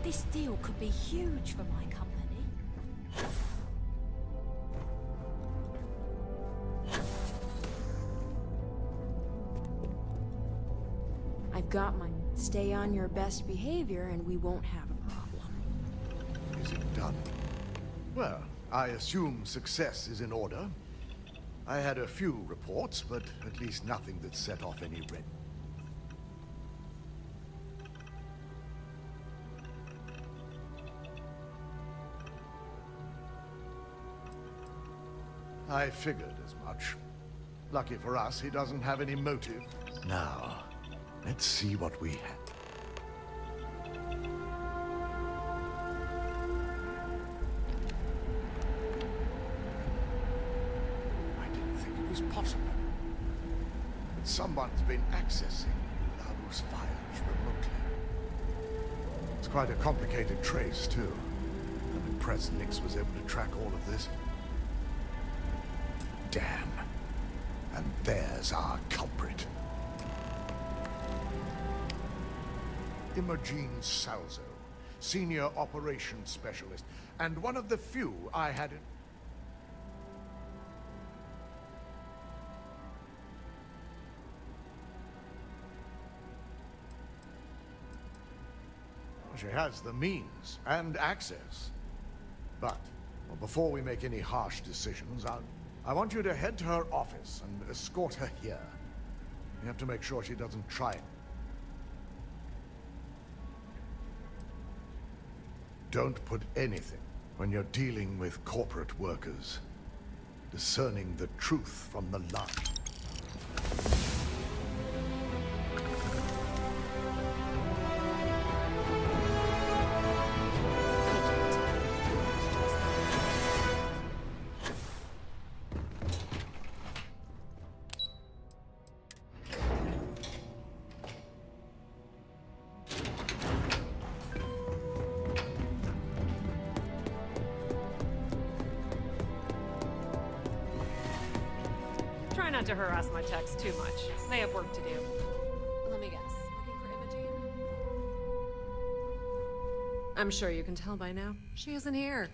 This deal could be huge for my company. I've got my stay on your best behavior and we won't have a problem. Is it done? Well, I assume success is in order. I had a few reports, but at least nothing that set off any red. I figured as much. Lucky for us, he doesn't have any motive. Now, let's see what we have. I didn't think it was possible. But someone's been accessing Laru's files remotely. It's quite a complicated trace, too. I'm impressed Nix was able to track all of this. Damn. And there's our culprit. Imogen Salzo, Senior Operations Specialist, and one of the few I had in... She has the means and access. But, well, before we make any harsh decisions, I want you to head to her office and escort her here. You have to make sure she doesn't try it. Don't put anything when you're dealing with corporate workers. Discerning the truth from the lie. Try not to harass my techs too much. They have work to do. Let me guess. Looking for Imogen? I'm sure you can tell by now. She isn't here.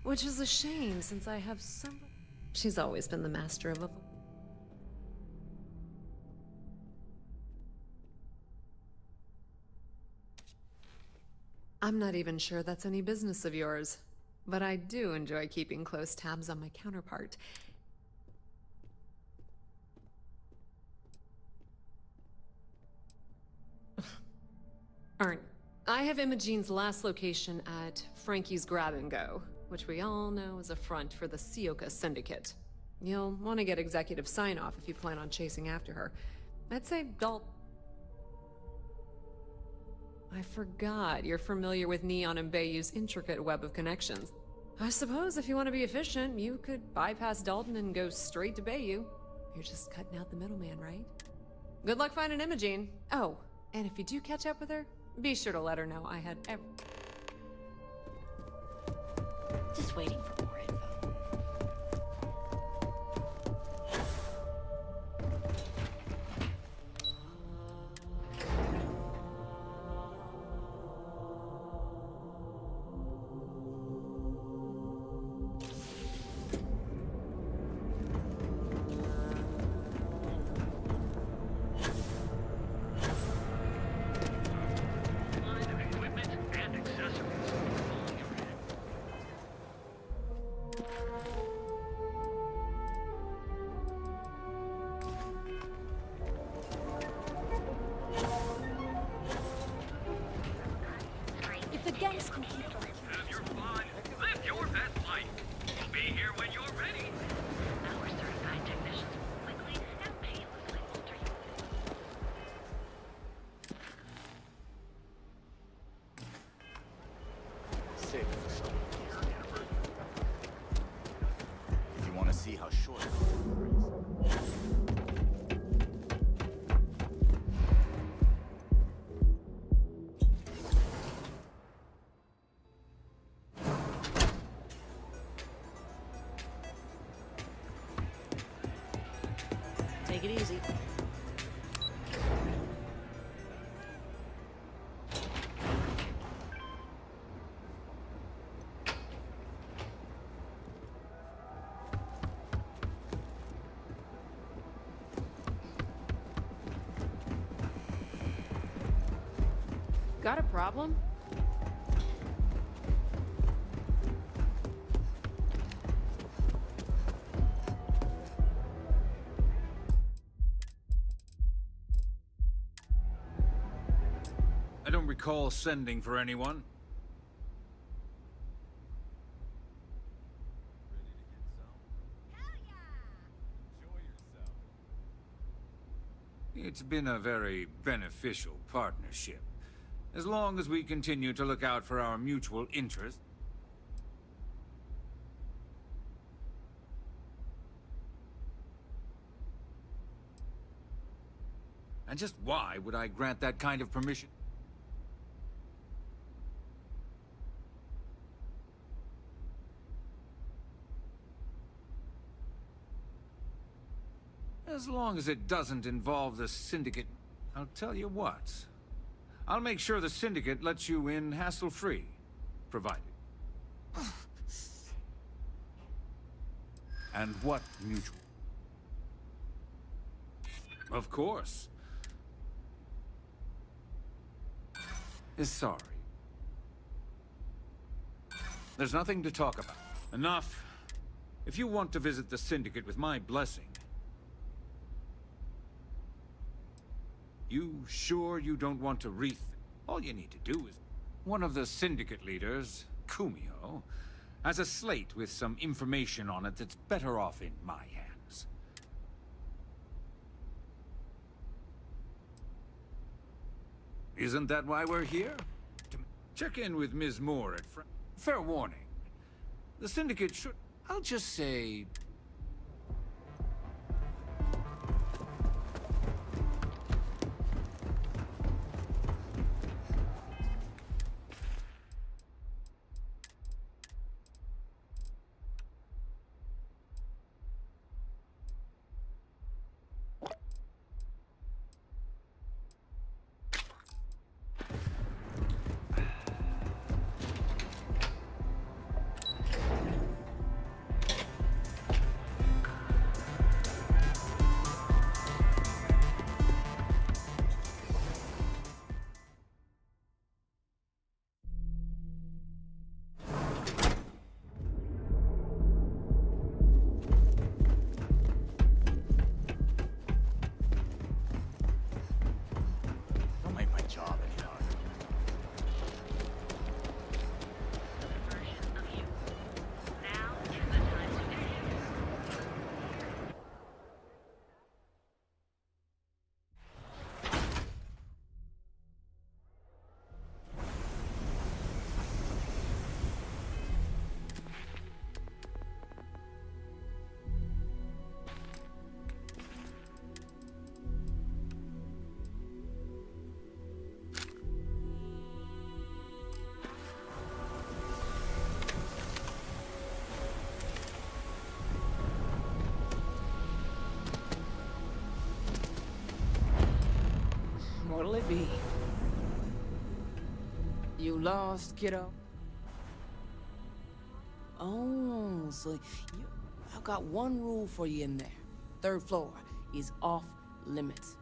Which is a shame, since I have some... She's always been the master of a... I'm not even sure that's any business of yours. But I do enjoy keeping close tabs on my counterpart. Arn, I have Imogen's last location at Frankie's Grab and Go, which we all know is a front for the Sioka Syndicate. You'll want to get executive sign-off if you plan on chasing after her. I'd say I forgot you're familiar with Neon and Bayou's intricate web of connections. I suppose if you want to be efficient, you could bypass Dalton and go straight to Bayou. You're just cutting out the middleman, right? Good luck finding Imogen. Oh, and if you do catch up with her, be sure to let her know I had Just waiting for more info. If the gangs can keep them. Have your fun. Live your best life. We'll be here when you're ready. Our certified technicians will quickly and painlessly alter you. Safe for some here, Amber. If you want to see how short it is. Take it easy. Got a problem? I don't recall sending for anyone. It's been a very beneficial partnership. As long as we continue to look out for our mutual interests. And just why would I grant that kind of permission? As long as it doesn't involve the Syndicate, I'll tell you what. I'll make sure the Syndicate lets you in hassle-free, provided. And what mutual? Of course. Is sorry. There's nothing to talk about. Enough. If you want to visit the Syndicate with my blessing, you sure you don't want to all you need to do is... One of the Syndicate leaders, Kumio, has a slate with some information on it that's better off in my hands. Isn't that why we're here? To check in with Ms. Moore at Fair warning. The Syndicate should... I'll just say... Don't make my job any harder. Version of you. Now is the time to act. What'll it be? You lost, kiddo? Oh, so you... I've got one rule for you in there. Third floor is off limits.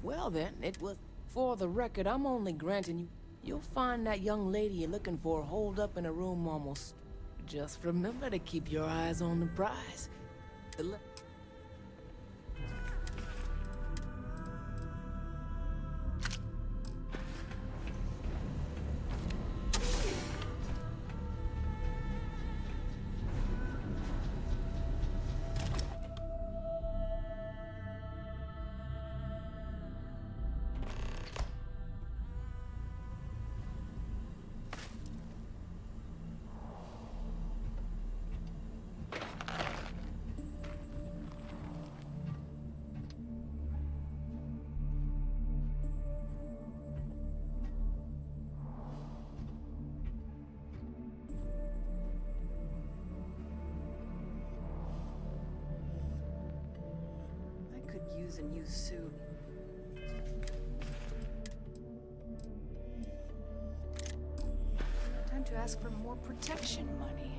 Well then, it was... For the record, I'm only granting you... You'll find that young lady you're looking for holed up in a room almost... Just remember to keep your eyes on the prize. Use a new suit. Time to ask for more protection money.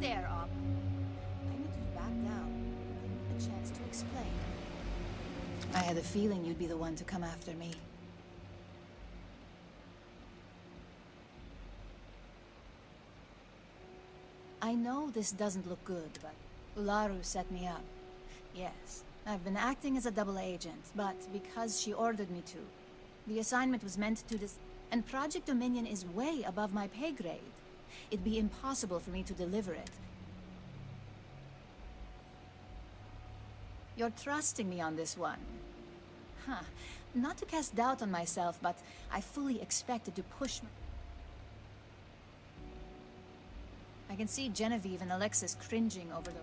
there, Op. I need you to back down. Give me a chance to explain. I had a feeling you'd be the one to come after me. I know this doesn't look good, but Ularu set me up. Yes, I've been acting as a double agent, but because she ordered me to. The assignment was meant to and Project Dominion is way above my pay grade. It'd be impossible for me to deliver it. You're trusting me on this one. Huh. Not to cast doubt on myself, but I fully expected to push me. I can see Genevieve and Alexis cringing over the...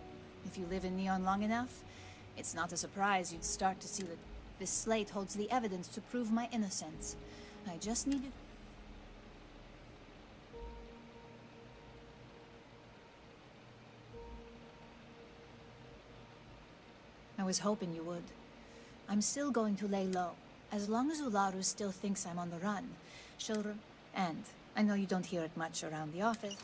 If you live in Neon long enough, it's not a surprise you'd start to see that this slate holds the evidence to prove my innocence. I just needed... I was hoping you would. I'm still going to lay low. As long as Ularu still thinks I'm on the run, she'll... And I know you don't hear it much around the office.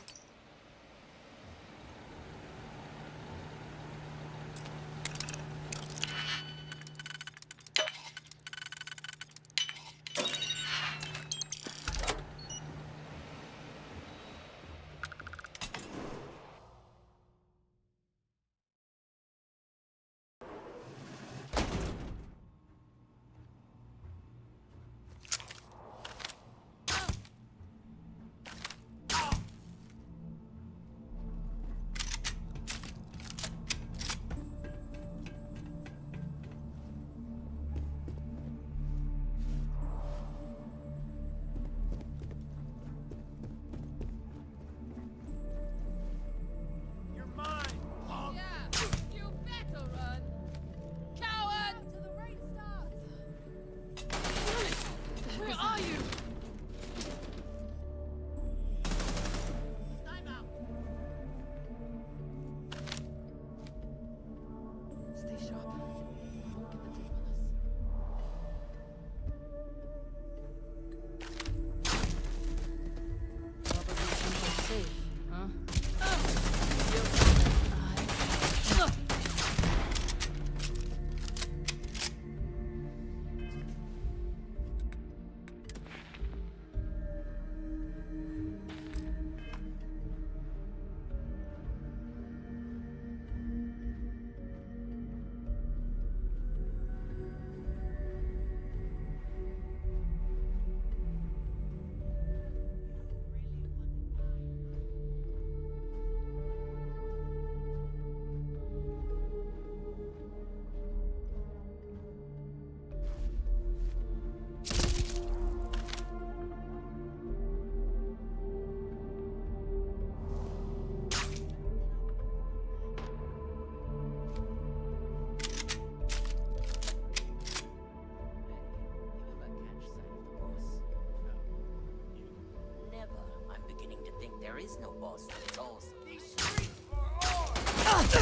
There is no boss that calls. These streets are ours!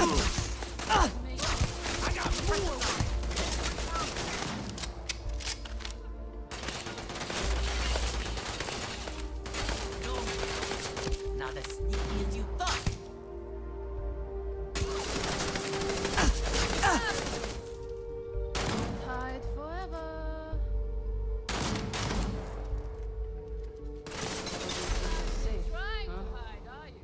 I got more! No, not as sneaky as you thought. Hide forever. Safe, huh? Hide, are you?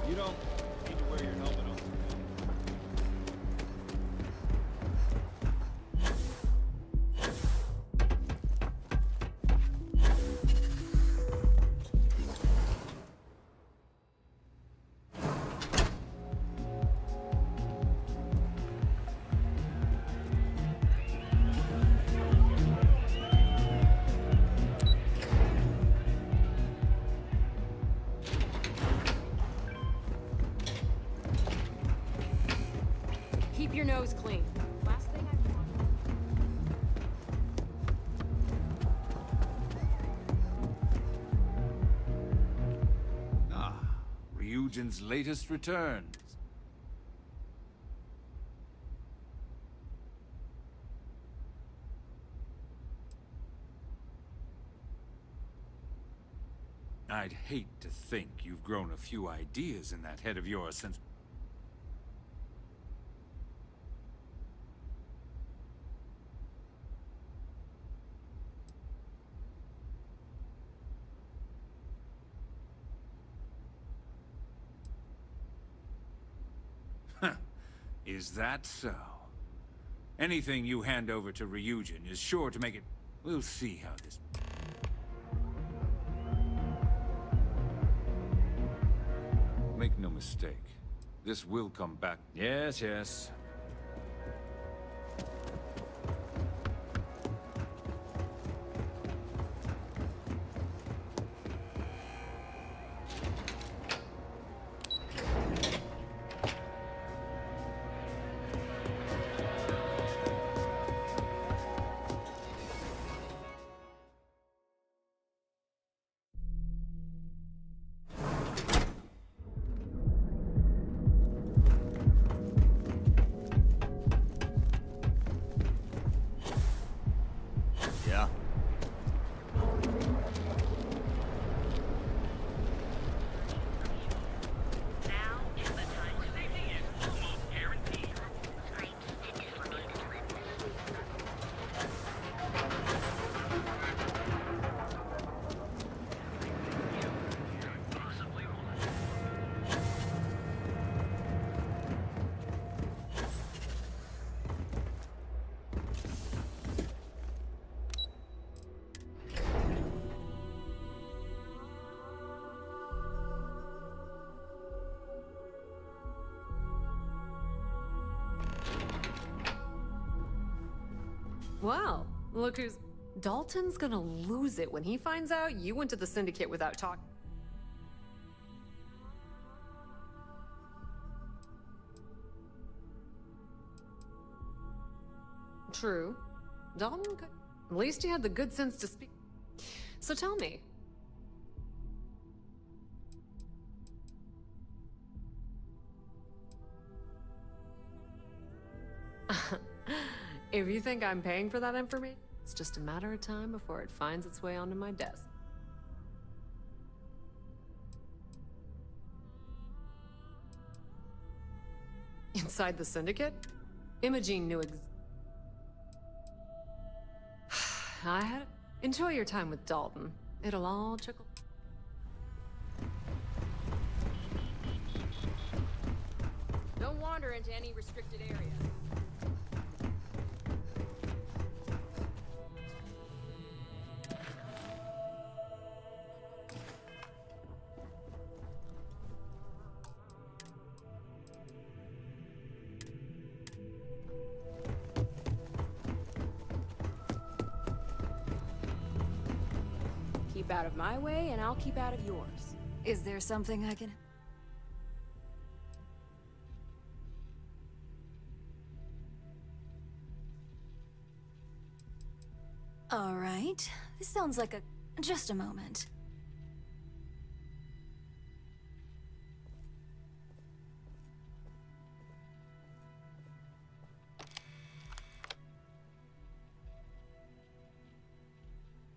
You don't need to wear your helmet on. Keep your nose clean. Last thing I want. Ah, Ryujin's latest returns. I'd hate to think you've grown a few ideas in that head of yours since... Is that so? Anything you hand over to Ryujin is sure to make it... We'll see how this... Make no mistake. This will come back. Yes, yes. Yeah? Now is the time to Safety is almost guaranteed. fight to dissuade the witness. Possibly all. Wow, look who's... Dalton's gonna lose it when he finds out you went to the Syndicate without talking. True. Dalton could... At least he had the good sense to speak. So tell me. If you think I'm paying for that information, it's just a matter of time before it finds its way onto my desk. Inside the Syndicate? Imogene knew I had... Enjoy your time with Dalton. It'll all trickle... Don't wander into any restricted area. Keep out of my way, and I'll keep out of yours. Is there something I can... All right. This sounds like a... Just a moment.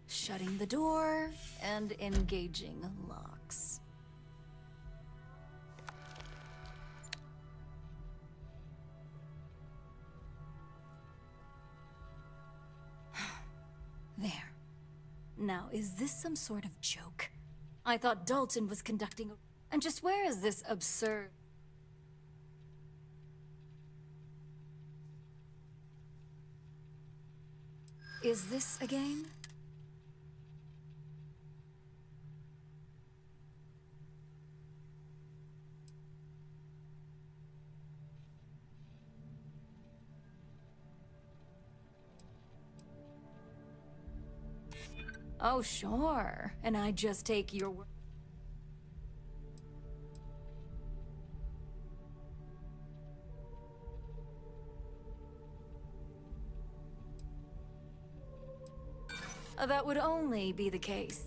Shutting the door and engaging locks. There. Now, is this some sort of joke? I thought Dalton was conducting a... And just where is this absurd... Is this a game? Oh, sure. And I just take your word. That would only be the case.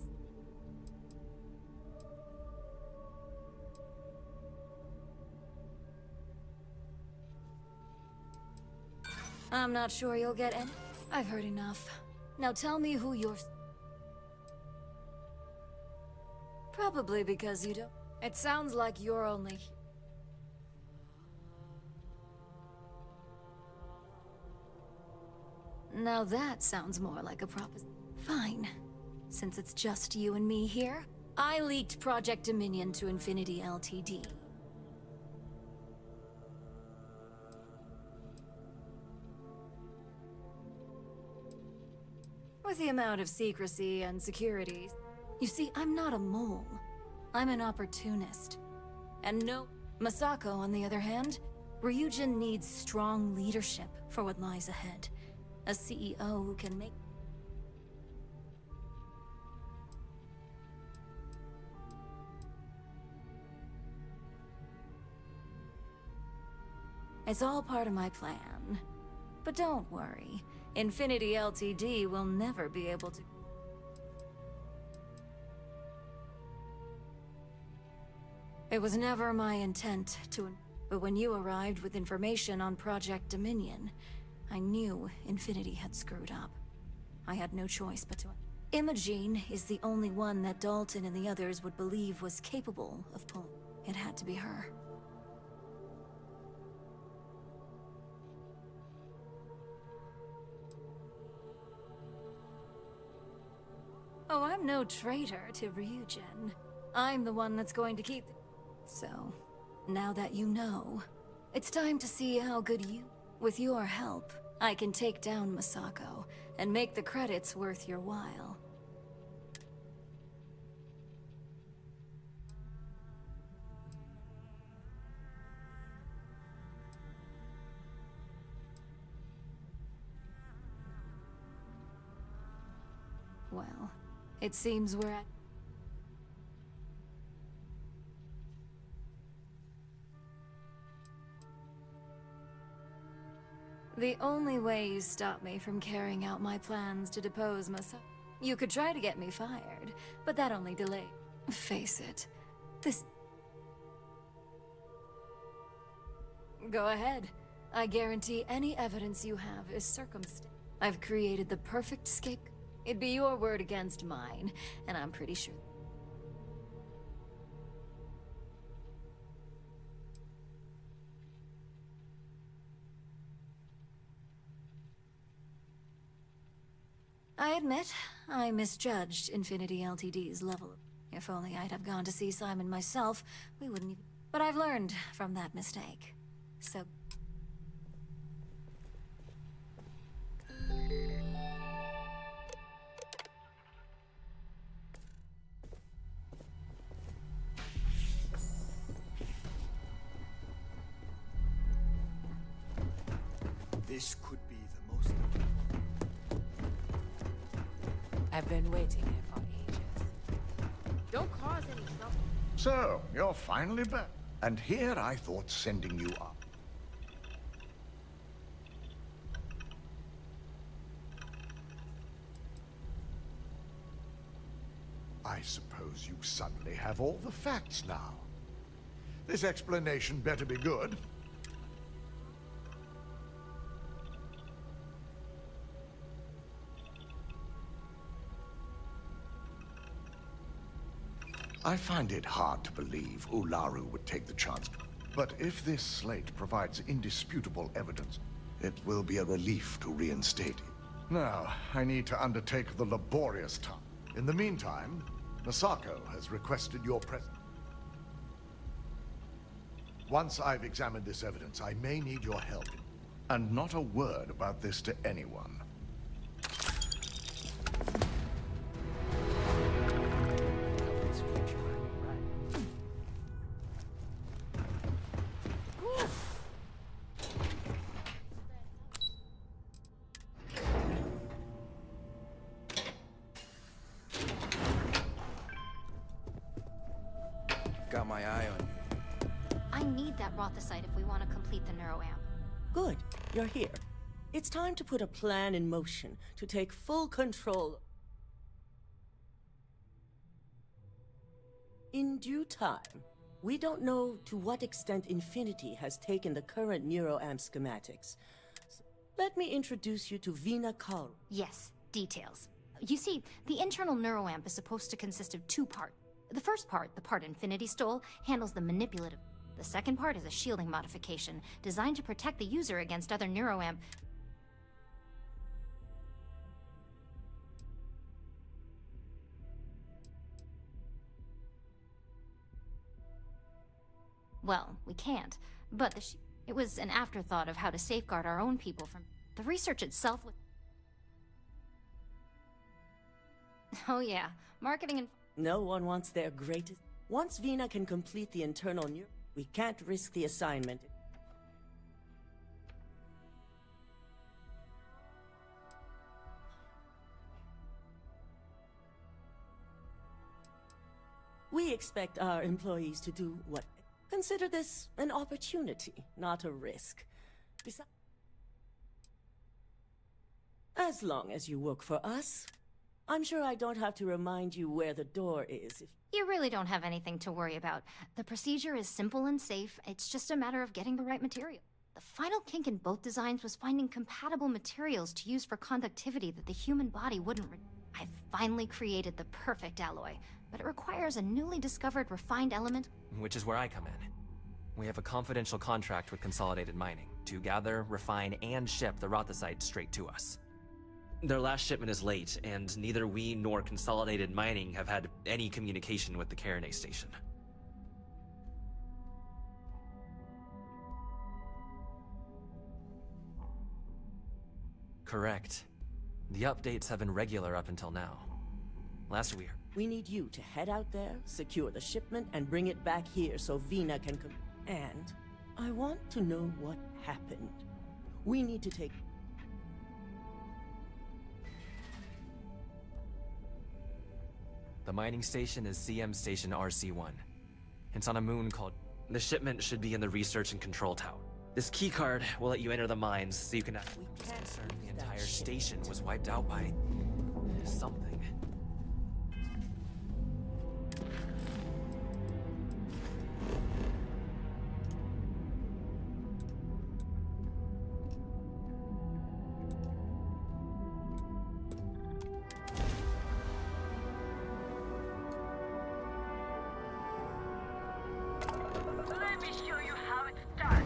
I'm not sure you'll get any. I've heard enough. Now tell me who you're... Probably because you don't... It sounds like you're only... Now that sounds more like a proposition. Fine. Since it's just you and me here, I leaked Project Dominion to Infinity Ltd. With the amount of secrecy and security... You see, I'm not a mole. I'm an opportunist. And no... Masako, on the other hand, Ryujin needs strong leadership for what lies ahead. A CEO who can make... It's all part of my plan. But don't worry. Infinity Ltd will never be able to... It was never my intent to... But when you arrived with information on Project Dominion, I knew Infinity had screwed up. I had no choice but to... Imogene is the only one that Dalton and the others would believe was capable of pulling. It had to be her. Oh, I'm no traitor to Ryujin. I'm the one that's going to keep... So, now that you know, it's time to see how good you... With your help, I can take down Masako and make the credits worth your while. Well, it seems we're at... The only way you stop me from carrying out my plans to depose Masako... You could try to get me fired, but that only delayed. Face it, this... Go ahead. I guarantee any evidence you have is circumstantial. I've created the perfect scapegoat. It'd be your word against mine, and I'm pretty sure... I admit, I misjudged Infinity Ltd's level. If only I'd have gone to see Simon myself, we wouldn't even... But I've learned from that mistake. So... This could be the most... I've been waiting here for ages. Don't cause any trouble. So, you're finally back. And here I thought sending you up. I suppose you suddenly have all the facts now. This explanation better be good. I find it hard to believe Ularu would take the chance. But if this slate provides indisputable evidence, it will be a relief to reinstate it. Now, I need to undertake the laborious task. In the meantime, Masako has requested your presence. Once I've examined this evidence, I may need your help. And not a word about this to anyone. Got my eye on you. I need that Rothicite if we want to complete the neuroamp. Good, you're here. It's time to put a plan in motion to take full control. In due time. We don't know to what extent Infinity has taken the current neuroamp schematics. So let me introduce you to Vina Kal. Yes, details. You see, the internal neuroamp is supposed to consist of two parts. The first part, the part Infinity stole, handles the manipulative. The second part is a shielding modification, designed to protect the user against other neuroamp. Well, we can't, but it was an afterthought of how to safeguard our own people from... The research itself was... Oh yeah, marketing and... No one wants their greatest... Once Vina can complete the internal we can't risk the assignment. We expect our employees to do what? Consider this an opportunity, not a risk. Besides, as long as you work for us, I'm sure I don't have to remind you where the door is. You really don't have anything to worry about. The procedure is simple and safe. It's just a matter of getting the right material. The final kink in both designs was finding compatible materials to use for conductivity that the human body wouldn't I've finally created the perfect alloy, but it requires a newly discovered refined element. Which is where I come in. We have a confidential contract with Consolidated Mining to gather, refine, and ship the Rothicite straight to us. Their last shipment is late, and neither we nor Consolidated Mining have had any communication with the Carinay station. Correct. The updates have been regular up until now. Last we heard. We need you to head out there, secure the shipment, and bring it back here so Vina can come. And I want to know what happened. We need to take... The mining station is CM Station RC-1. It's on a moon called... The shipment should be in the research and control tower. This keycard will let you enter the mines so you can... The entire station was wiped out by... something. Let me show you how it's done.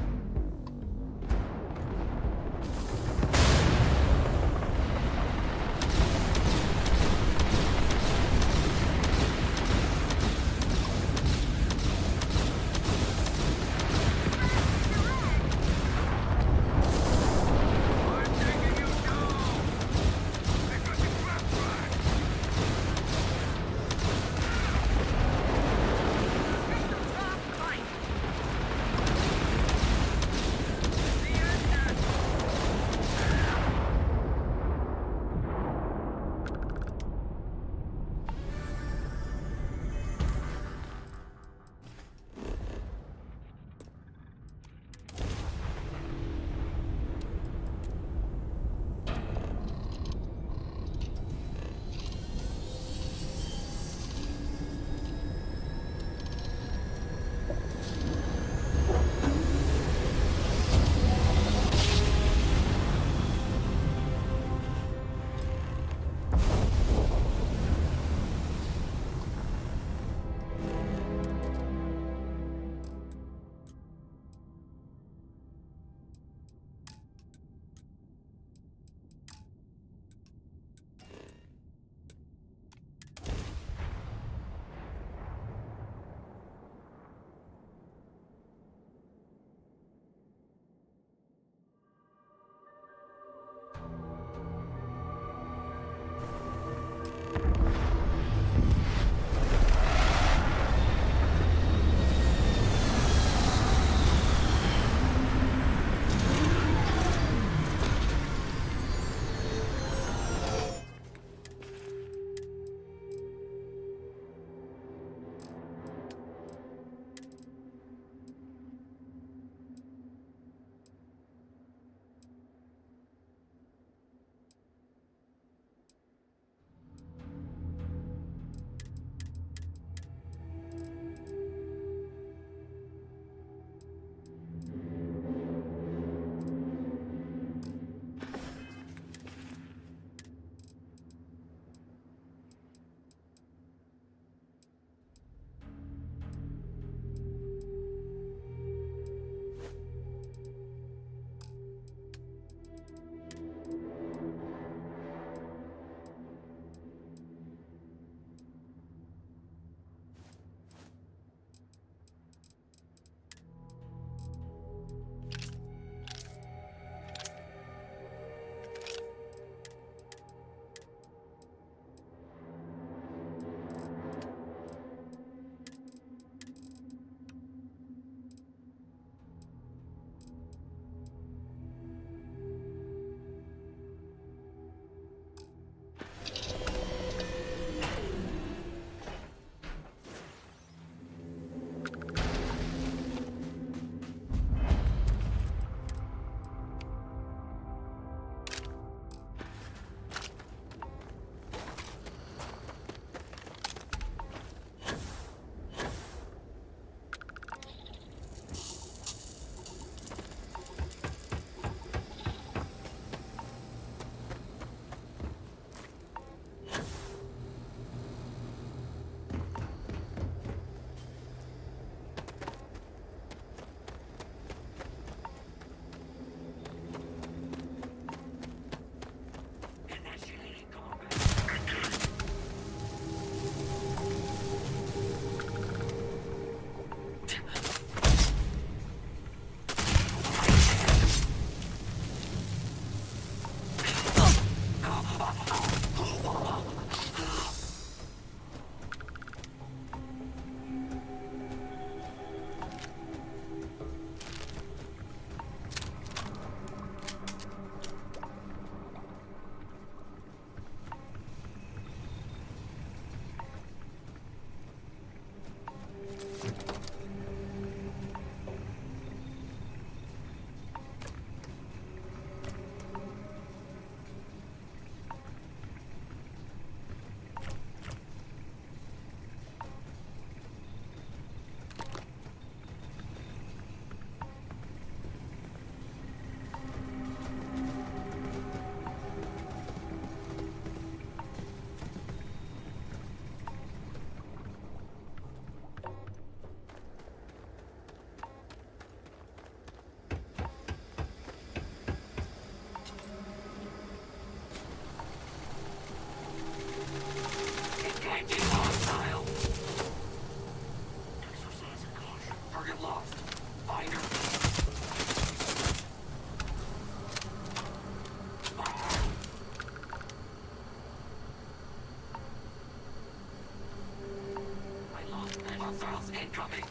Hostiles incoming.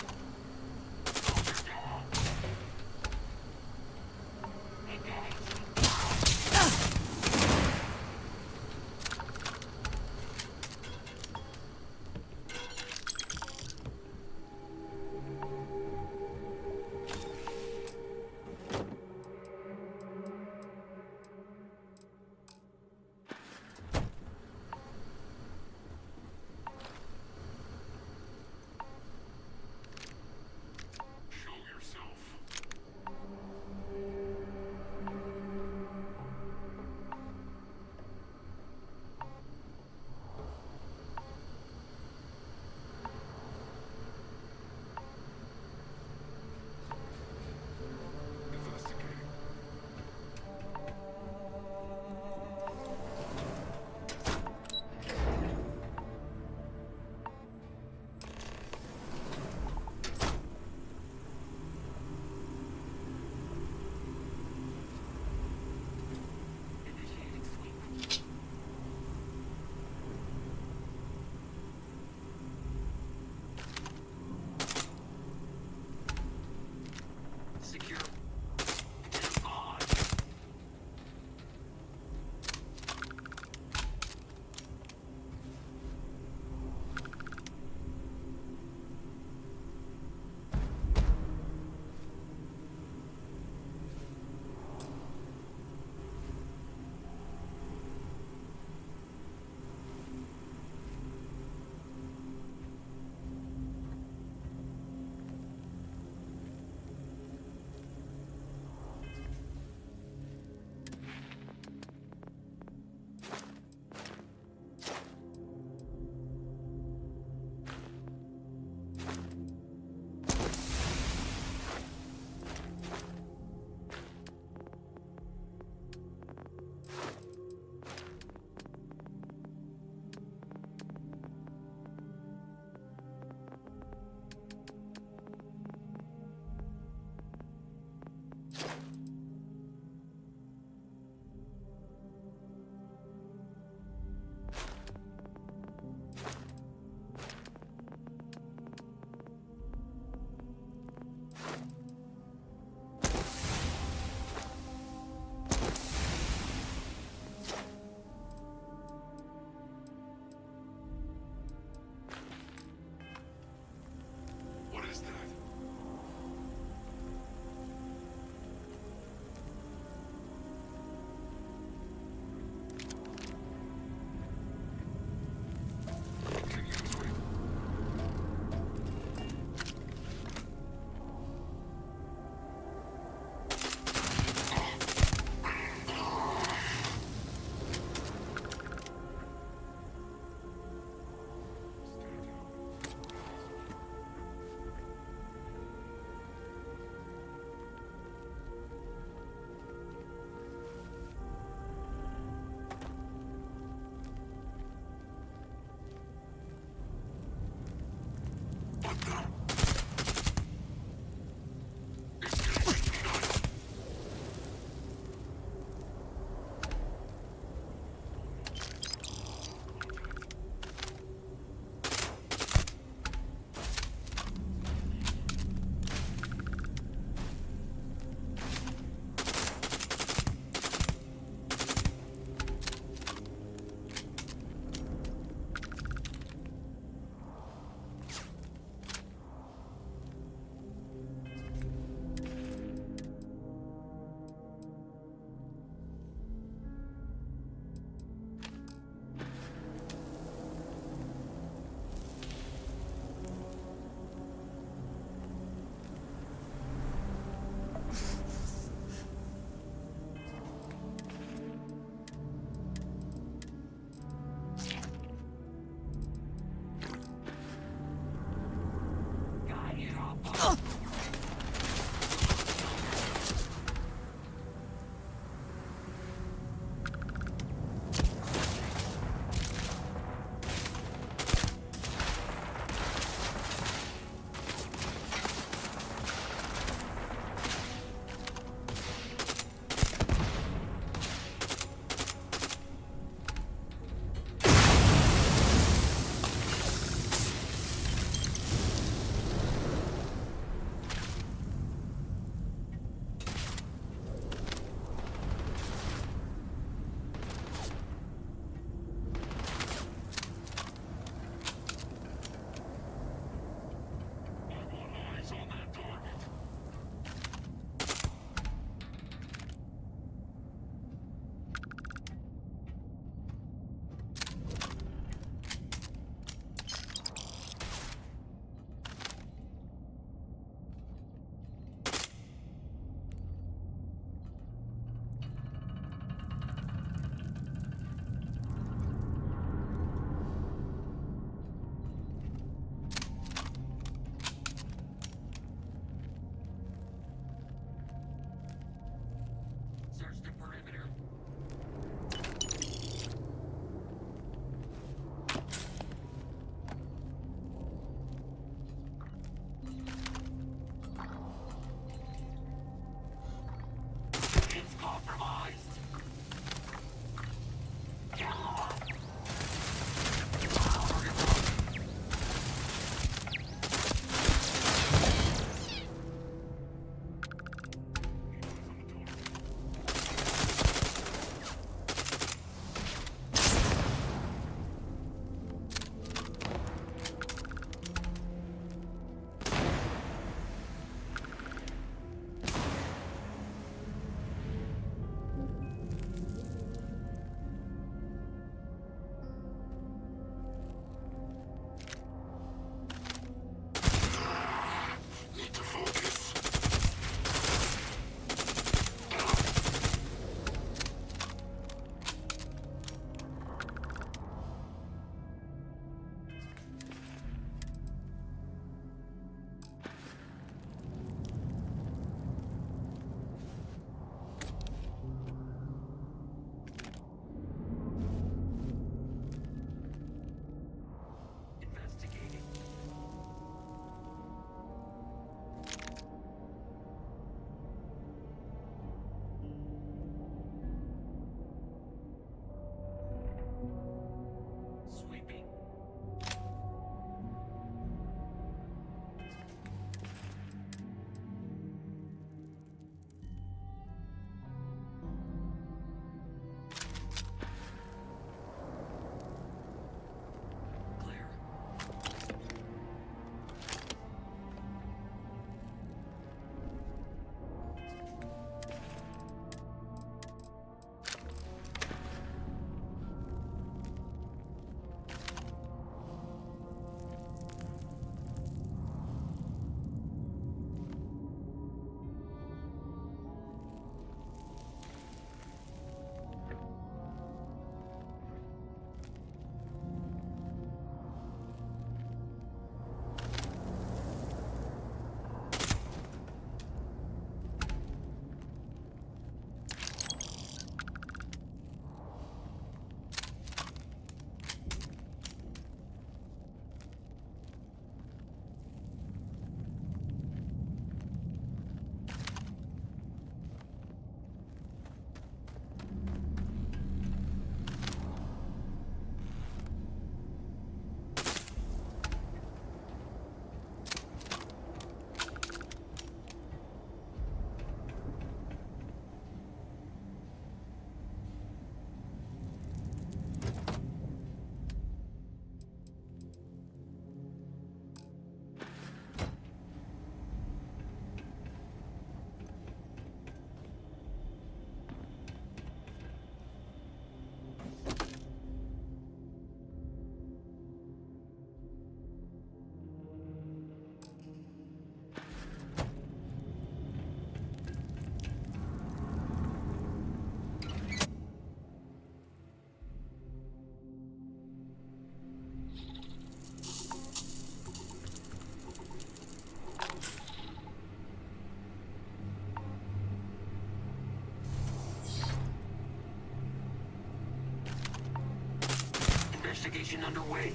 investigation underway.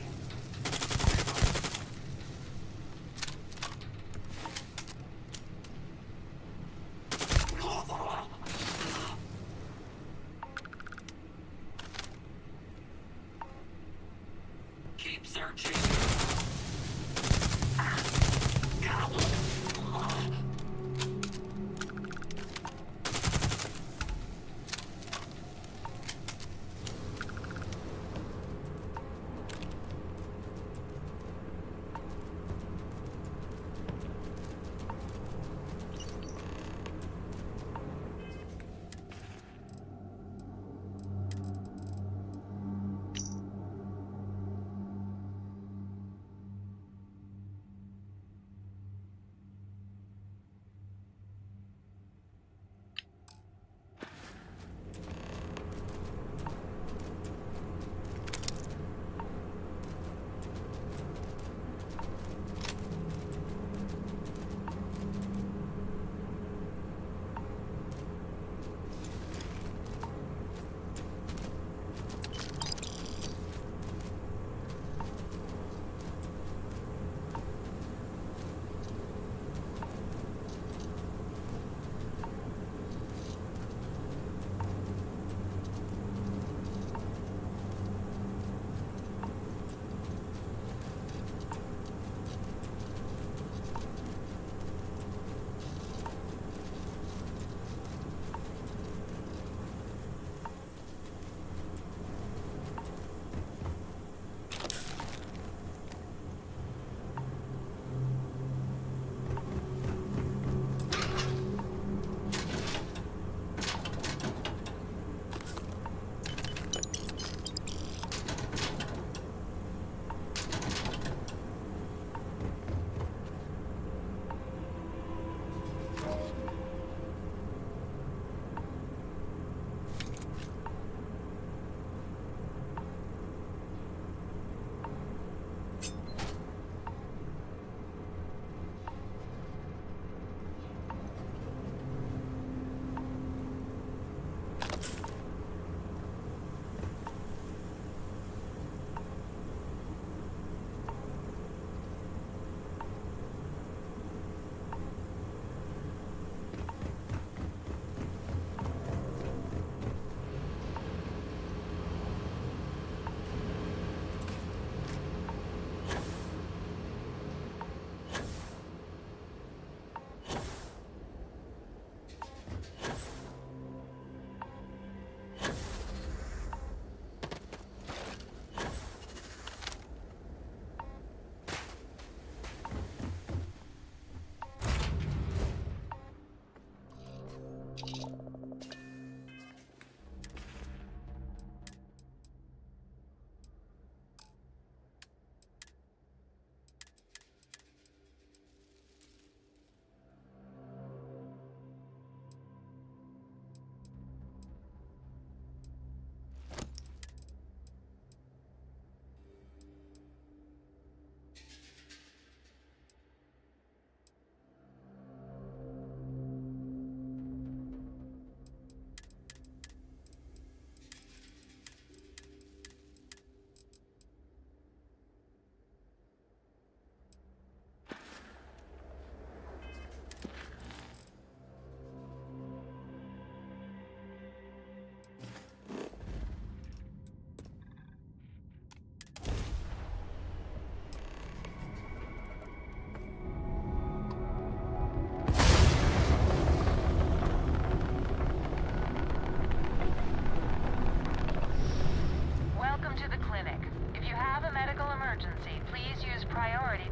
Keep searching.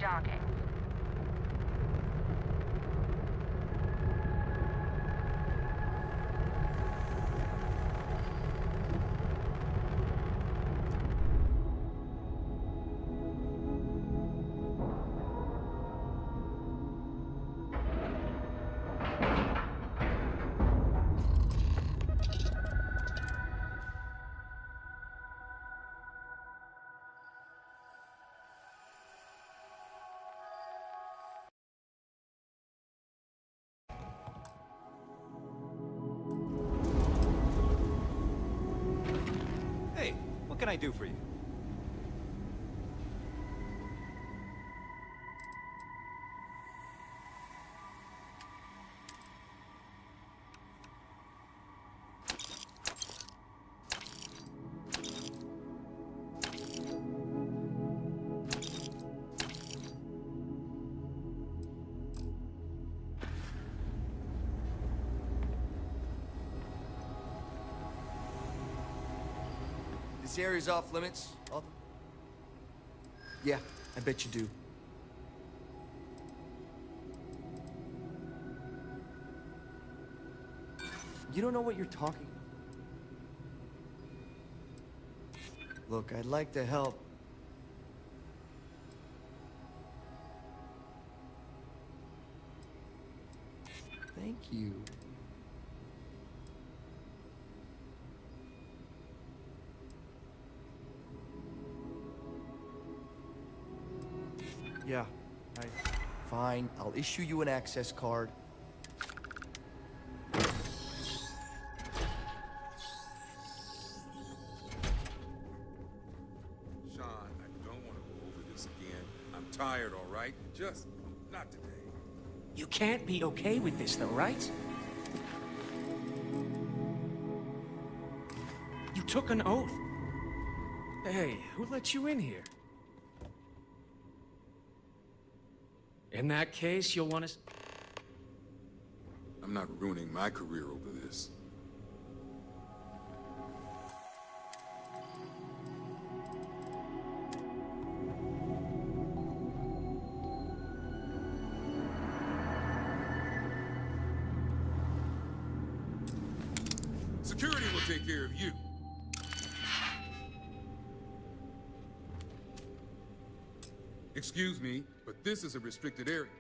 docking. Hey, what can I do for you? This area's off limits. Yeah, I bet you do. You don't know what you're talking. Look, I'd like to help. Thank you. Yeah, fine, I'll issue you an access card. Sean, I don't want to go over this again. I'm tired, all right? Just not today. You can't be okay with this, though, right? You took an oath. Hey, who let you in here? In that case, you'll want to... I'm not ruining my career over this. Security will take care of you. Excuse me, but this is a restricted area.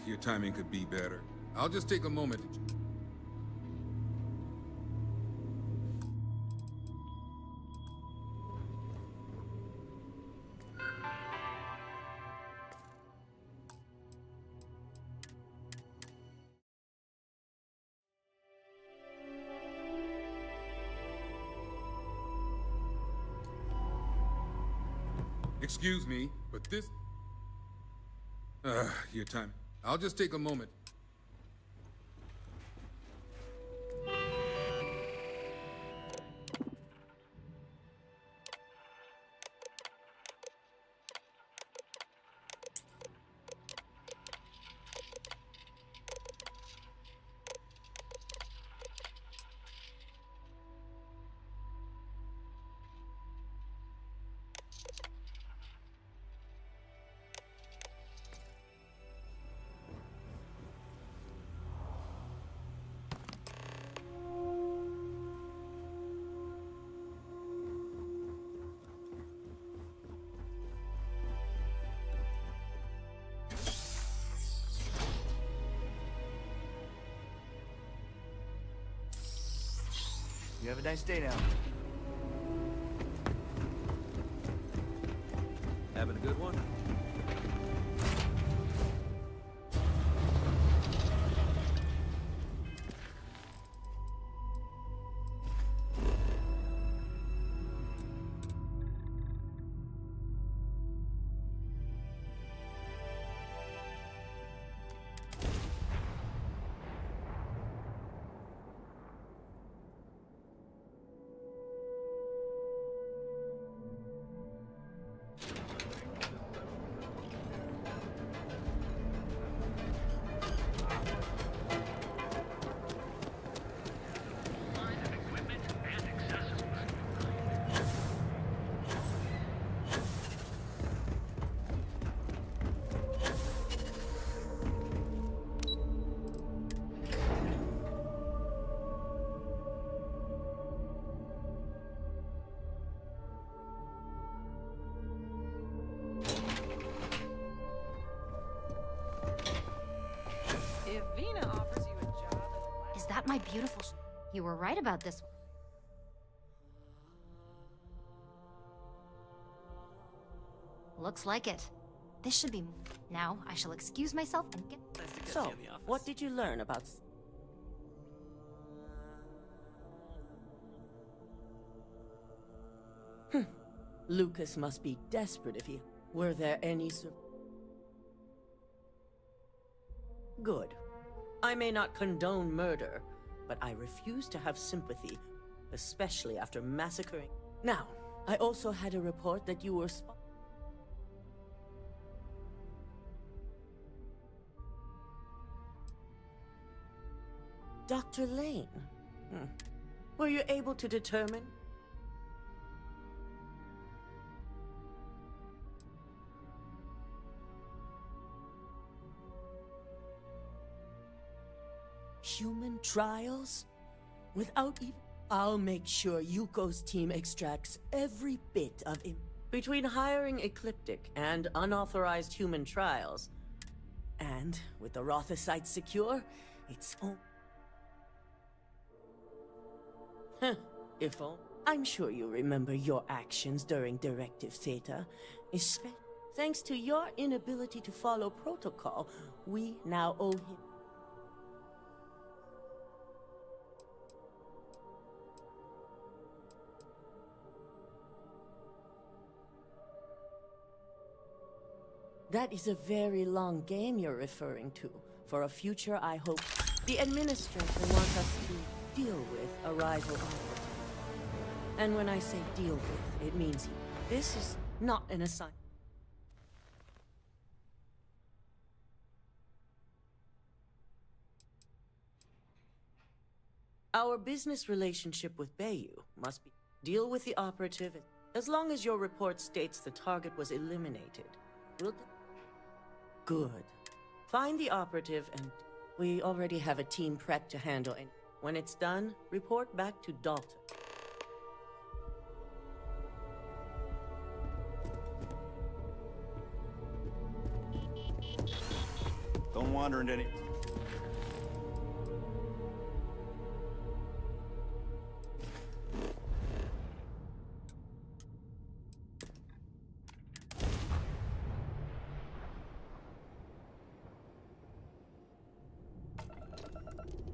Your timing could be better. I'll just take a moment to... Excuse me, but this... your time. I'll just take a moment. You have a nice day now. Having a good one? If Vina offers you a job as Is that my beautiful You were right about this one. Looks like it. This should be... Now, I shall excuse myself and get... So, what did you learn about... Lucas must be desperate if he... Were there any... Good. I may not condone murder, but I refuse to have sympathy, especially after massacring... Now, I also had a report that you were... Dr. Lane. Were you able to determine? Human trials? Without even... I'll make sure Yuko's team extracts every bit of him. Between hiring Ecliptic and unauthorized human trials, and with the Rothosite secure, it's on... If only... I'm sure you remember your actions during Directive Theta. Especially thanks to your inability to follow protocol, we now owe him... That is a very long game you're referring to. For a future, I hope the administrator wants us to deal with a rival operative. And when I say deal with, it means this is not an assignment. Our business relationship with Bayou must be deal with the operative as long as your report states the target was eliminated. We'll Good. Find the operative and we already have a team prepped to handle it. When it's done, report back to Dalton. Don't wander into any...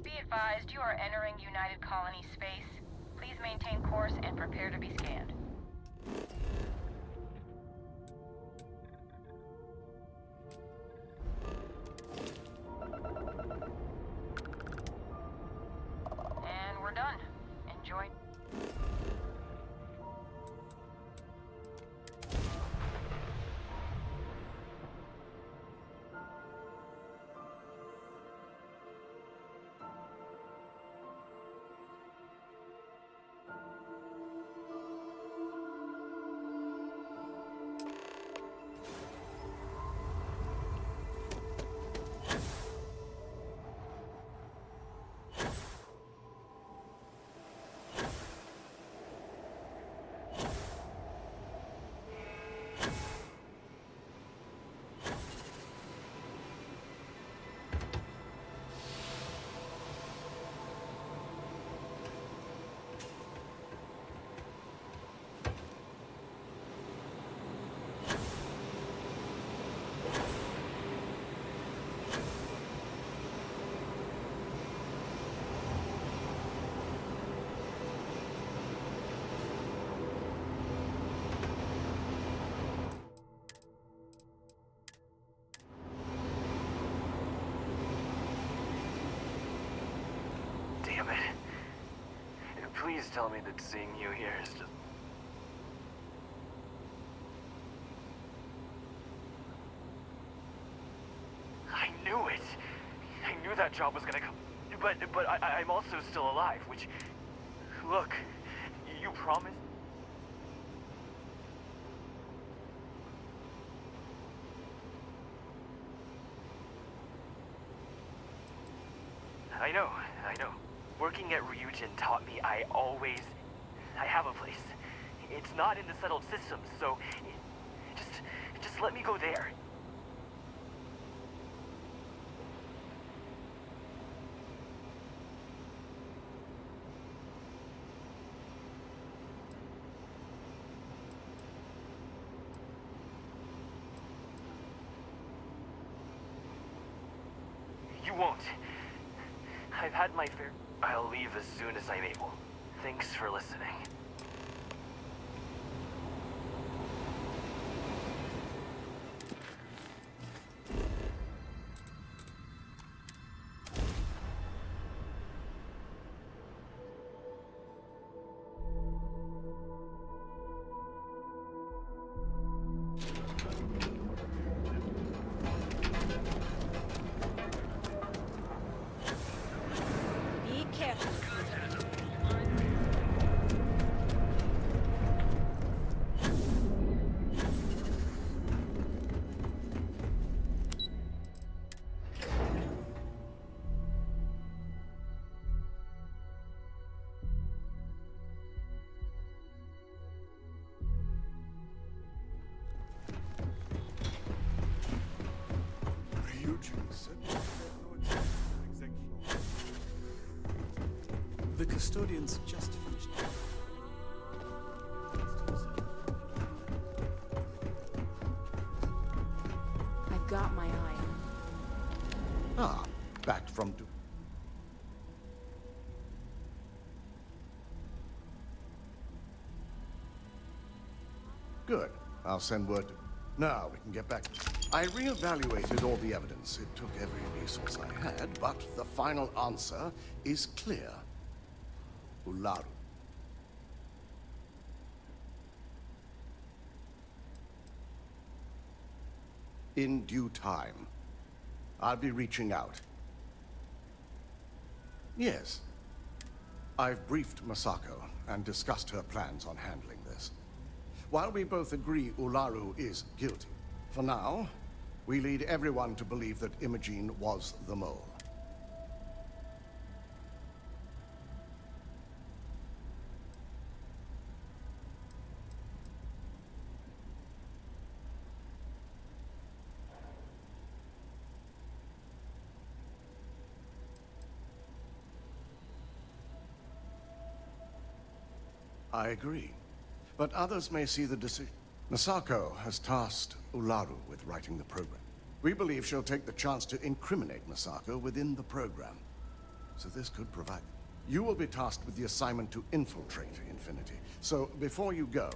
Be advised, you are entering United Colony space. Please maintain course and prepare to be scanned. And we're done. Enjoy. Damn it. Please tell me that seeing you here is just... I knew it! I knew that job was gonna come. But I'm also still alive, which... Look, you promised... I know. Working at Ryujin taught me I have a place. It's not in the settled systems, so just let me go there. You won't. I've had my fair... I'll leave as soon as I'm able. Thanks for listening. Be careful. The custodian's just finished. I've got my eye. Ah, back from... Good. I'll send word to... Now we can get back. I reevaluated all the evidence. It took every resource I had, but the final answer is clear. Ularu. In due time. I'll be reaching out. Yes. I've briefed Masako and discussed her plans on handling this. While we both agree Ularu is guilty, for now, we lead everyone to believe that Imogene was the mole. I agree. But others may see the decision. Masako has tasked Ularu with writing the program. We believe she'll take the chance to incriminate Masako within the program. So this could provide... You will be tasked with the assignment to infiltrate Infinity. So before you go...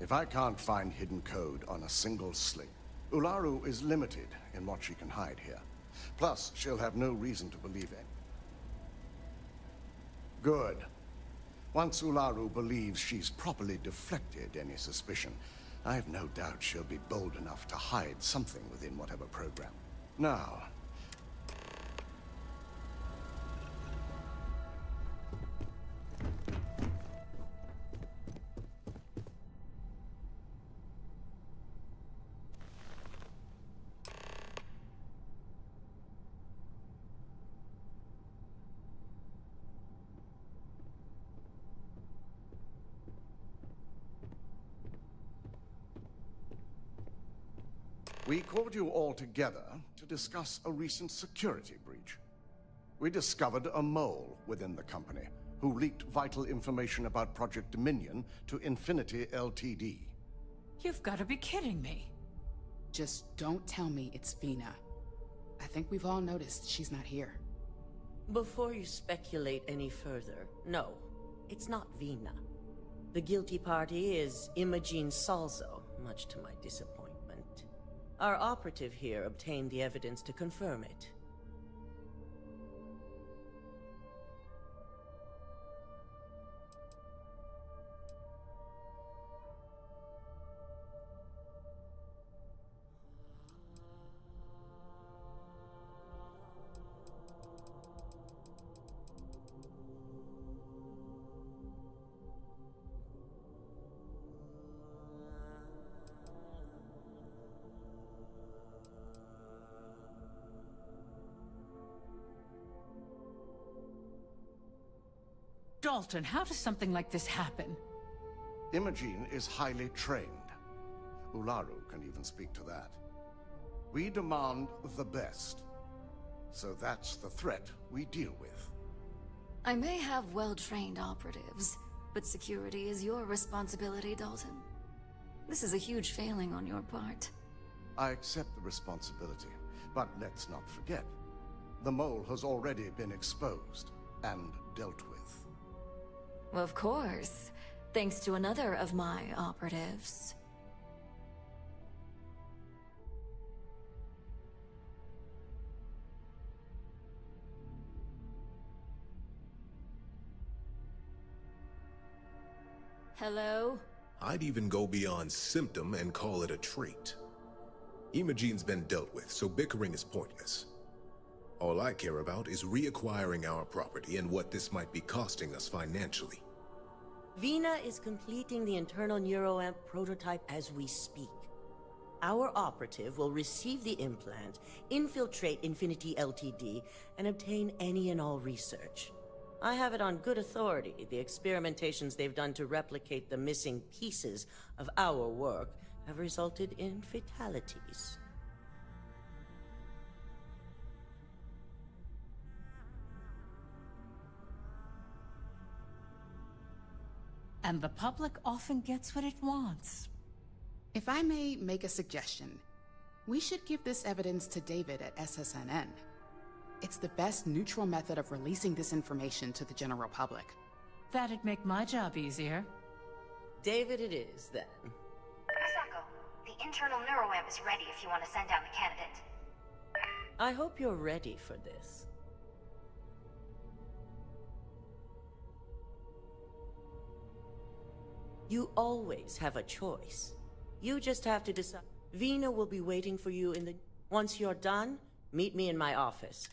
If I can't find hidden code on a single sling, Ularu is limited in what she can hide here. Plus, she'll have no reason to believe it. Good. Once Ularu believes she's properly deflected any suspicion, I have no doubt she'll be bold enough to hide something within whatever program. Now, we called you all together to discuss a recent security breach. We discovered a mole within the company who leaked vital information about Project Dominion to Infinity Ltd. You've got to be kidding me. Just don't tell me it's Vina. I think we've all noticed she's not here. Before you speculate any further, no, it's not Vina. The guilty party is Imogene Salzo, much to my disappointment. Our operative here obtained the evidence to confirm it. Dalton, how does something like this happen? Imogene is highly trained. Ularu can even speak to that. We demand the best. So that's the threat we deal with. I may have well-trained operatives, but security is your responsibility, Dalton. This is a huge failing on your part. I accept the responsibility, but let's not forget. The mole has already been exposed and dealt with. Of course, thanks to another of my operatives. Hello? I'd even go beyond symptom and call it a trait. Imogene's been dealt with, so bickering is pointless. All I care about is reacquiring our property and what this might be costing us financially. Vina is completing the internal neuroamp prototype as we speak. our operative will receive the implant, infiltrate Infinity Ltd, and obtain any and all research. I have it on good authority. The experimentations they've done to replicate the missing pieces of our work have resulted in fatalities. And the public often gets what it wants. If I may make a suggestion, we should give this evidence to David at SSNN. It's the best neutral method of releasing this information to the general public. That'd make my job easier. David it is, then. Sako, the internal neuroamp is ready if you want to send down the candidate. I hope you're ready for this. You always have a choice. You just have to decide. Vina will be waiting for you in the... Once you're done, meet me in my office.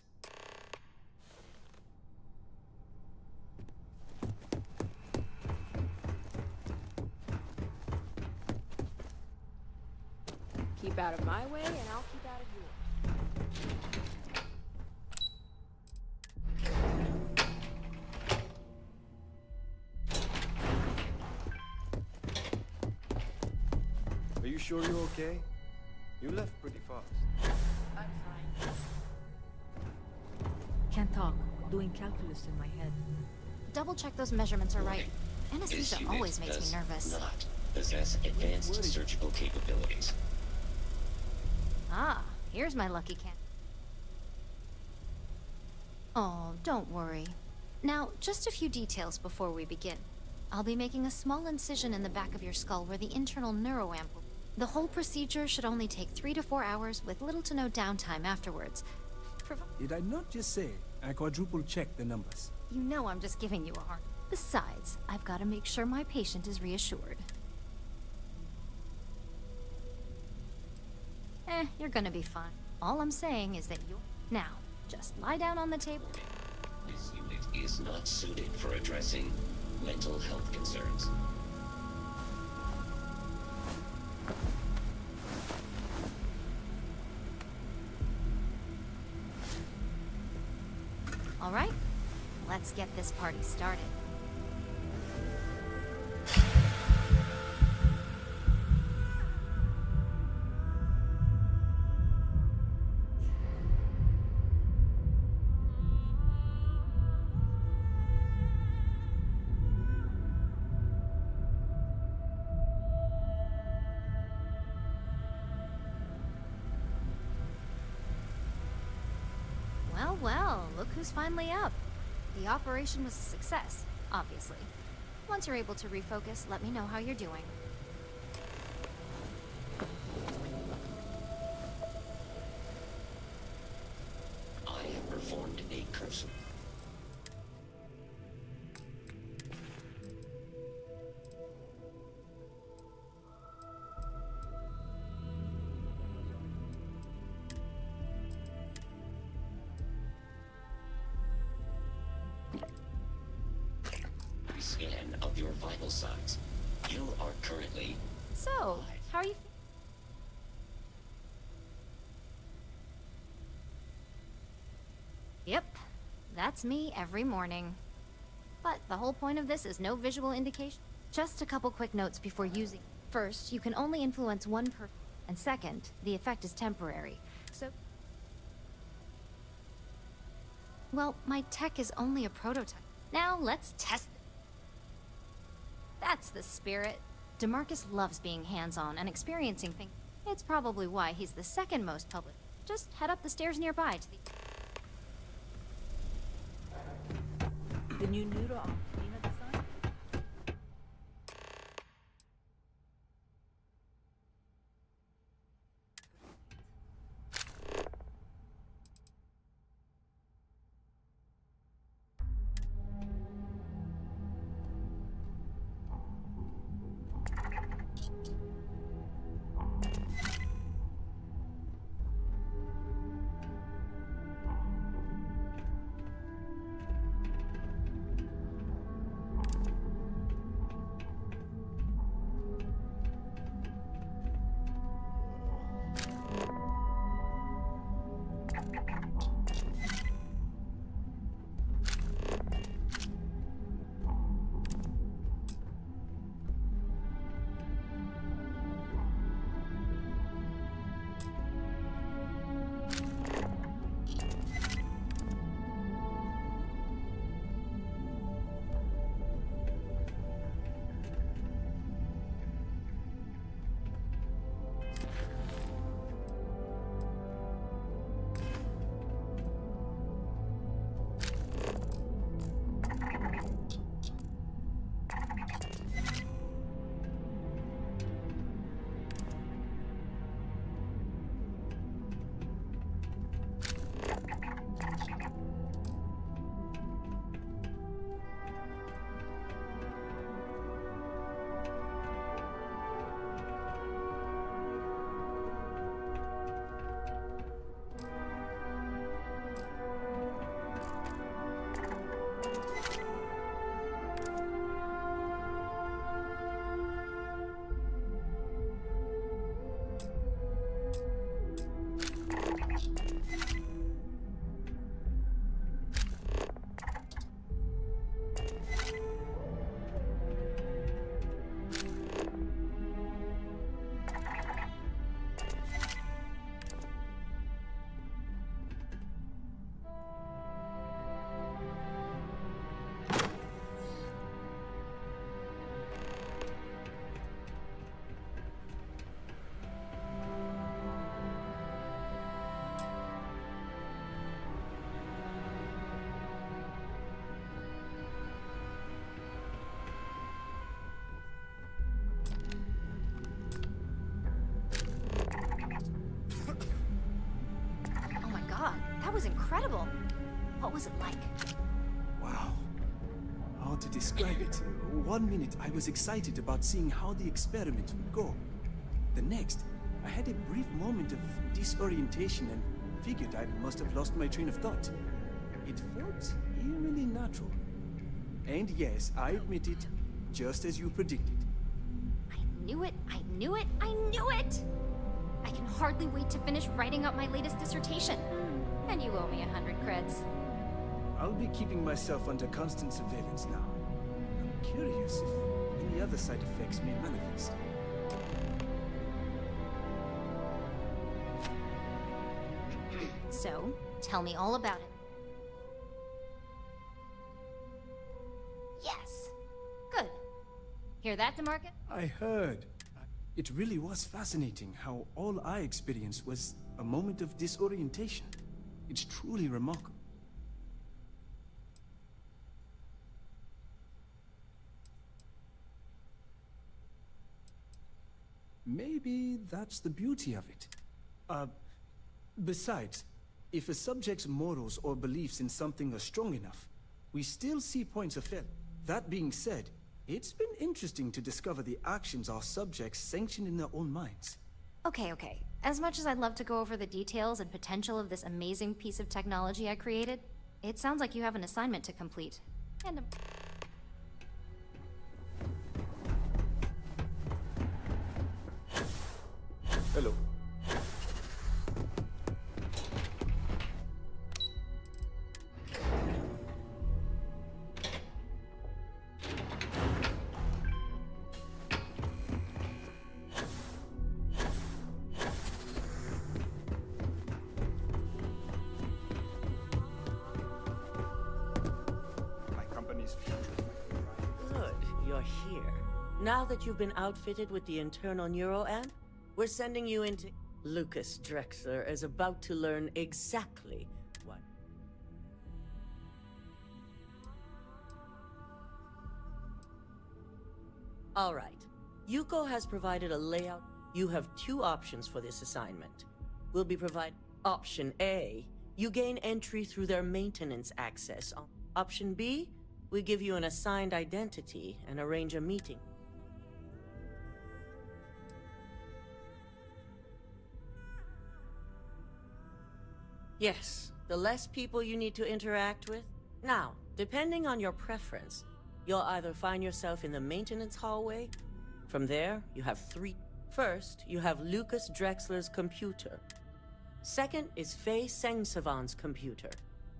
Keep out of my way, and I'll keep out of yours. Are you sure you're okay? You left pretty fast. I'm fine. Can't talk. Doing calculus in my head. Double check those measurements are right. Anesthesia always makes me nervous. Not possess advanced surgical capabilities. Ah, here's my lucky can. Oh, don't worry. Now, just a few details before we begin. I'll be making a small incision in the back of your skull where the internal neuroamp will. The whole procedure should only take 3 to 4 hours with little to no downtime afterwards. Did I not just say I quadruple checked the numbers? You know I'm just giving you a hard. Besides, I've got to make sure my patient is reassured. You're gonna be fine. All I'm saying is that you're... Now, just lie down on the table. This unit is not suited for addressing mental health concerns. All right, let's get this party started. Well, look who's finally up. The operation was a success, obviously. Once you're able to refocus, let me know how you're doing. I have performed a cursory. Scan of your vital signs. You are currently... So, how are you... Yep, that's me every morning. But the whole point of this is no visual indication. Just a couple quick notes before using. First, you can only influence one person. And second, the effect is temporary. So... Well, my tech is only a prototype. Now, let's test it. That's the spirit. DeMarcus loves being hands-on and experiencing things. It's probably why he's the second most public. Just head up the stairs nearby to The new neuro design? Oh my god, that was incredible. What was it like? Wow. How to describe it? 1 minute I was excited about seeing how the experiment would go. The next, I had a brief moment of disorientation and figured I must have lost my train of thought. It felt eerily natural. And yes, I admit it, just as you predicted. I knew it, I knew it, I knew it! I can hardly wait to finish writing up my latest dissertation. And you owe me 100 creds. I'll be keeping myself under constant surveillance now. I'm curious if any other side effects may manifest. So, tell me all about it. Yes! Good. Hear that, DeMarcus? I heard. It really was fascinating how all I experienced was a moment of disorientation. It's truly remarkable. Maybe that's the beauty of it. Besides, if a subject's morals or beliefs in something are strong enough, we still see points of failure. That being said, it's been interesting to discover the actions our subjects sanction in their own minds. Okay. As much as I'd love to go over the details and potential of this amazing piece of technology I created, it sounds like you have an assignment to complete. And a... Hello. Good, you're here. Now that you've been outfitted with the internal neuroamp, we're sending you into... Lucas Drexler is about to learn exactly what... All right. Yuko has provided a layout. You have 2 options for this assignment. We'll be providing... Option A, you gain entry through their maintenance access. Option B, we give you an assigned identity and arrange a meeting. Yes, the less people you need to interact with. Now, depending on your preference, you'll either find yourself in the maintenance hallway. From there, you have 3. First, you have Lucas Drexler's computer. Second is Faye Sengsavan's computer.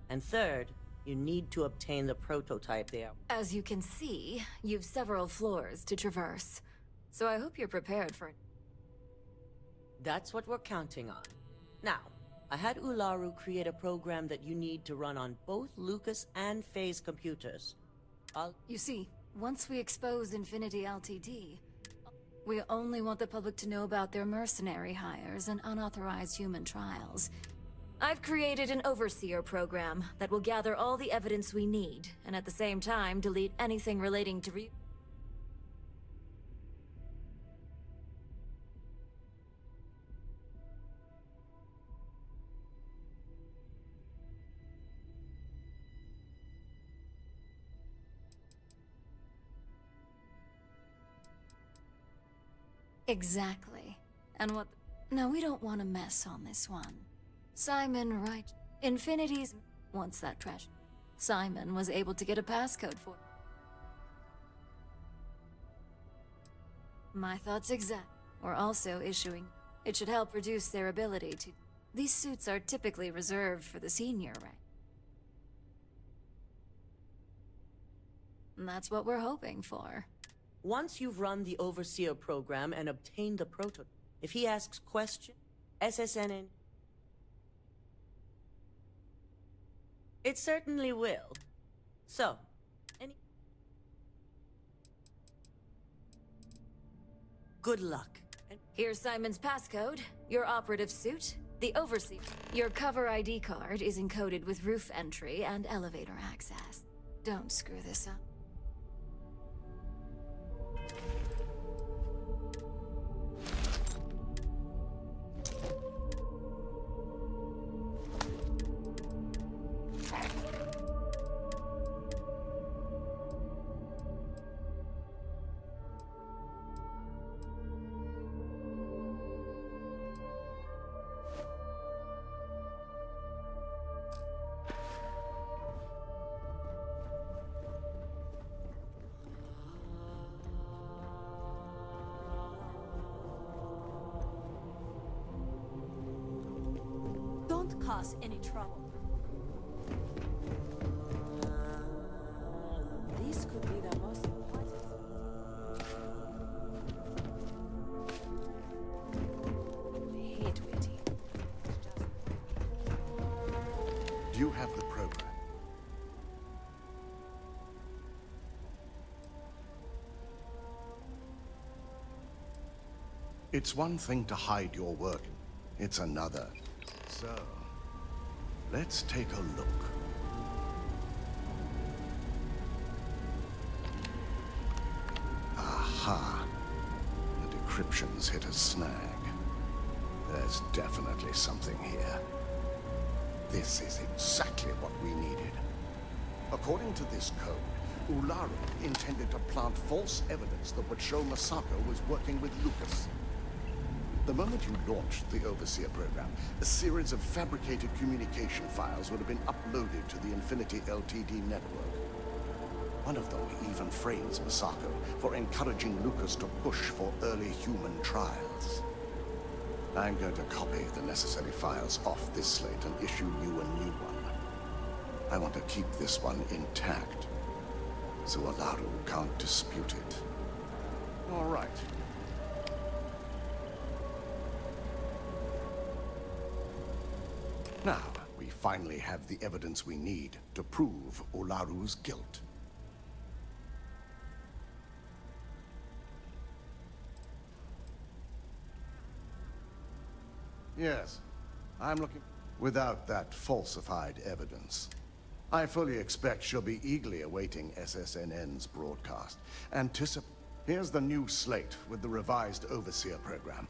And third, you need to obtain the prototype there. As you can see, you've several floors to traverse. So I hope you're prepared for it. That's what we're counting on. Now, I had Ularu create a program that you need to run on both Lucas and Faye's computers. You see, once we expose Infinity Ltd, we only want the public to know about their mercenary hires and unauthorized human trials. I've created an overseer program that will gather all the evidence we need, and at the same time delete anything relating to Exactly. And what... No, we don't want to mess on this one. Simon, right? Infinity's... wants that trash. Simon was able to get a passcode for... My thoughts exact. We're also issuing... It should help reduce their ability to... These suits are typically reserved for the senior rank. And that's what we're hoping for. Once you've run the Overseer program and obtained the prototype, if he asks questions, SSNN... It certainly will. So, any... Good luck. Here's Simon's passcode, your operative suit, the Overseer. Your cover ID card is encoded with roof entry and elevator access. Don't screw this up. Don't cause any trouble. This could be the most important. I hate waiting. Do you have the program? It's one thing to hide your work. It's another. So, let's take a look. Aha. The decryption's hit a snag. There's definitely something here. This is exactly what we needed. According to this code, Ularu intended to plant false evidence that would show Masako was working with Lucas. The moment you launched the Overseer program, a series of fabricated communication files would have been uploaded to the Infinity Ltd network. One of them even frames Masako for encouraging Lucas to push for early human trials. I'm going to copy the necessary files off this slate and issue you a new one. I want to keep this one intact, so Ularu can't dispute it. All right. Now, we finally have the evidence we need to prove Ularu's guilt. Yes, I'm looking... Without that falsified evidence, I fully expect she'll be eagerly awaiting SSNN's broadcast. Here's the new slate with the revised Overseer program.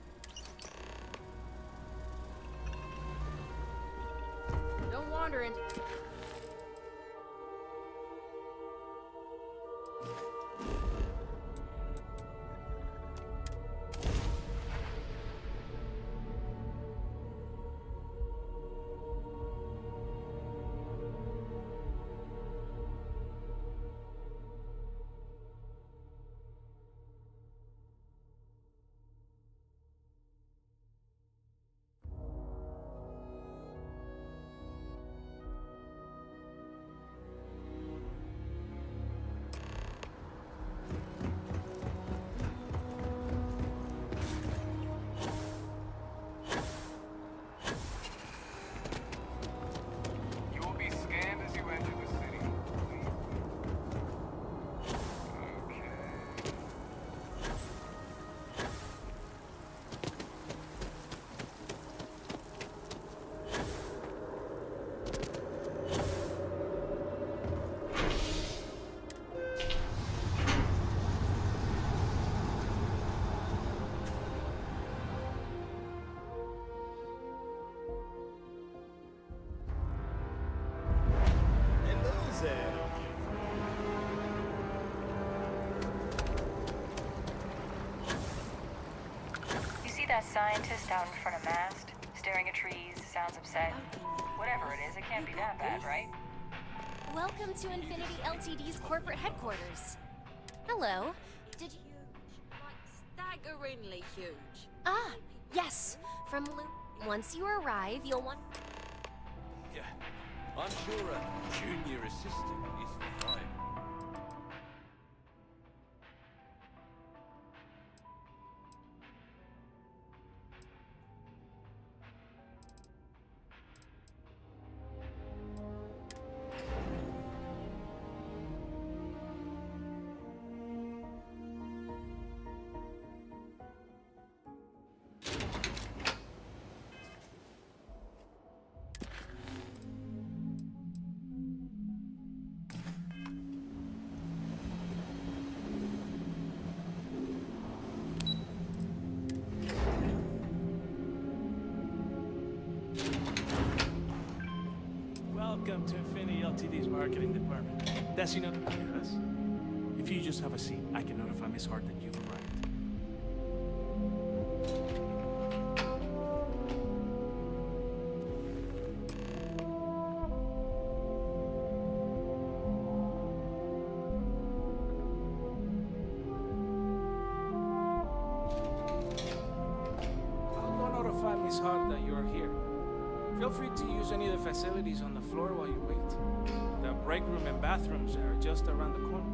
Don't wander in. You see that scientist out in front of mast? Staring at trees, sounds upset. Whatever it is, it can't be that bad, right? Welcome to Infinity Ltd's corporate headquarters. Hello. Did you... Like staggeringly huge. Ah, yes. From Once you arrive, you'll want... Yeah, I'm sure a junior assistant is fine. Welcome to Infinity LTD's marketing department. That's enough. Yes. If you just have a seat, I can notify Miss Hart that you've arrived. I'll go notify Miss Hart that you're here. Feel free to use any of the facilities on the floor while you wait. The break room and bathrooms are just around the corner.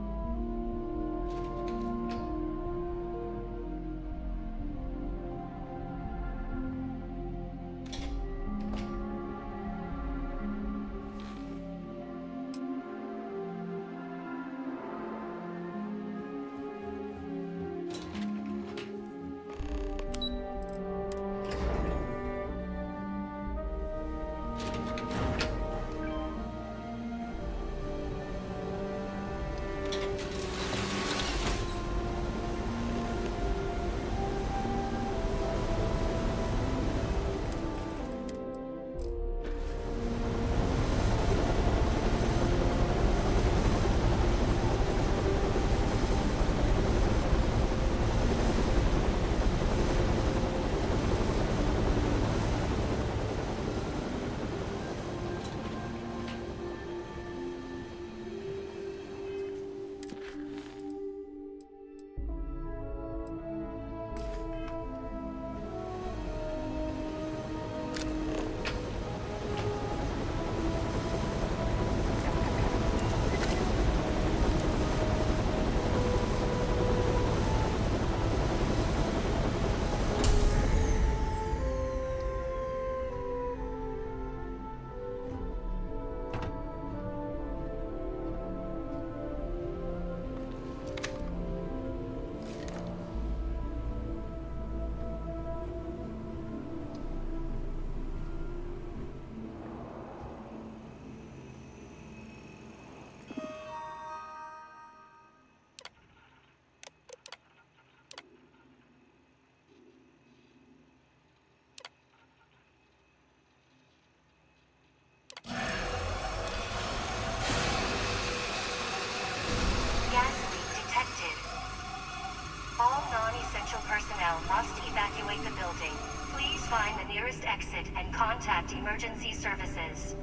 Non-essential personnel must evacuate the building. Please find the nearest exit and contact emergency services.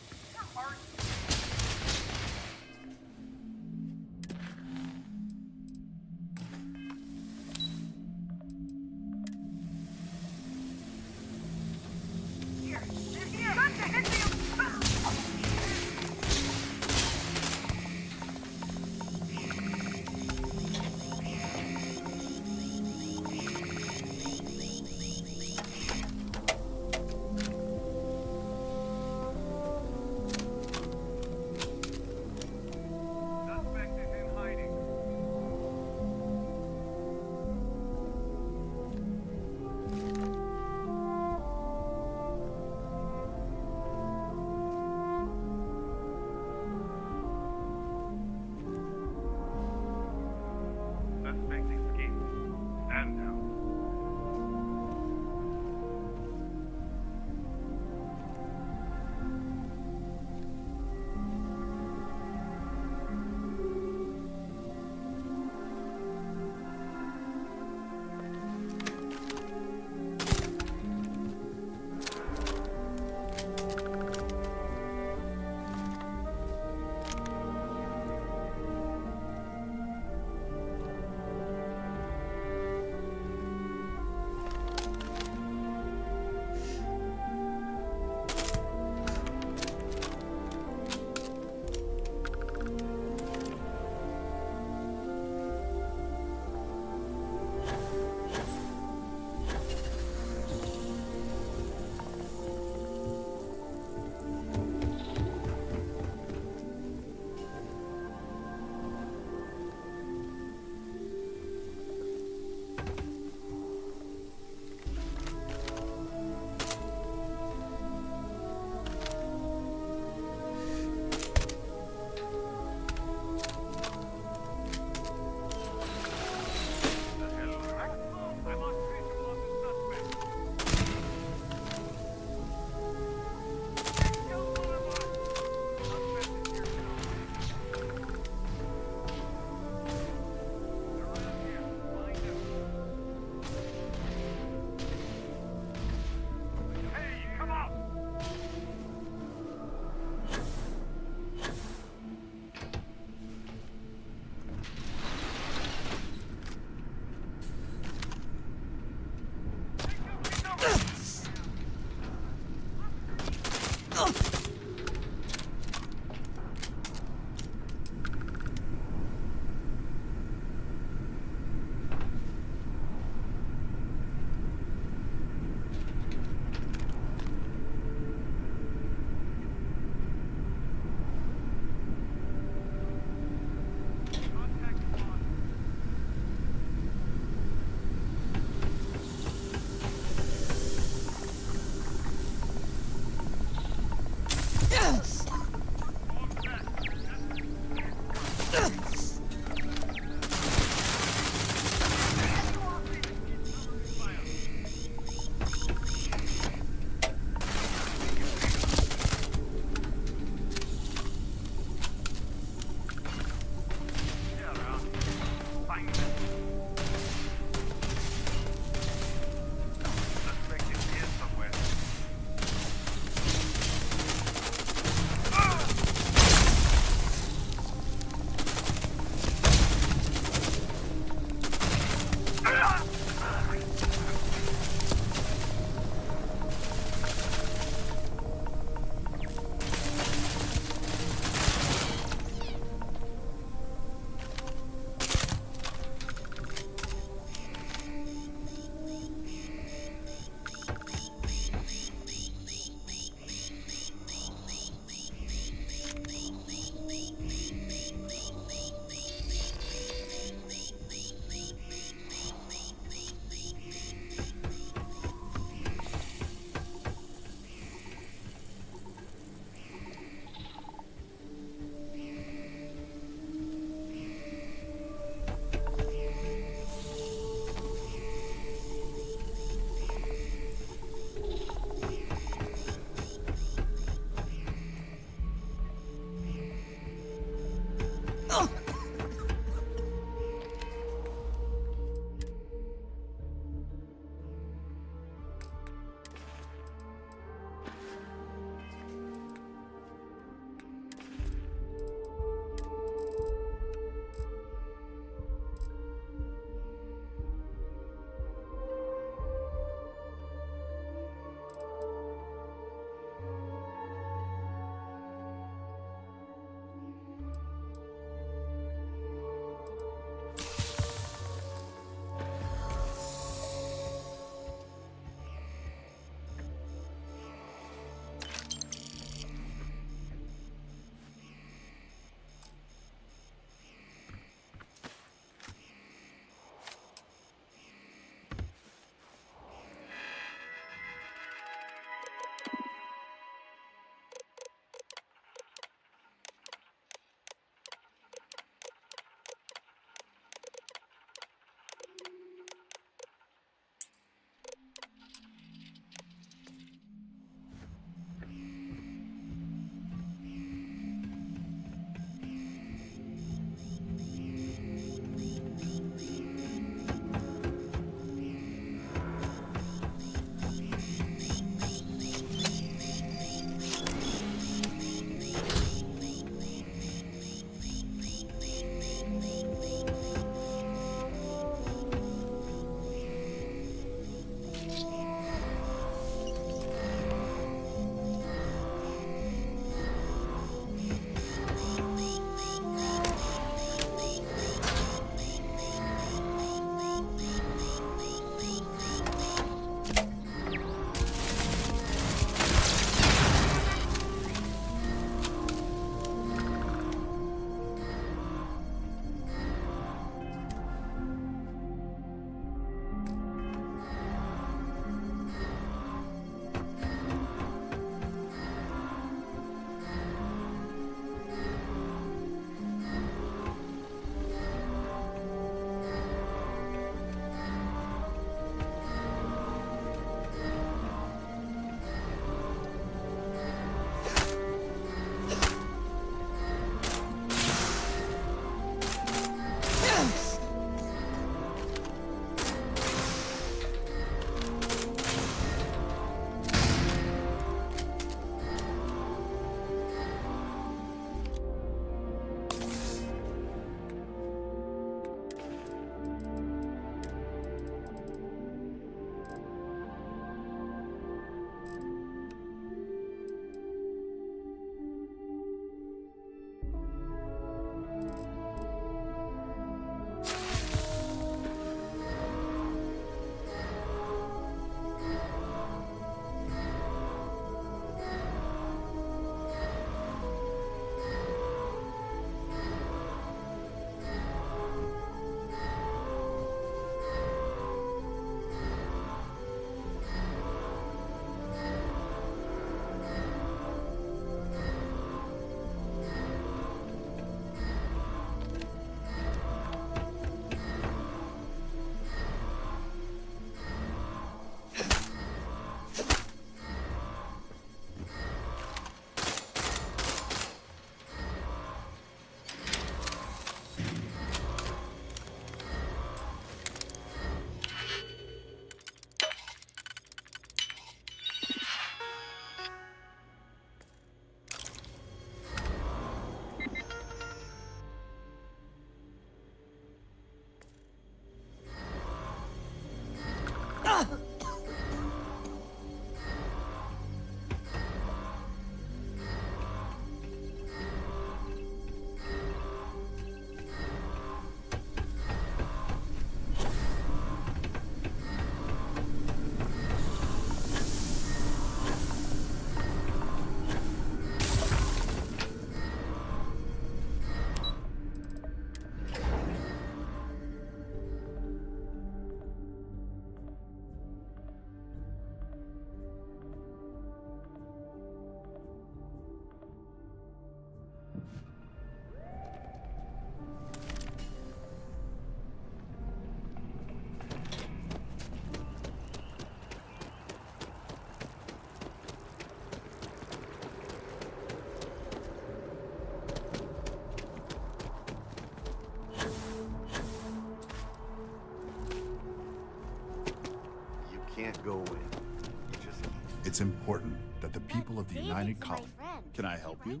can't go in. You just can't. It's important that the people of the United Colony... Can I help you?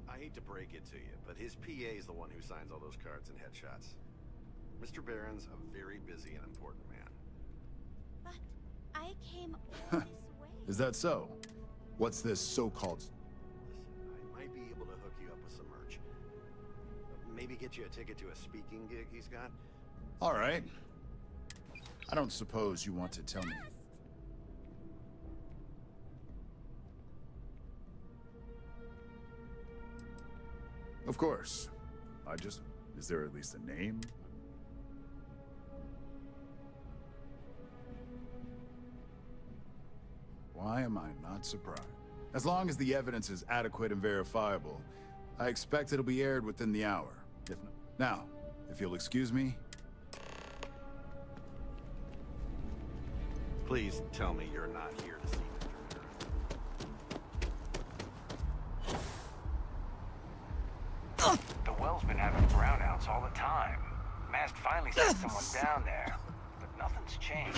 I hate to break it to you, but his PA is the one who signs all those cards and headshots. Mr. Barron's a very busy and important man. But I came all this way. Is that so? What's this so-called... Listen, I might be able to hook you up with some merch. Maybe get you a ticket to a speaking gig he's got. All right. I don't suppose you want to tell me... Of course. Is there at least a name? Why am I not surprised? As long as the evidence is adequate and verifiable, I expect it'll be aired within the hour. If not... Now, if you'll excuse me... Please tell me you're not here to see Mr. Barron. The well's been having brownouts all the time. Mast finally sent someone down there, but nothing's changed.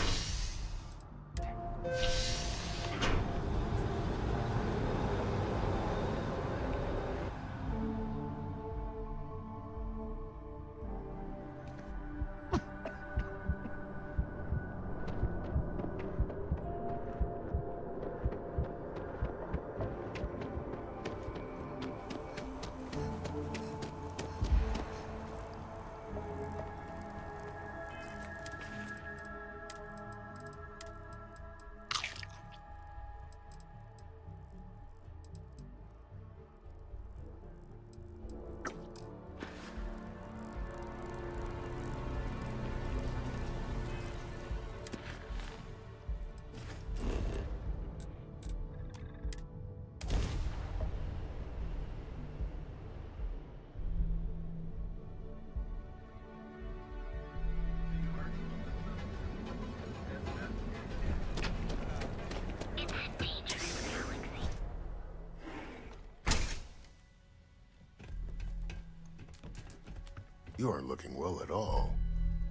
You aren't looking well at all.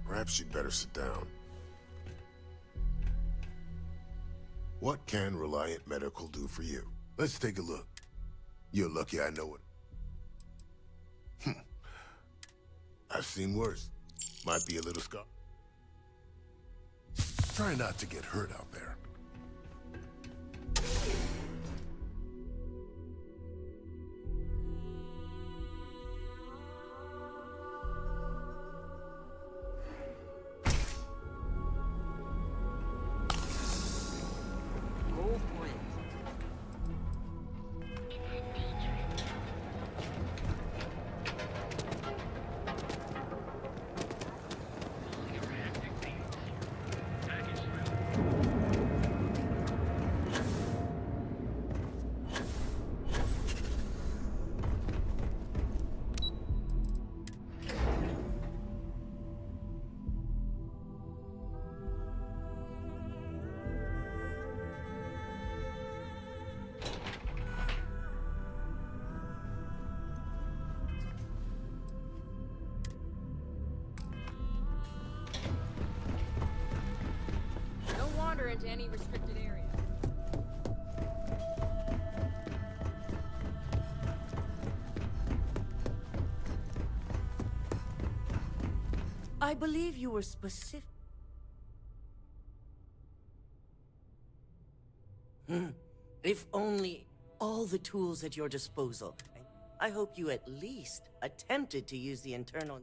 Perhaps you'd better sit down. What can Reliant Medical do for you? Let's take a look. You're lucky I know it. I've seen worse. Might be a little scar. Try not to get hurt out there. Into any restricted area. I believe you were specific. If only all the tools at your disposal. I hope you at least attempted to use the internal...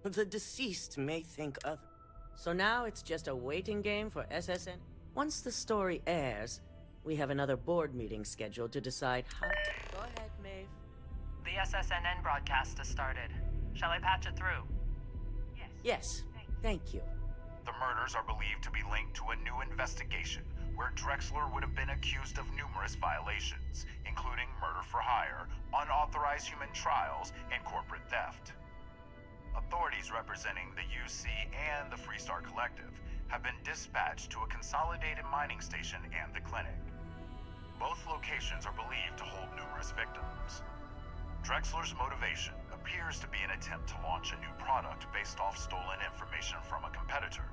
The deceased may think other. So now it's just a waiting game for SSN. Once the story airs, we have another board meeting scheduled to decide how... Go ahead, Maeve. The SSNN broadcast has started. Shall I patch it through? Yes, thank you. The murders are believed to be linked to a new investigation where Drexler would have been accused of numerous violations, including murder for hire, unauthorized human trials, and corporate theft. Authorities representing the UC and the Freestar Collective have been dispatched to a consolidated mining station and the clinic. Both locations are believed to hold numerous victims. Drexler's motivation appears to be an attempt to launch a new product based off stolen information from a competitor.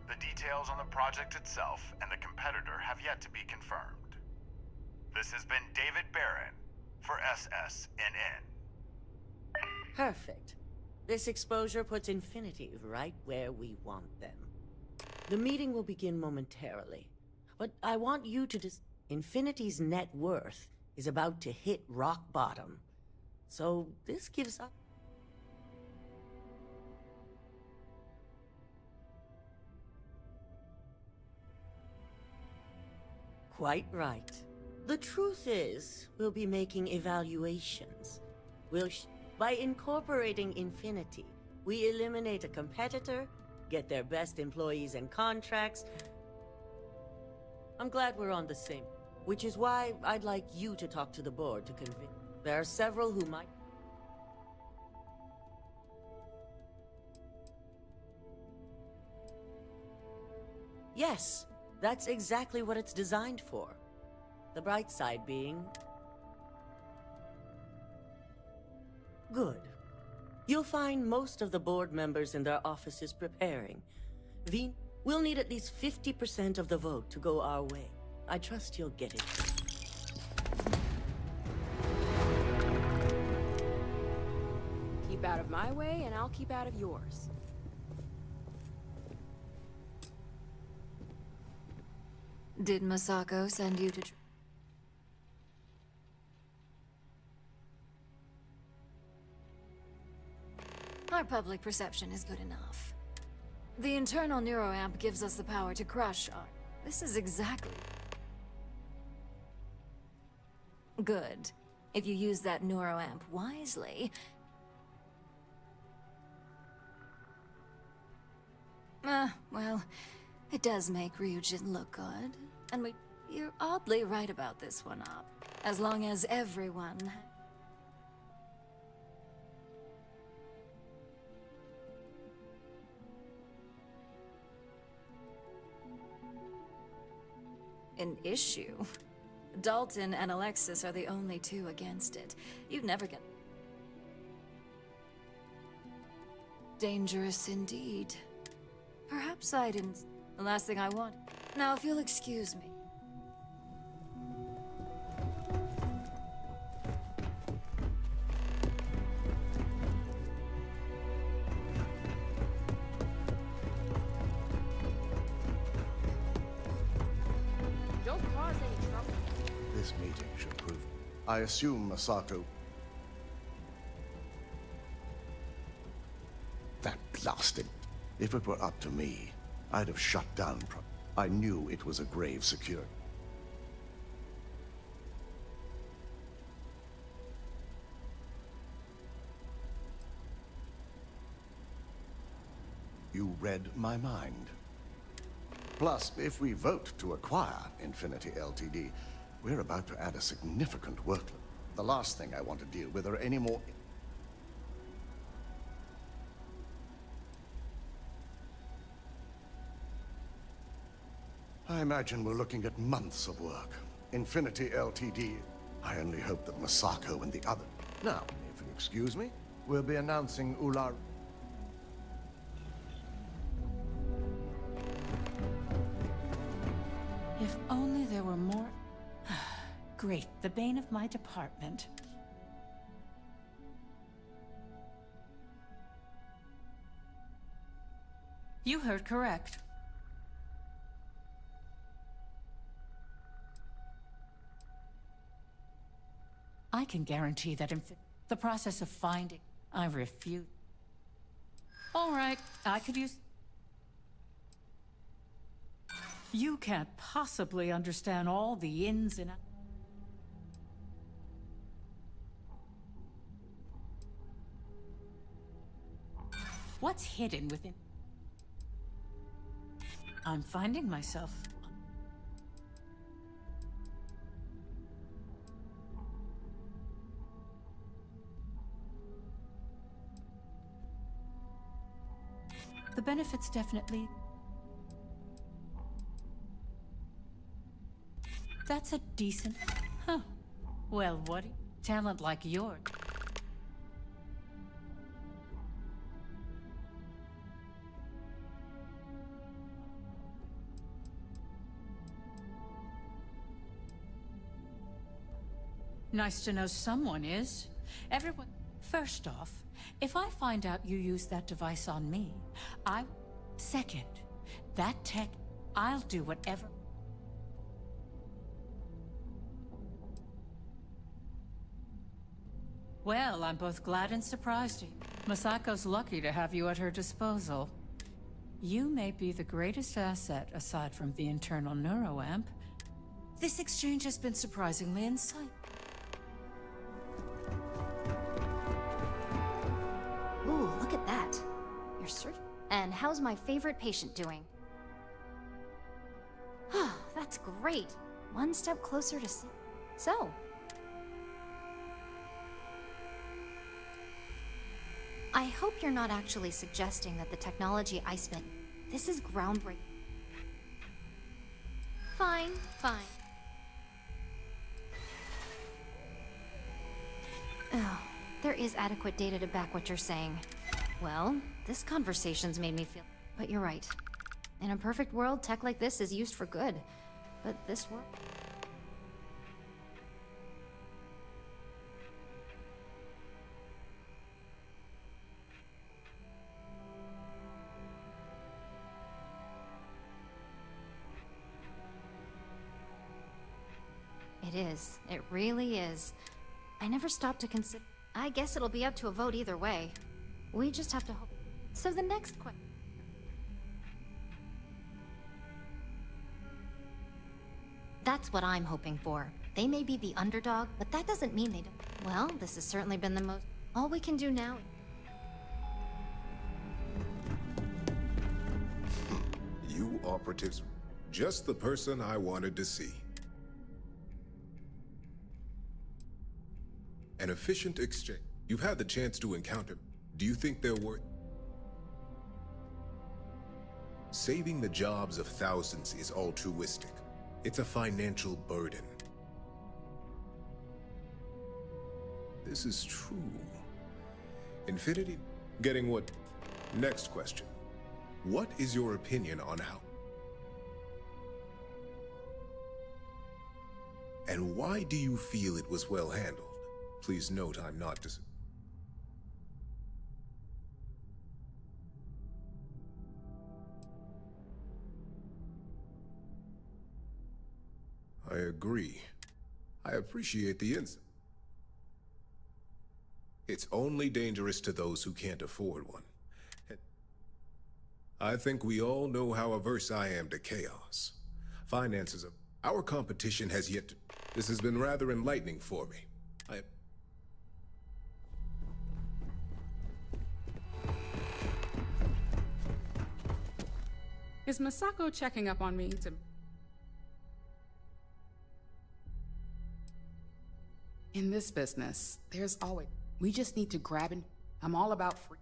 The details on the project itself and the competitor have yet to be confirmed. This has been David Barron for SSNN. Perfect. This exposure puts Infinity right where we want them. The meeting will begin momentarily, but I want you to Infinity's net worth is about to hit rock bottom. So this gives us... Quite right. The truth is, we'll be making evaluations. By incorporating Infinity, we eliminate a competitor, get their best employees and contracts. I'm glad we're on the same. Which is why I'd like you to talk to the board to convince. There are several who might... Yes, that's exactly what it's designed for. The bright side being... Good. You'll find most of the board members in their offices preparing. We'll need at least 50% of the vote to go our way. I trust you'll get it. Keep out of my way, and I'll keep out of yours. Did Masako send you to... Our public perception is good enough. The internal neuroamp gives us the power to crush our... This is exactly... Good. If you use that neuroamp wisely... well, it does make Ryujin look good. And you're oddly right about this one up. As long as everyone... An issue? Dalton and Alexis are the only two against it. You'd never get... Dangerous indeed. Perhaps I didn't... The last thing I want... Now, if you'll excuse me. Don't cause any trouble. This meeting should prove... I assume Masako... That blasted... If it were up to me, I'd have shut down I knew it was a grave security. You read my mind. Plus, if we vote to acquire Infinity Ltd, we're about to add a significant workload. The last thing I want to deal with are any more... I imagine we're looking at months of work. Infinity Ltd. I only hope that Masako and the other... Now, if you excuse me, we'll be announcing Ular... If only there were more... Great, the bane of my department. You heard correct. I can guarantee that in the process of finding, I refuse. All right, I could use... You can't possibly understand all the ins and outs. What's hidden within... I'm finding myself... The benefits definitely... That's a decent... Huh. Well, what... Talent like yours. Nice to know someone is. Everyone. First off, if I find out you use that device on me, Second, that tech, I'll do whatever. Well, I'm both glad and surprised. Masako's lucky to have you at her disposal. You may be the greatest asset aside from the internal neuroamp. This exchange has been surprisingly insightful. Ooh, look at that. You're certain. And how's my favorite patient doing? That's great. One step closer to see. So. I hope you're not actually suggesting that the technology I spent. This is groundbreaking. Fine, fine. Oh, there is adequate data to back what you're saying. Well, this conversation's made me feel. But you're right. In a perfect world, tech like this is used for good. But this world. It is. It really is. I never stopped to consider. I guess it'll be up to a vote either way. We just have to hope. So the next question. That's what I'm hoping for. They may be the underdog, but that doesn't mean they don't. Well, this has certainly been the most. All we can do now. You operatives, just the person I wanted to see. An efficient exchange. You've had the chance to encounter. Do you think they're worth? Saving the jobs of thousands is altruistic. It's a financial burden. This is true. Infinity, getting what? Next question. What is your opinion on how? And why do you feel it was well handled? Please note I'm not I agree. I appreciate the insight. It's only dangerous to those who can't afford one. I think we all know how averse I am to chaos. Finances, our competition has yet to... This has been rather enlightening for me. Is Masako checking up on me to... In this business, there's always... We just need to grab and... I'm all about free...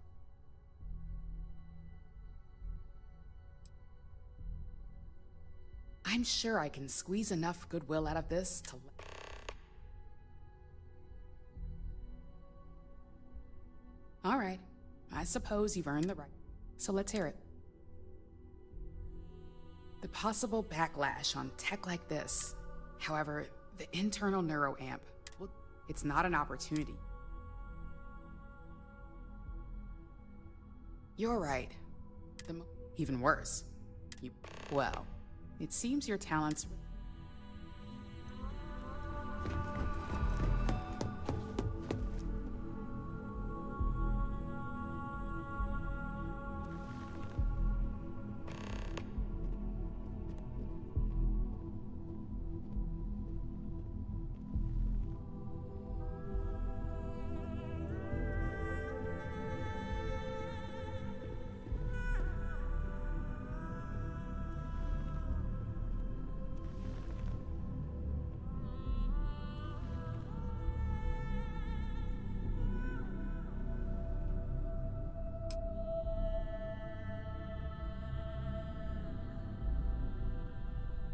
I'm sure I can squeeze enough goodwill out of this to... All right. I suppose you've earned the right. So let's hear it. The possible backlash on tech like this. However, the internal neuroamp, well, it's not an opportunity. You're right. Even worse. Well, it seems your talents...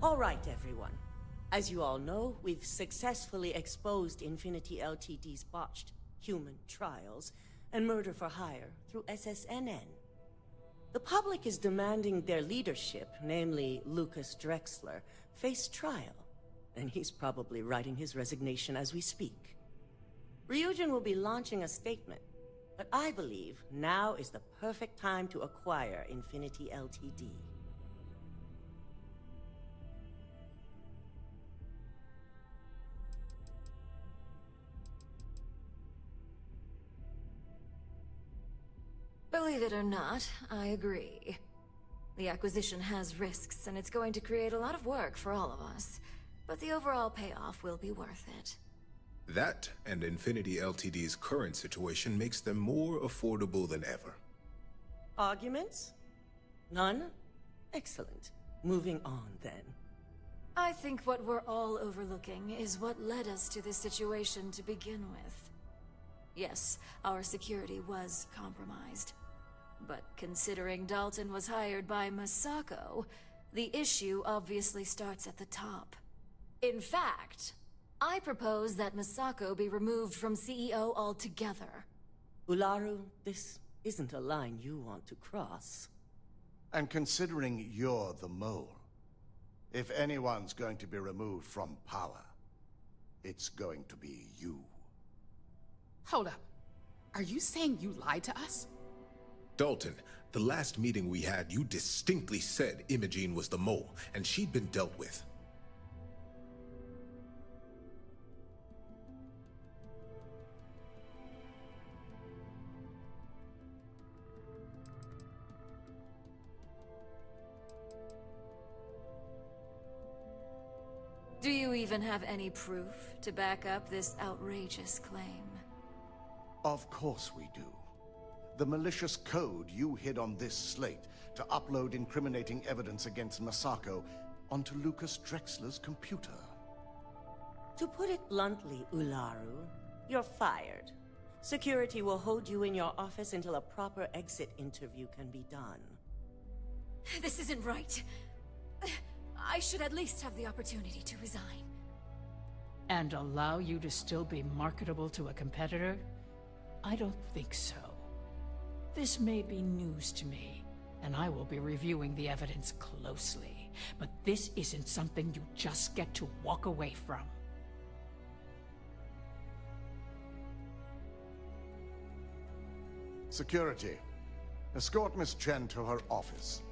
All right, everyone. As you all know, we've successfully exposed Infinity Ltd's botched human trials and murder for hire through SSNN. The public is demanding their leadership, namely Lucas Drexler, face trial, and he's probably writing his resignation as we speak. Ryujin will be launching a statement, but I believe now is the perfect time to acquire Infinity Ltd. Believe it or not, I agree. The acquisition has risks, and it's going to create a lot of work for all of us. But the overall payoff will be worth it. That and Infinity Ltd's current situation makes them more affordable than ever. Arguments? None? Excellent. Moving on, then. I think what we're all overlooking is what led us to this situation to begin with. Yes, our security was compromised. But considering Dalton was hired by Masako, the issue obviously starts at the top. In fact, I propose that Masako be removed from CEO altogether. Ularu, this isn't a line you want to cross. And considering you're the mole, if anyone's going to be removed from power, it's going to be you. Hold up. Are you saying you lied to us? Dalton, the last meeting we had, you distinctly said Imogene was the mole, and she'd been dealt with. Do you even have any proof to back up this outrageous claim? Of course we do. The malicious code you hid on this slate to upload incriminating evidence against Masako onto Lucas Drexler's computer. To put it bluntly, Ularu, you're fired. Security will hold you in your office until a proper exit interview can be done. This isn't right. I should at least have the opportunity to resign. And allow you to still be marketable to a competitor? I don't think so. This may be news to me, and I will be reviewing the evidence closely. But this isn't something you just get to walk away from. Security, escort Miss Chen to her office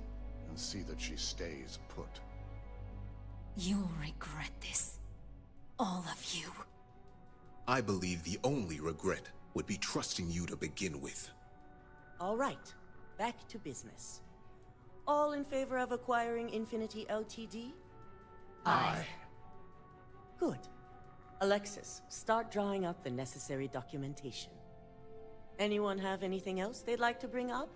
and see that she stays put. You'll regret this. All of you. I believe the only regret would be trusting you to begin with. All right, back to business. All in favor of acquiring Infinity Ltd? Aye. Good. Alexis, start drawing up the necessary documentation. Anyone have anything else they'd like to bring up?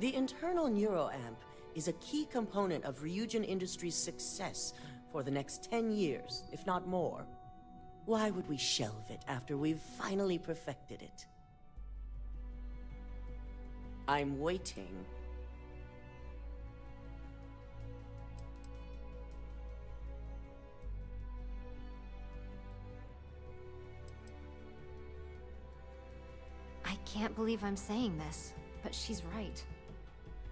The internal neuroamp is a key component of Ryujin Industries' success for the next 10 years, if not more. Why would we shelve it after we've finally perfected it? I'm waiting. I can't believe I'm saying this, but she's right.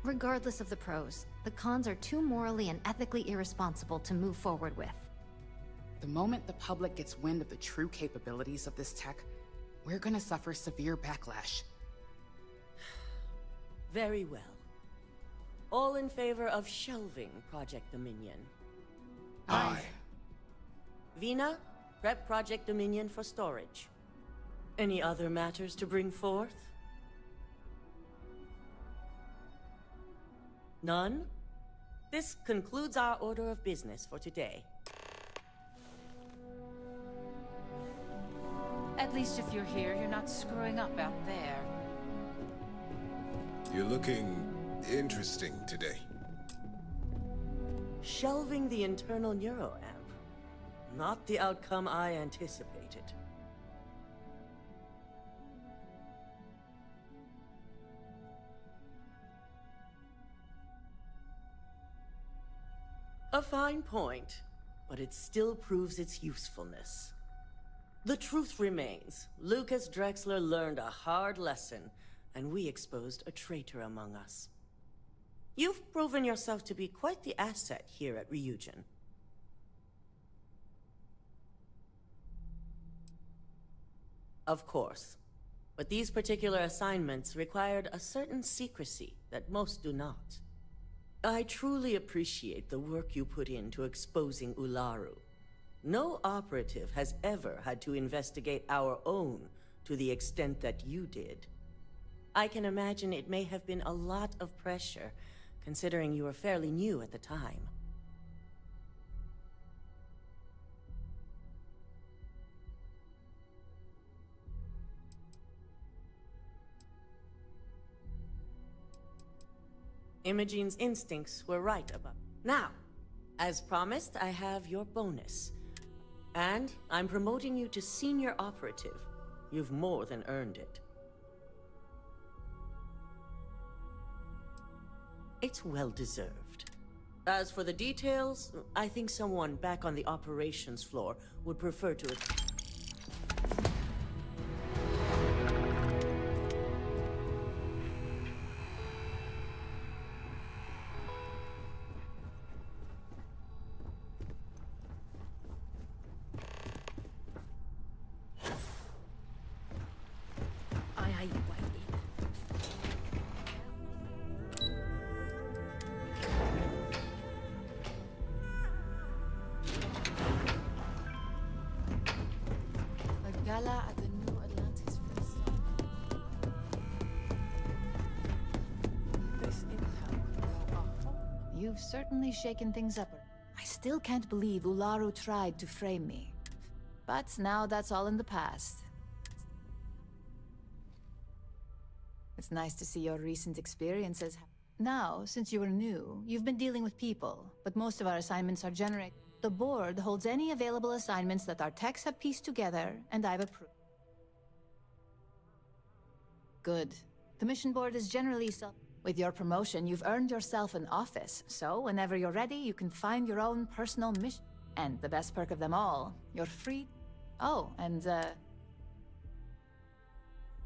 Regardless of the pros, the cons are too morally and ethically irresponsible to move forward with. The moment the public gets wind of the true capabilities of this tech, we're gonna suffer severe backlash. Very well. All in favor of shelving Project Dominion? Aye. Vina, prep Project Dominion for storage. Any other matters to bring forth? None? This concludes our order of business for today. At least if you're here, you're not screwing up out there. You're looking interesting today. Shelving the internal neuroamp? Not the outcome I anticipated. A fine point, but it still proves its usefulness. The truth remains, Lucas Drexler learned a hard lesson, and we exposed a traitor among us. You've proven yourself to be quite the asset here at Ryujin. Of course, but these particular assignments required a certain secrecy that most do not. I truly appreciate the work you put into exposing Ularu. No operative has ever had to investigate our own to the extent that you did. I can imagine it may have been a lot of pressure, considering you were fairly new at the time. Imogene's instincts were right about. Now, as promised, I have your bonus. And I'm promoting you to senior operative. You've more than earned it. It's well deserved. As for the details, I think someone back on the operations floor would prefer to... Gala at the New Atlantis Feast. This is You've certainly shaken things up. I still can't believe Ularu tried to frame me. But now that's all in the past. It's nice to see your recent experiences. Now, since you were new, you've been dealing with people, but most of our assignments are generated. The board holds any available assignments that our techs have pieced together, and I've approved. Good. The mission board is generally With your promotion, you've earned yourself an office, so whenever you're ready, you can find your own personal mission. And the best perk of them all, you're free. Oh, and,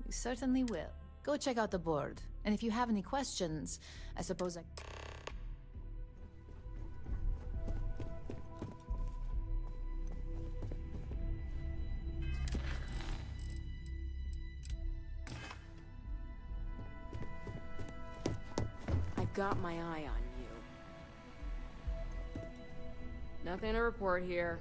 you certainly will. Go check out the board, and if you have any questions, I suppose Got my eye on you. Nothing to report here.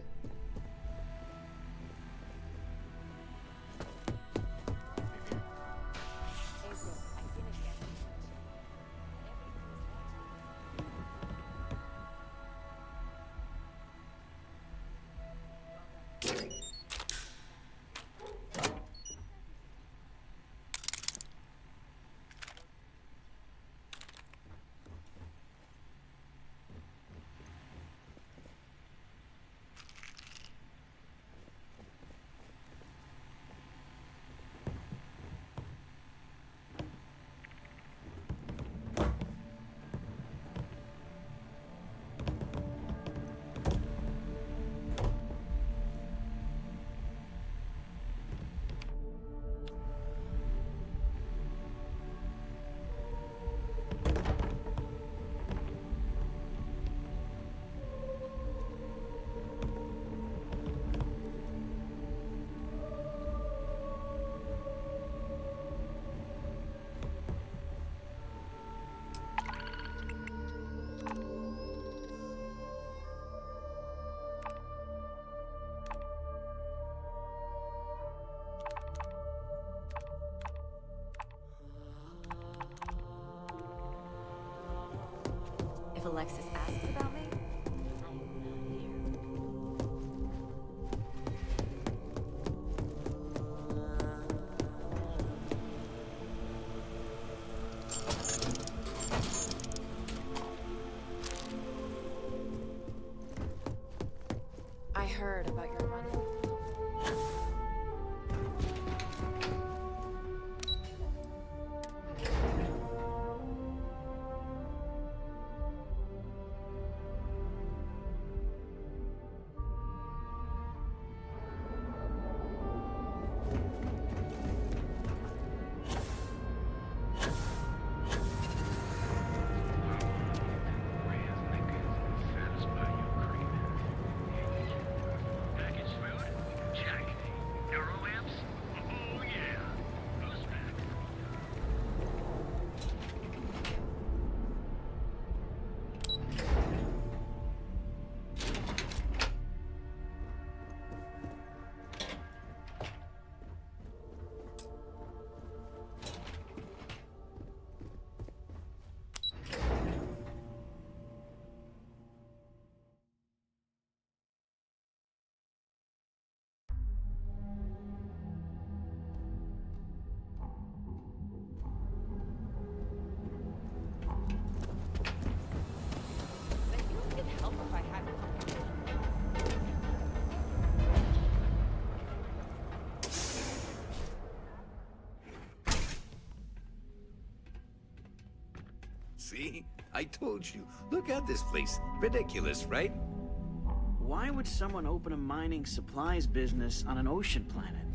if Alexis asks about me, I heard about See? I told you. Look at this place. Ridiculous, right? Why would someone open a mining supplies business on an ocean planet?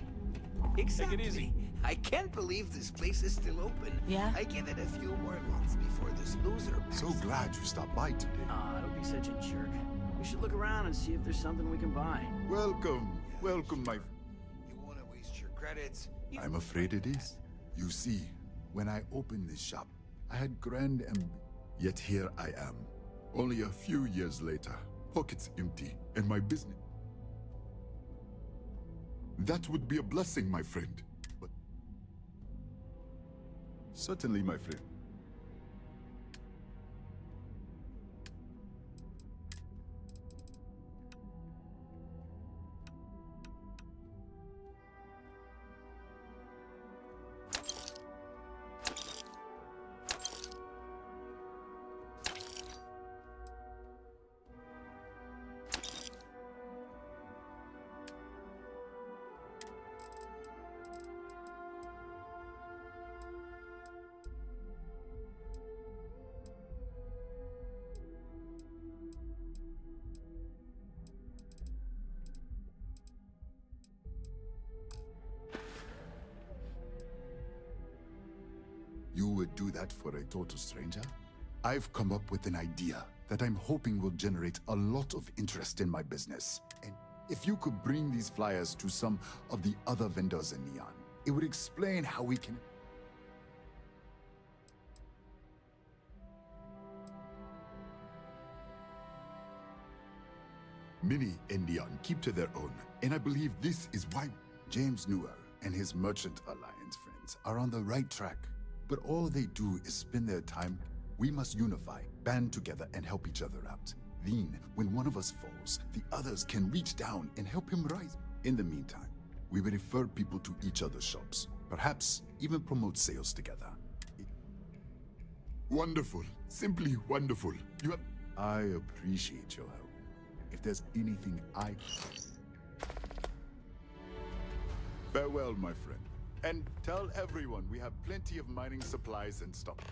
Exactly. Take it easy. I can't believe this place is still open. Yeah? I give it a few more months before this loser passes. So glad you stopped by today. Ah, don't be such a jerk. We should look around and see if there's something we can buy. Welcome. Welcome, my... You want to waste your credits? I'm afraid it is. You see, when I opened this shop, I had grand Yet here I am. Only a few years later, pockets empty, and my business... That would be a blessing, my friend. But... Certainly, my friend. You would do that for a total stranger? I've come up with an idea that I'm hoping will generate a lot of interest in my business. And if you could bring these flyers to some of the other vendors in Neon, it would explain how we can... Many in Neon keep to their own, and I believe this is why James Newell and his Merchant Alliance friends are on the right track. But all they do is spend their time. We must unify, band together, and help each other out. Then, when one of us falls, the others can reach down and help him rise. In the meantime, we will refer people to each other's shops. Perhaps even promote sales together. Wonderful. Simply wonderful. You have... I appreciate your help. If there's anything I... Farewell, my friend. And tell everyone we have plenty of mining supplies in stock.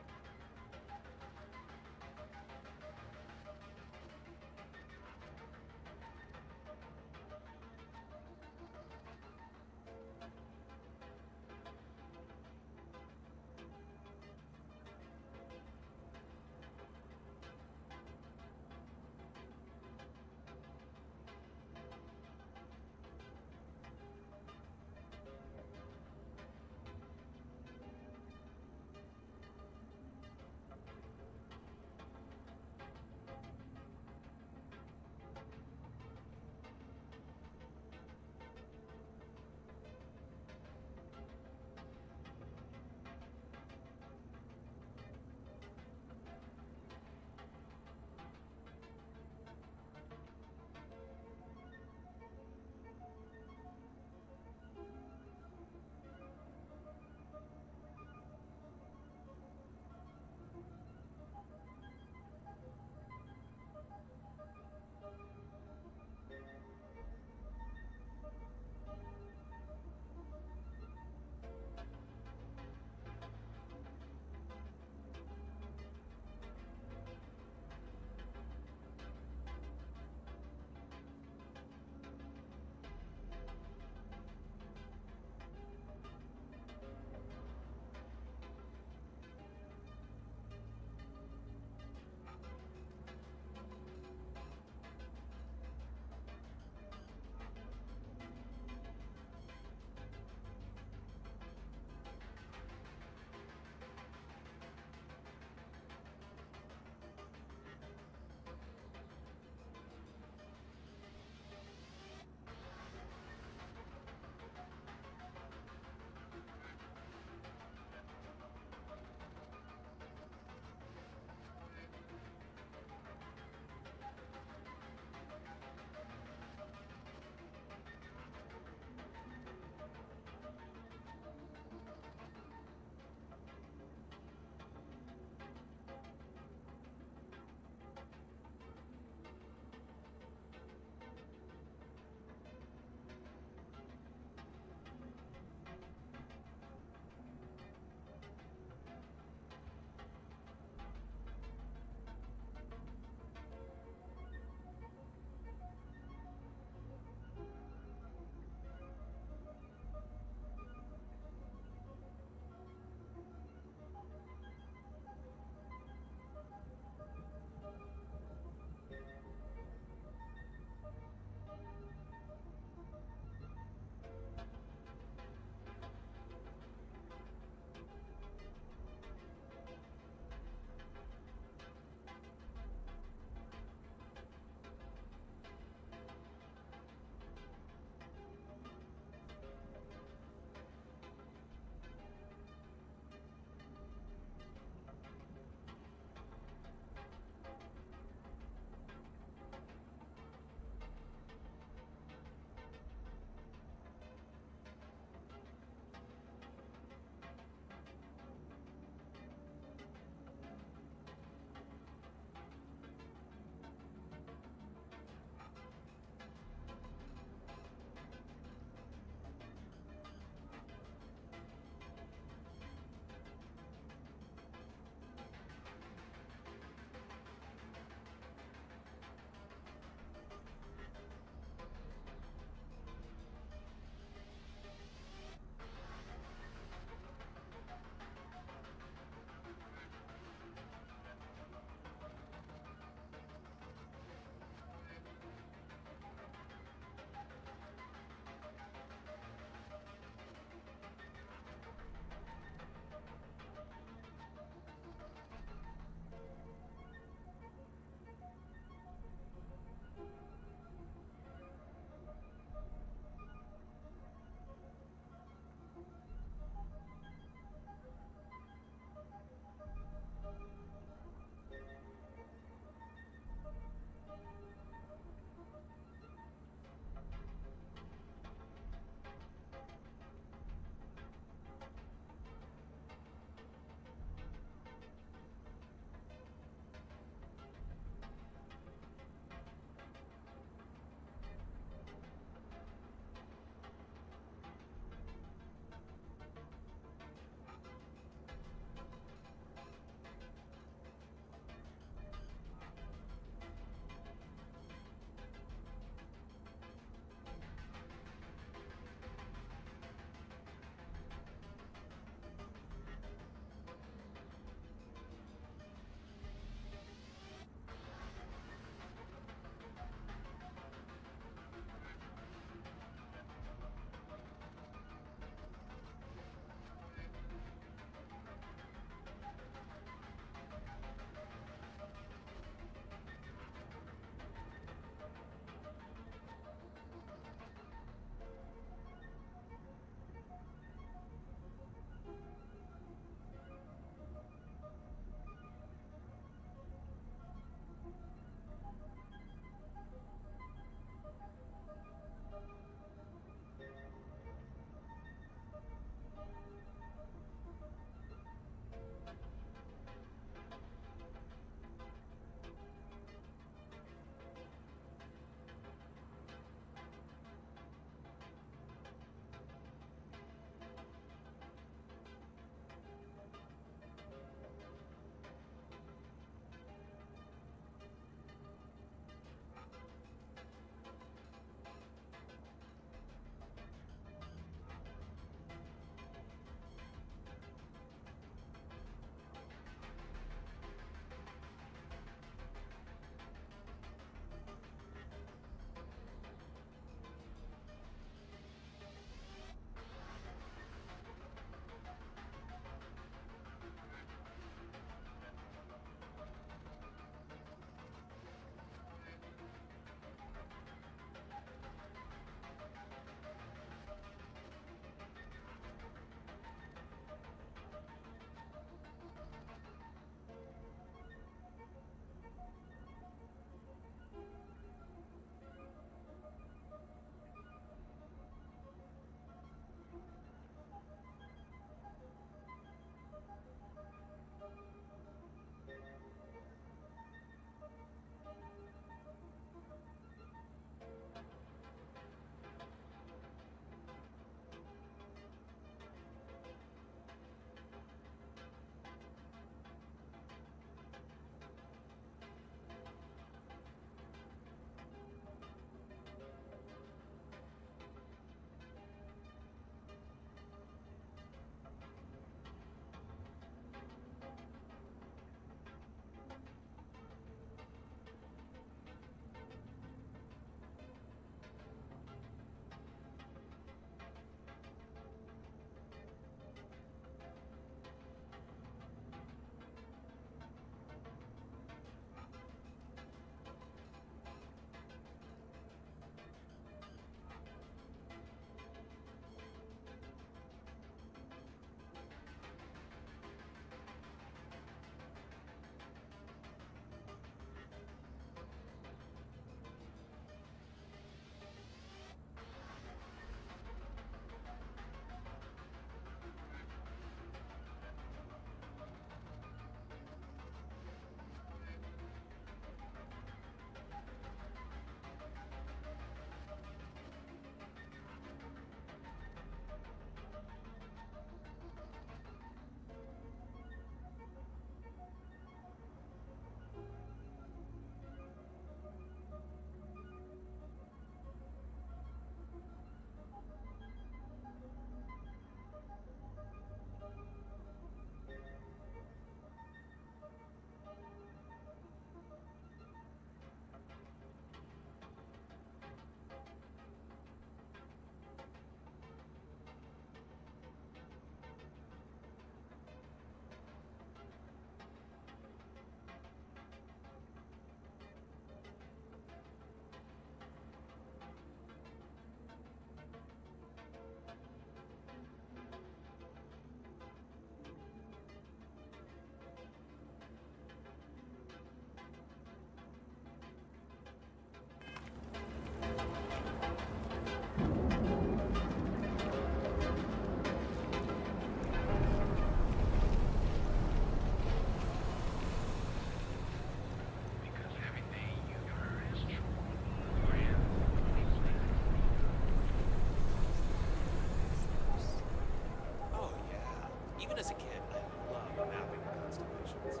Even as a kid, I love mapping constellations.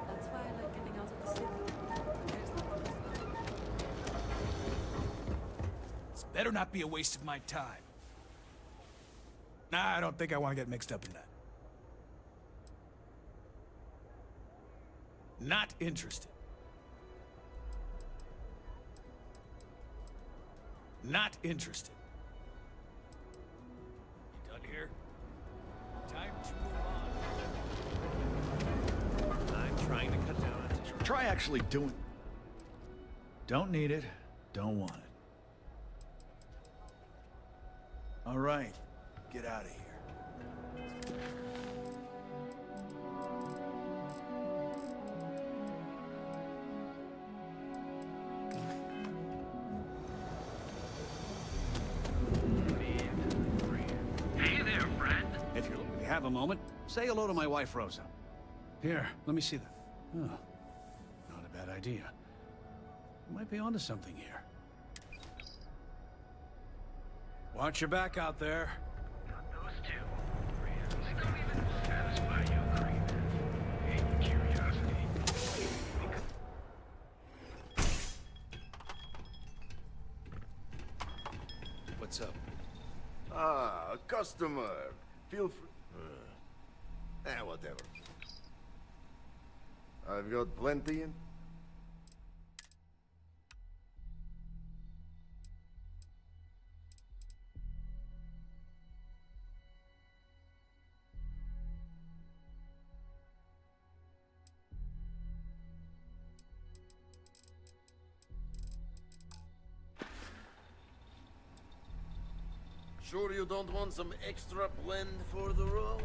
That's why I like getting out of the city. This better not be a waste of my time. Nah, I don't think I want to get mixed up in that. Not interested. Not interested. You done here? Time to move on. I'm trying to cut down on tissue. Try actually doing. Don't need it. Don't want it. All right. Get out of here. Hey there, friend. If you have a moment, say hello to my wife, Rosa. Here, let me see that. Oh, not a bad idea. You might be onto something here. Watch your back out there. Those two. They don't even satisfy your craving. And curiosity. What's up? Ah, a customer. Feel free. Whatever. I've got plenty in. Sure you don't want some extra blend for the road?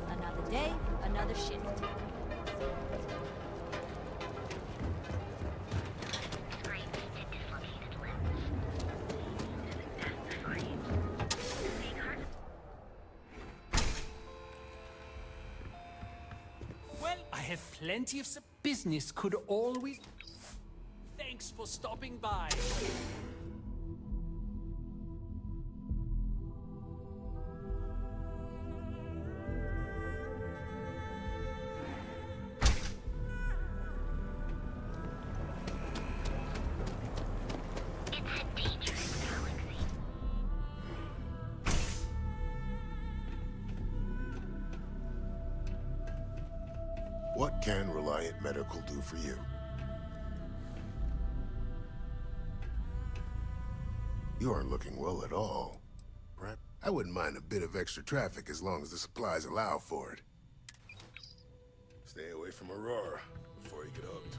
Another day, another shift. Well, I have plenty of business. Could always. Thanks for stopping by. What can Reliant Medical do for you? You aren't looking well at all. Right? I wouldn't mind a bit of extra traffic as long as the supplies allow for it. Stay away from Aurora before you get hooked.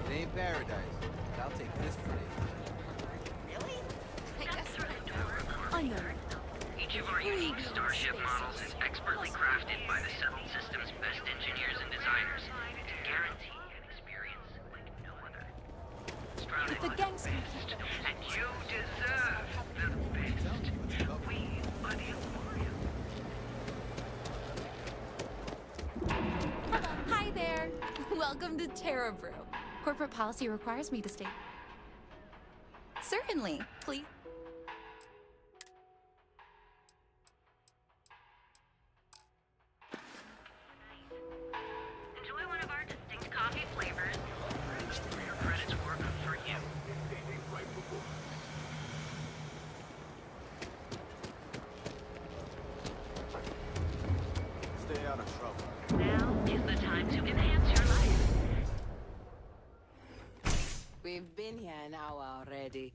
It ain't paradise, but I'll take this for you. Really? I know. Each of our unique Starship models is expertly crafted by the Settled System's best engineers and designers to guarantee an experience like no other. Striving If the gangs can keep it. and you deserve the best. We are the Emporium. Hi there. Welcome to Terra Brew. Corporate policy requires me to stay. Certainly. Please. Enjoy one of our distinct coffee flavors. Your credits work for you. Stay out of trouble. Now is the time to enhance your life. We've been here now already.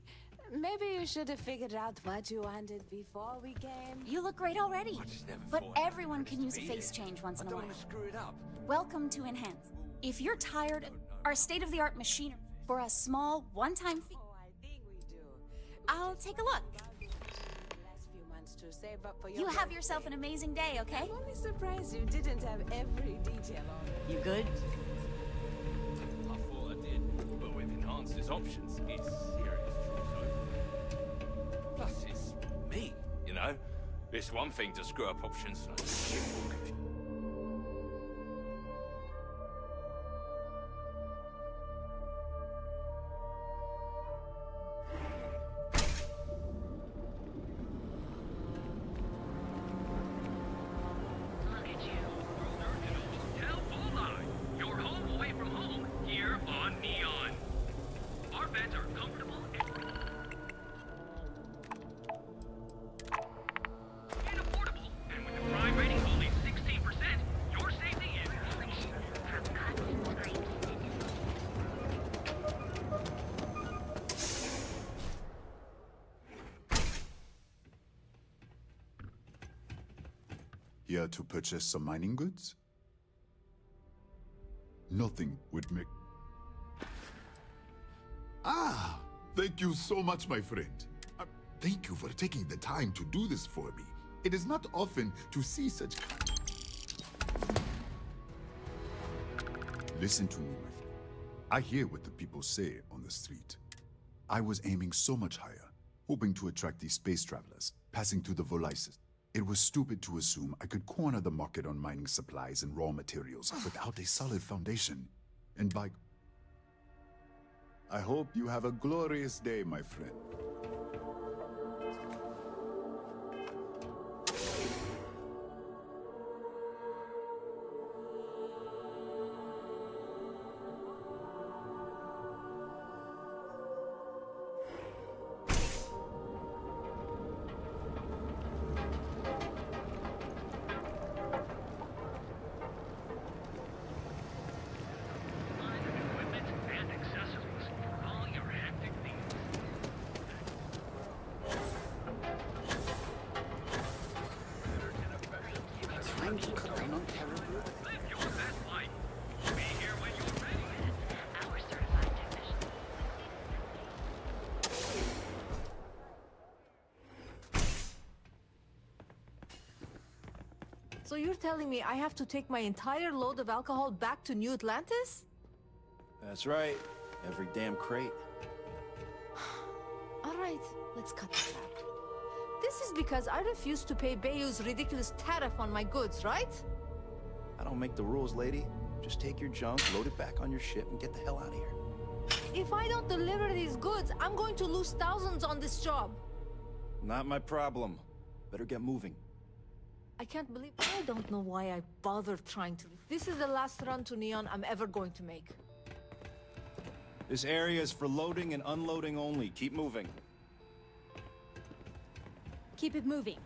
Maybe you should have figured out what you wanted before we came. You look great already. But everyone can use a face change once in a while. Welcome to Enhance. If you're tired our state-of-the-art machinery for a small, one-time fee. I'll take a look. To save up for You have yourself an amazing day, okay? I'm only surprised you didn't have every detail on. You good? I thought I did, but with enhancers options, it's serious trouble. Plus, it's me, you know? It's one thing to screw up options like shit more confusing. Here to purchase some mining goods? Nothing would make... Ah! Thank you so much, my friend. Thank you for taking the time to do this for me. It is not often to see such... Listen to me, my friend. I hear what the people say on the street. I was aiming so much higher, hoping to attract these space travelers, passing through the Volisis. It was stupid to assume I could corner the market on mining supplies and raw materials without a solid foundation. And by... I hope you have a glorious day, my friend. So you're telling me I have to take my entire load of alcohol back to New Atlantis? That's right. Every damn crate. All right, let's cut this out. This is because I refuse to pay Bayou's ridiculous tariff on my goods, right? I don't make the rules, lady. Just take your junk, load it back on your ship, and get the hell out of here. If I don't deliver these goods, I'm going to lose thousands on this job. Not my problem. Better get moving. I can't believe... I don't know why I bothered trying to... This is the last run to Neon I'm ever going to make. This area is for loading and unloading only. Keep moving. Keep it moving.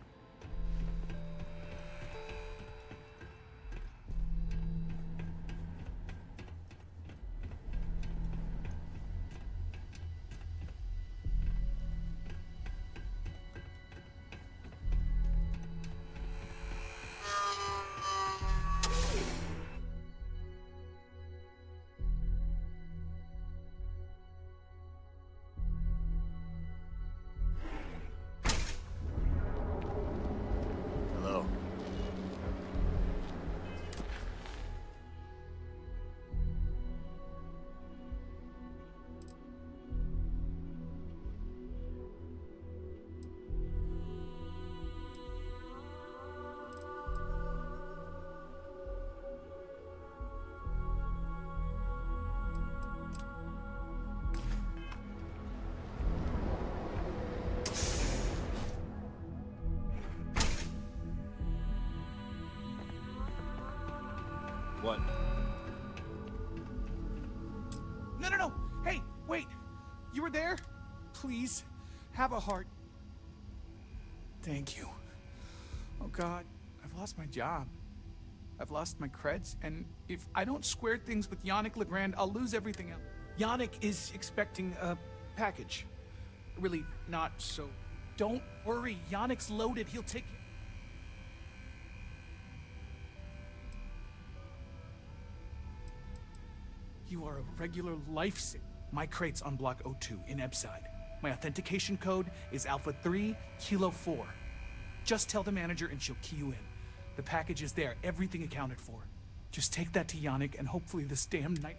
What? No! Hey, wait! You were there? Please, have a heart. Thank you. Oh God, I've lost my job. I've lost my creds, and if I don't square things with Yannick Legrand, I'll lose everything else. Yannick is expecting a package. Really not, so don't worry. Yannick's loaded. He'll take... You are a regular lifesaver. My crate's on Block O2 in Ebside. My authentication code is Alpha 3 Kilo 4. Just tell the manager and she'll key you in. The package is there, everything accounted for. Just take that to Yannick and hopefully this damn night...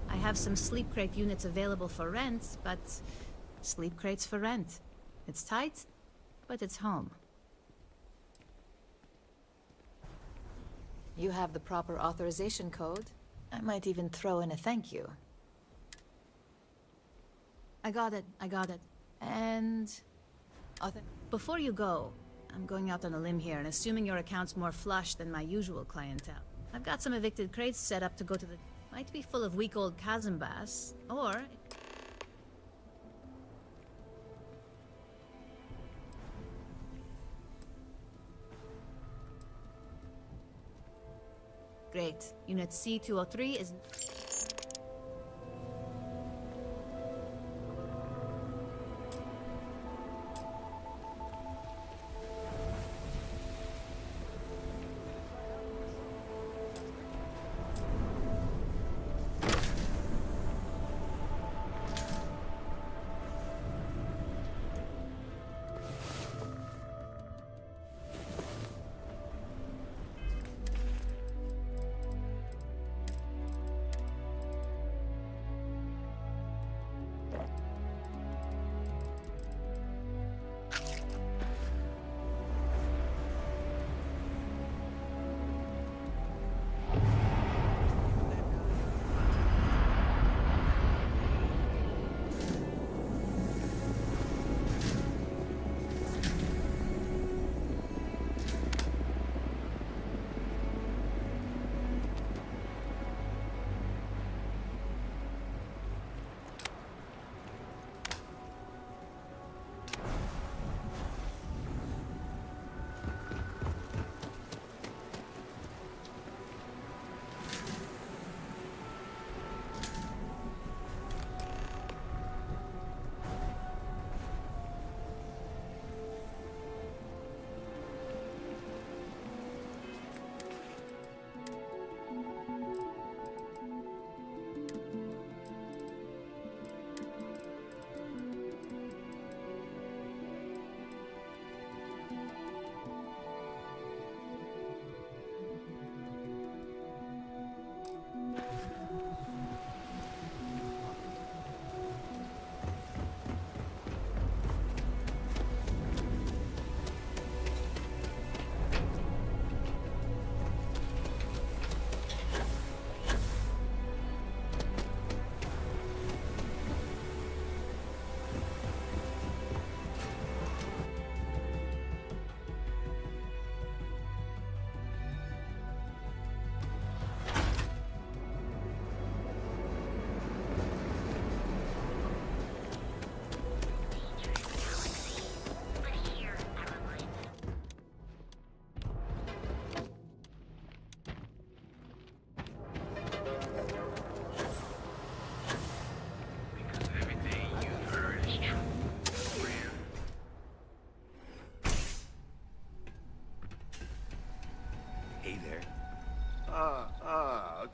I have some sleep crate units available for rent, but sleep crates for rent. It's tight, but it's home. You have the proper authorization code. I might even throw in a thank you. I got it. And... Before you go, I'm going out on a limb here and assuming your account's more flush than my usual clientele. I've got some evicted crates set up to go to the... Might be full of weak old chasm bass, or... Great. Unit C-203 is...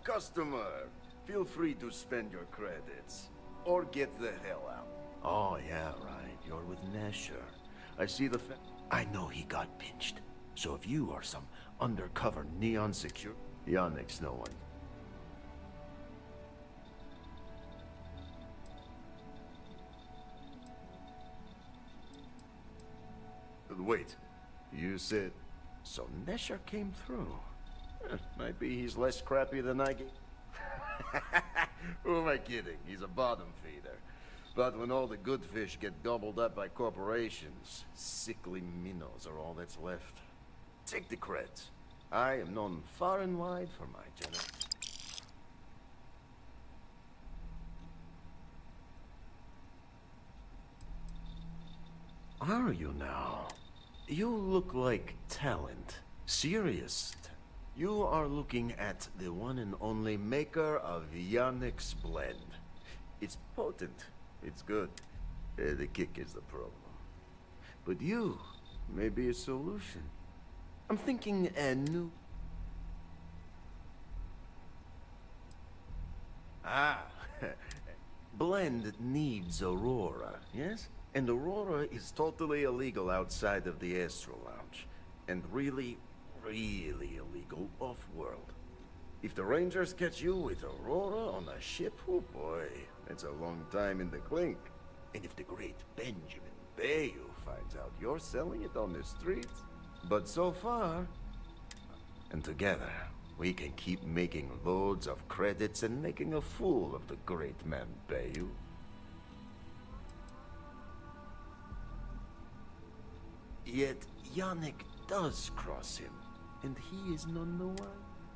Customer, feel free to spend your credits, or get the hell out. Oh, yeah, right. You're with Nesher. I see the I know he got pinched. So if you are some undercover Neon secure... Yannick's no one. Wait, you said... So Nesher came through. Might be he's less crappy than I get. Who am I kidding? He's a bottom feeder. But when all the good fish get gobbled up by corporations, sickly minnows are all that's left. Take the creds. I am known far and wide for my generosity. Are you now? You look like talent. Serious. You are looking at the one and only maker of Yannick's blend. It's potent. It's good. The kick is the problem. But you may be a solution. I'm thinking a new... Ah, blend needs Aurora, yes? And Aurora is totally illegal outside of the Astral Lounge. And really, really illegal off-world. If the Rangers catch you with Aurora on a ship, oh boy, that's a long time in the clink. And if the great Benjamin Bayou finds out you're selling it on the streets... But so far... And together, we can keep making loads of credits and making a fool of the great man Bayou. Yet Yannick does cross him, and he is none the wiser.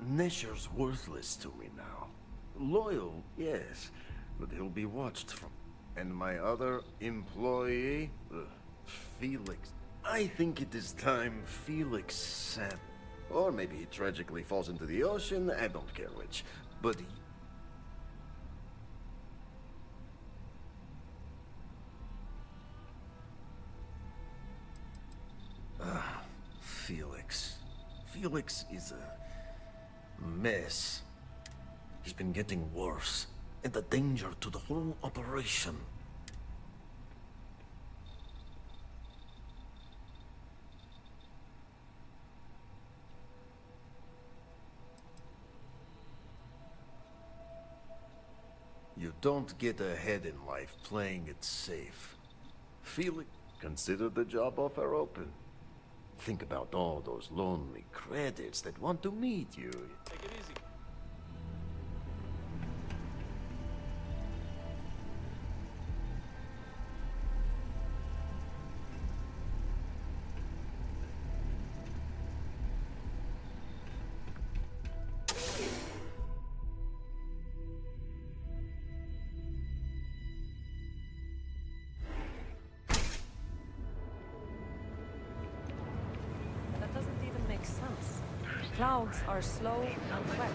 Nesher's worthless to me now. Loyal, yes, but he'll be watched from... And my other employee, Felix. I think it is time Felix said... Or maybe he tragically falls into the ocean, I don't care which. But he... Felix. Felix is a mess. He's been getting worse, and a danger to the whole operation. You don't get ahead in life playing it safe. Felix, consider the job offer open. Think about all those lonely credits that want to meet you. Take it easy. That doesn't even make sense. Clouds are slow and wet.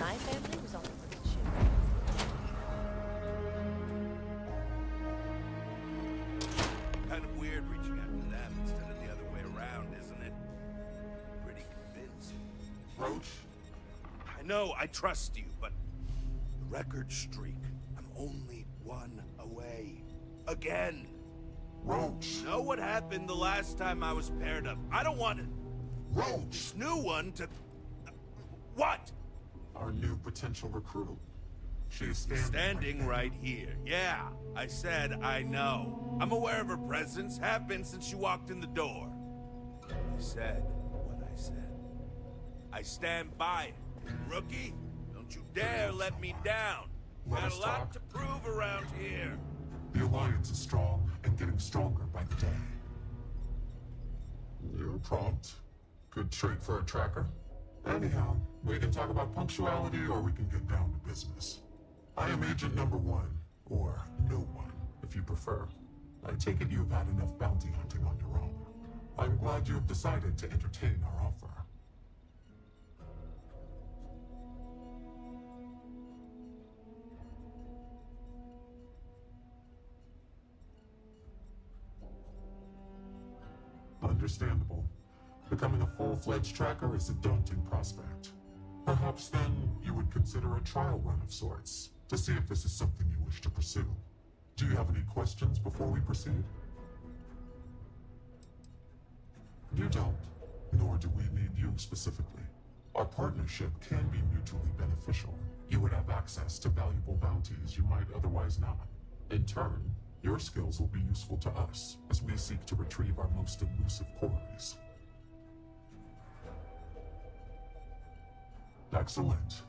My family was on the first ship. Kind of weird reaching out to them instead of the other way around, isn't it? Pretty convinced. Roach? I know, I trust you, but the record streak. I'm only one away. Again. Roach! Know what happened the last time I was paired up? I don't want to... Roach! This new one to... What? Our new potential recruit. She is Standing right here. Yeah, I said I know. I'm aware of her presence, have been since she walked in the door. I said what I said. I stand by it. Rookie, don't you dare let me down. Got a lot to prove around here. The Alliance is strong and getting stronger by the day. You're prompt. Good trait for a tracker. Anyhow, we can talk about punctuality or we can get down to business. I am Agent Number 1, or No One, if you prefer. I take it you've had enough bounty hunting on your own. I'm glad you have decided to entertain our offer. Understandable. Becoming a full-fledged tracker is a daunting prospect. Perhaps then you would consider a trial run of sorts, to see if this is something you wish to pursue. Do you have any questions before we proceed? You don't, nor do we need you specifically. Our partnership can be mutually beneficial. You would have access to valuable bounties you might otherwise not. In turn, your skills will be useful to us as we seek to retrieve our most elusive quarries. Excellent.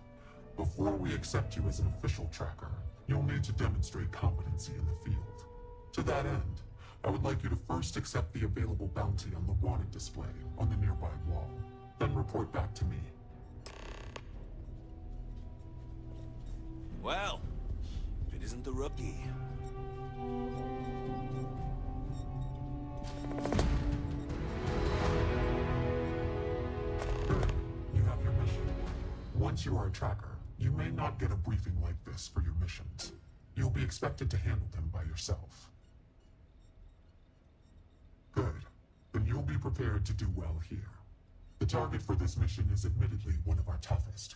Before we accept you as an official tracker, you'll need to demonstrate competency in the field. To that end, I would like you to first accept the available bounty on the wanted display on the nearby wall, then report back to me. Well, if it isn't the rookie. Good. You have your mission. Once you are a tracker, you may not get a briefing like this for your missions. You'll be expected to handle them by yourself. Good. Then you'll be prepared to do well here. The target for this mission is admittedly one of our toughest.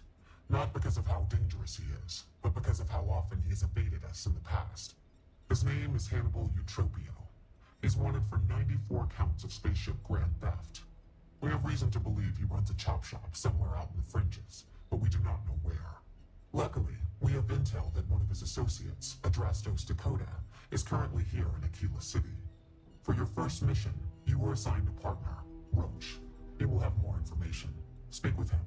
Not because of how dangerous he is, but because of how often he has evaded us in the past. His name is Hannibal Eutropio. He's wanted for 94 counts of spaceship grand theft. We have reason to believe he runs a chop shop somewhere out in the fringes, but we do not know where. Luckily, we have intel that one of his associates, Adrastos Dakota, is currently here in Aquila City. For your first mission, you were assigned a partner, Roach. He will have more information. Speak with him.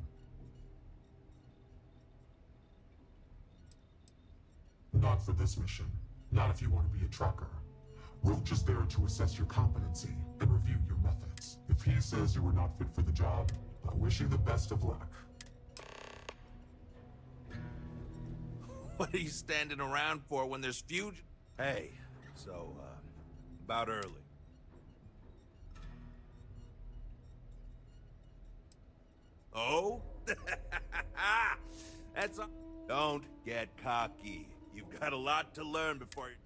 Not for this mission. Not if you want to be a tracker. Roach is there to assess your competency and review your methods. If he says you are not fit for the job, I wish you the best of luck. What are you standing around for when there's fusion? Hey, so, about early. Oh? That's a... Don't get cocky. You've got a lot to learn before you...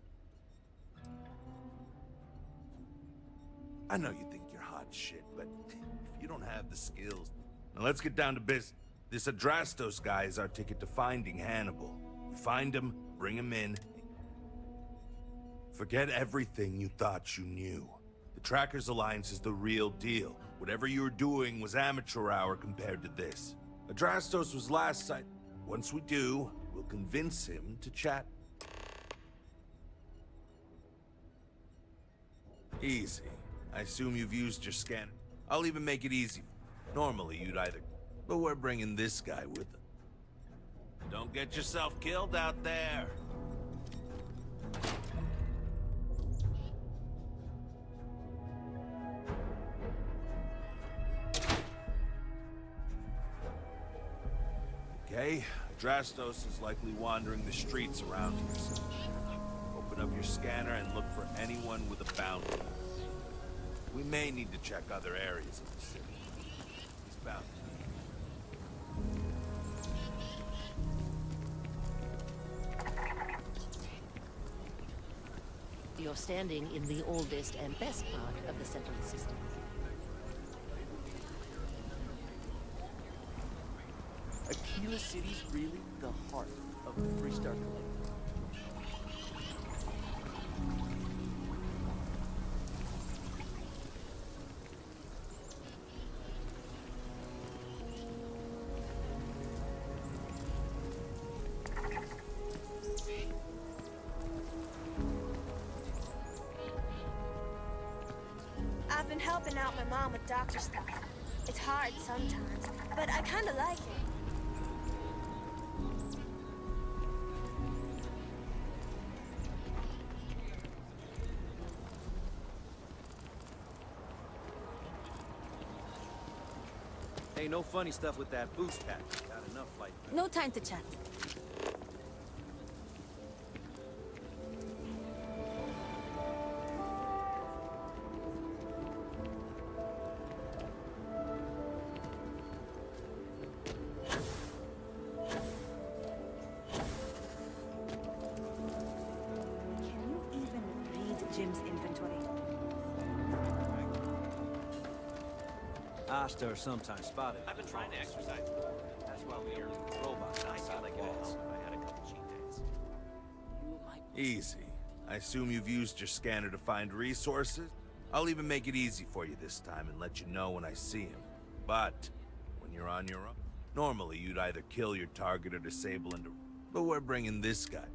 I know you think you're hot shit, but if you don't have the skills... Now let's get down to business. This Adrastos guy is our ticket to finding Hannibal. You find him, bring him in. Forget everything you thought you knew. The Trackers Alliance is the real deal. Whatever you were doing was amateur hour compared to this. Adrastos was last sight. Once we do, we'll convince him to chat. Easy. I assume you've used your scanner. I'll even make it easy. Normally, you'd either... But we're bringing this guy with us. Don't get yourself killed out there. Okay, Adrastos is likely wandering the streets around here. So open up your scanner and look for anyone with a bounty. We may need to check other areas of the city. He's bound to be. you're standing in the oldest and best part of the settled system. Aquila City's really the heart of the Freestar Collective. I've been helping out my mom with doctor stuff. It's hard sometimes, but I kind of like it. Hey, no funny stuff with that boost pack. Got enough fight. No time to chat. Can you even read Jim's inventory? Asta are sometimes spotted. I've been trying to exercise. That's why we are robots outside like walls. I had a couple cheat days. Easy. I assume you've used your scanner to find resources? I'll even make it easy for you this time and let you know when I see him. But when you're on your own, normally you'd either kill your target or disable him. But we're bringing this guy.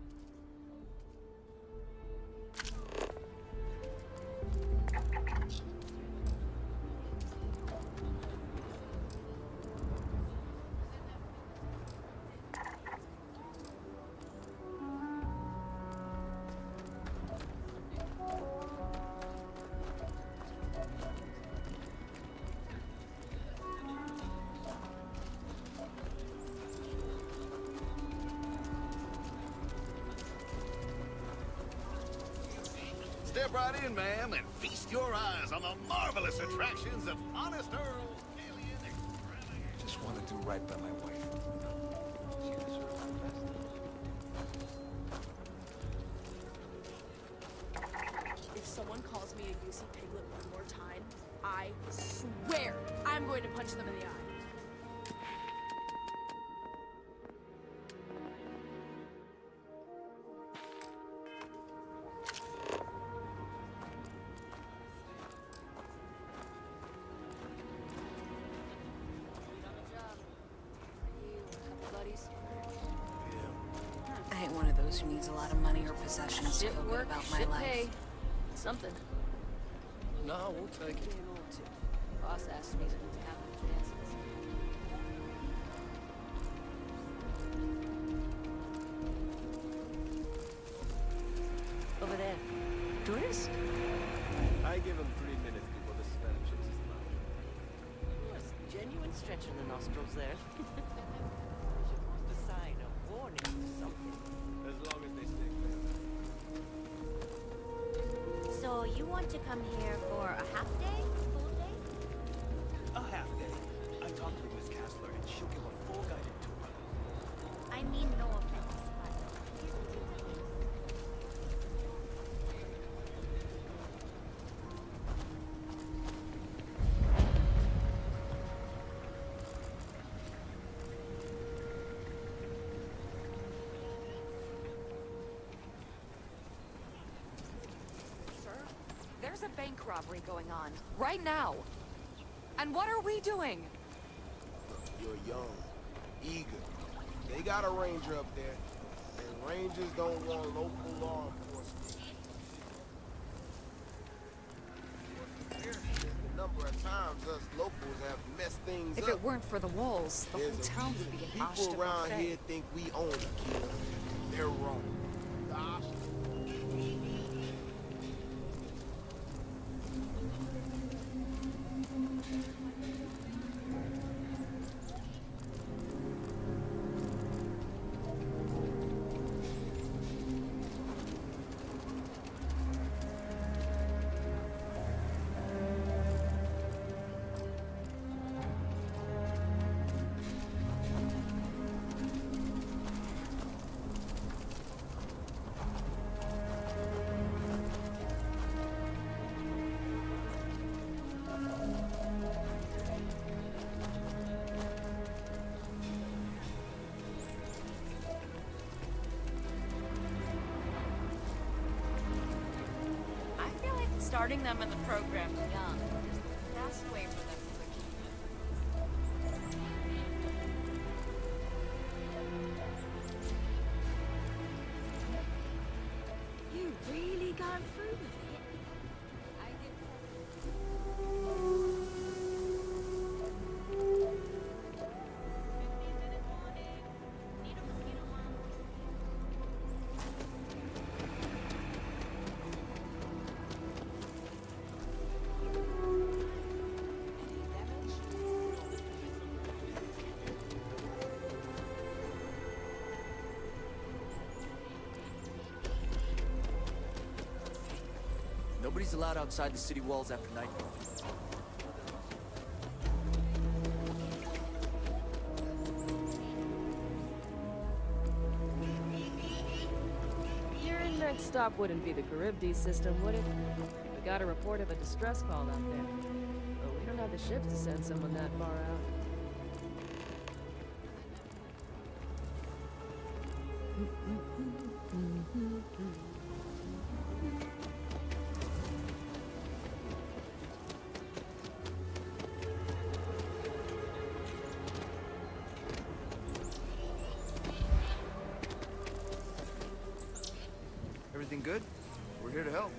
Step right in, ma'am, and feast your eyes on the marvelous attractions of Honest Earl's Alien Extravaganza. Just want to do right by my wife. She deserves the best. If someone calls me a UC piglet one more time, I swear I'm going to punch them in the eye. I ain't one of those who needs a lot of money or possessions to Shit feel good work, about my shit life. pay. Something. No, we'll take it. Boss asked me to count my chances. Over there. Tourist? I give him 3 minutes before the smell chases him out. Yes, genuine stretch in the nostrils there. Suppose the sign of warning or something. As long as they stay clear. So you want to come here for a half day? Full day? A half day. I talked with Miss Castler and she'll give a full guided tour. I mean no offense, but... Sir, there's a bank robbery going on right now. And what are we doing? You're young, eager. They got a ranger up there, and rangers don't want local law enforcement. The number of times us locals have messed things If up. it weren't for the walls, the whole town would be an Ashta People around buffet. here think we own Aquila. They're wrong. The Ashta Starting them in the program young is the best way for them to achieve. You really gone through with it? I did. Nobody's allowed outside the city walls after nightfall. Your next stop wouldn't be the Charybdis system, would it? We got a report of a distress call out there. But we don't have the ships to send someone that far out. Everything good? We're here to help.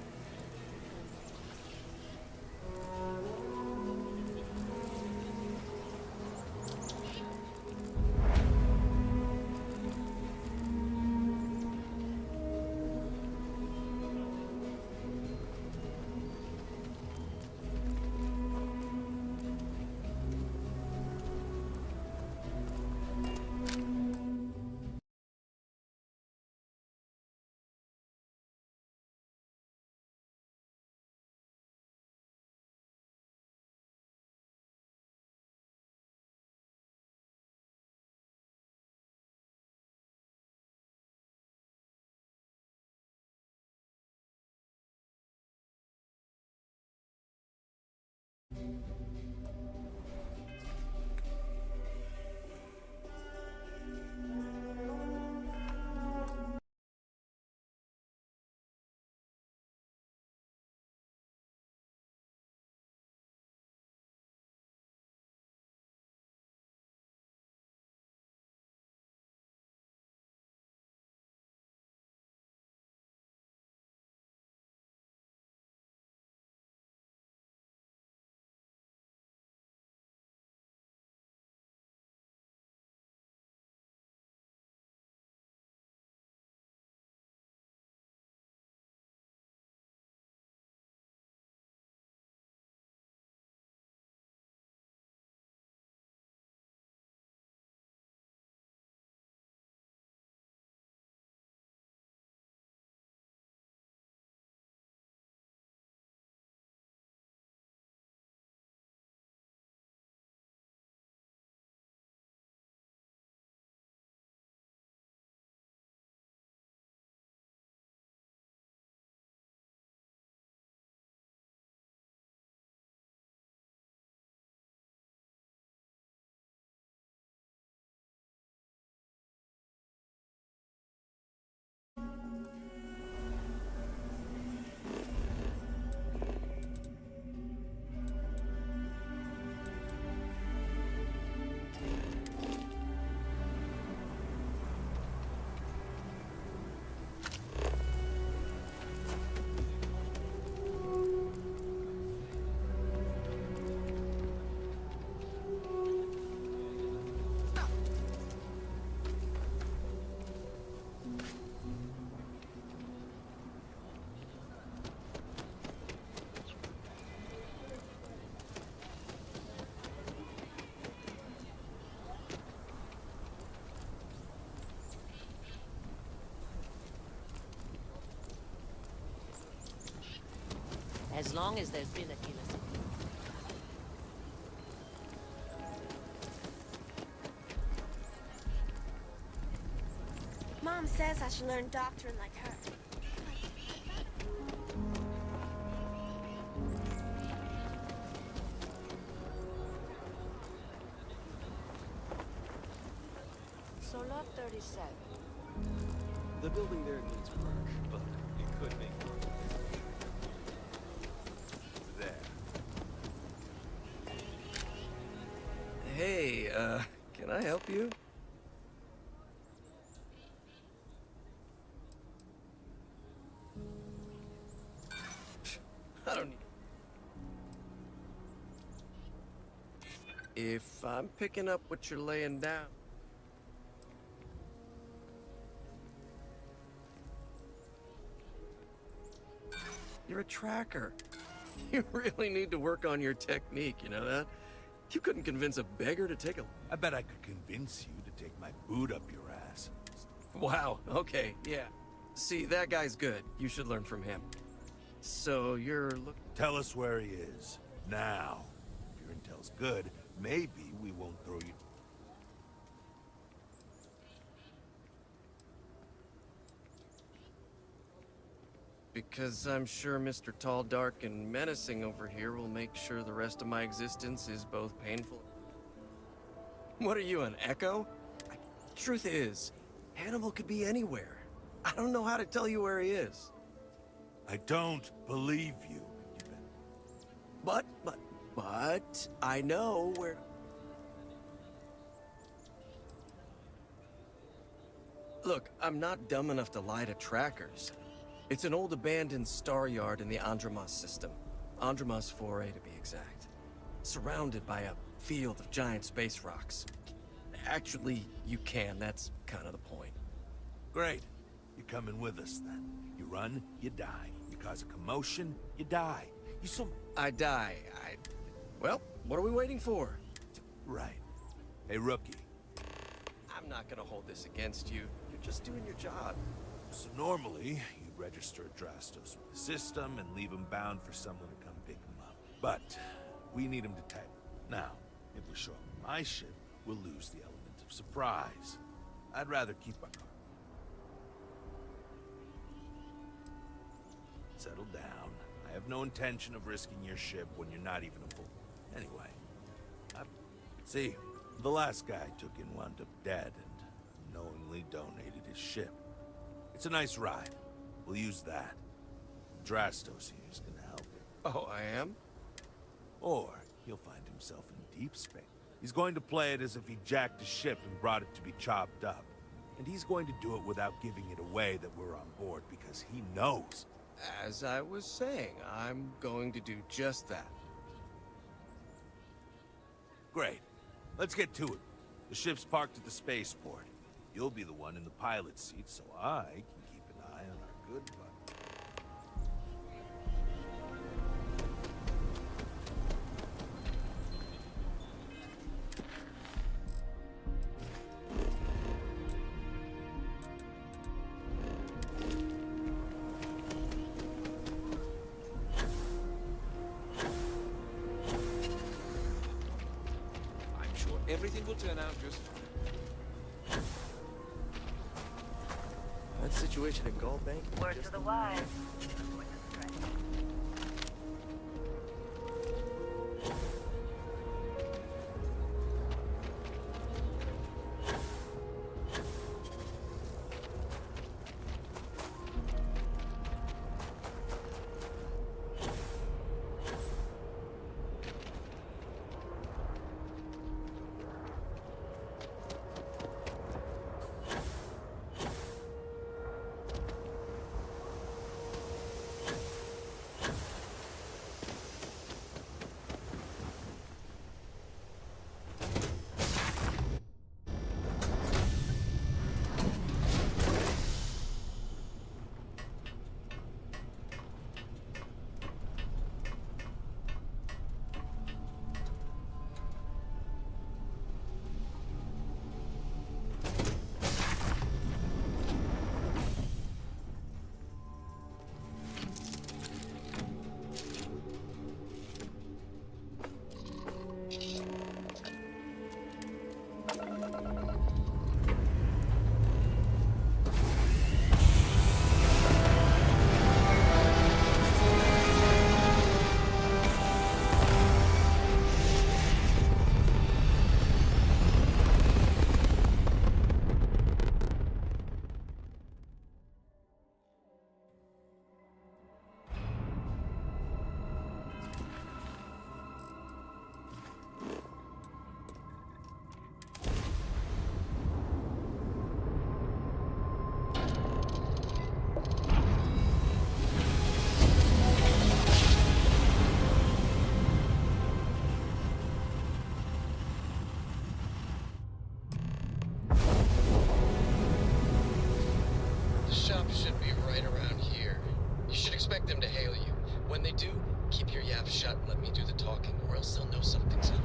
As long as there's been a innocent. Mom says I should learn doctrine like her. So lot 37. The building there needs work, but it could make more. Can I help you? I don't need... If I'm picking up what you're laying down... You're a tracker. You really need to work on your technique, you know that? You couldn't convince a beggar to take a... I bet I could convince you to take my boot up your ass. Wow, okay, yeah. See, that guy's good. You should learn from him. So, you're Tell us where he is. Now. If your intel's good, maybe we won't throw you... Because I'm sure Mr. Tall, Dark, and Menacing over here will make sure the rest of my existence is both painful... What are you, an echo? Truth is, Hannibal could be anywhere. I don't know how to tell you where he is. I don't believe you. But, I know where... Look, I'm not dumb enough to lie to trackers. It's an old abandoned star yard in the Andromos system. Andromos 4A to be exact. Surrounded by a field of giant space rocks. Actually, you can. That's kind of the point. Great. You're coming with us then. You run, you die. You cause a commotion, you die. I die. Well, what are we waiting for? Right. Hey, rookie. I'm not gonna hold this against you. You're just doing your job. So normally, you'd register Drastos with the system and leave him bound for someone to come pick him up. But we need him to type. Now, if we show up on my ship, we'll lose the element of surprise. I'd rather keep our car. Settle down. I have no intention of risking your ship when you're not even a fool. Anyway, see, the last guy I took in wound up dead and knowingly donated his ship. It's a nice ride. We'll use that. Drastos here is gonna help him. Oh, I am? Or he'll find himself in deep space. He's going to play it as if he jacked a ship and brought it to be chopped up. And he's going to do it without giving it away that we're on board because he knows. As I was saying, I'm going to do just that. Great. Let's get to it. The ship's parked at the spaceport. You'll be the one in the pilot's seat, so I can keep an eye on our good buddy. I'm sure everything will turn out just fine. That situation at Gold Bank? Word to the wise. When they do, keep your yap shut and let me do the talking, or else they'll know something's up.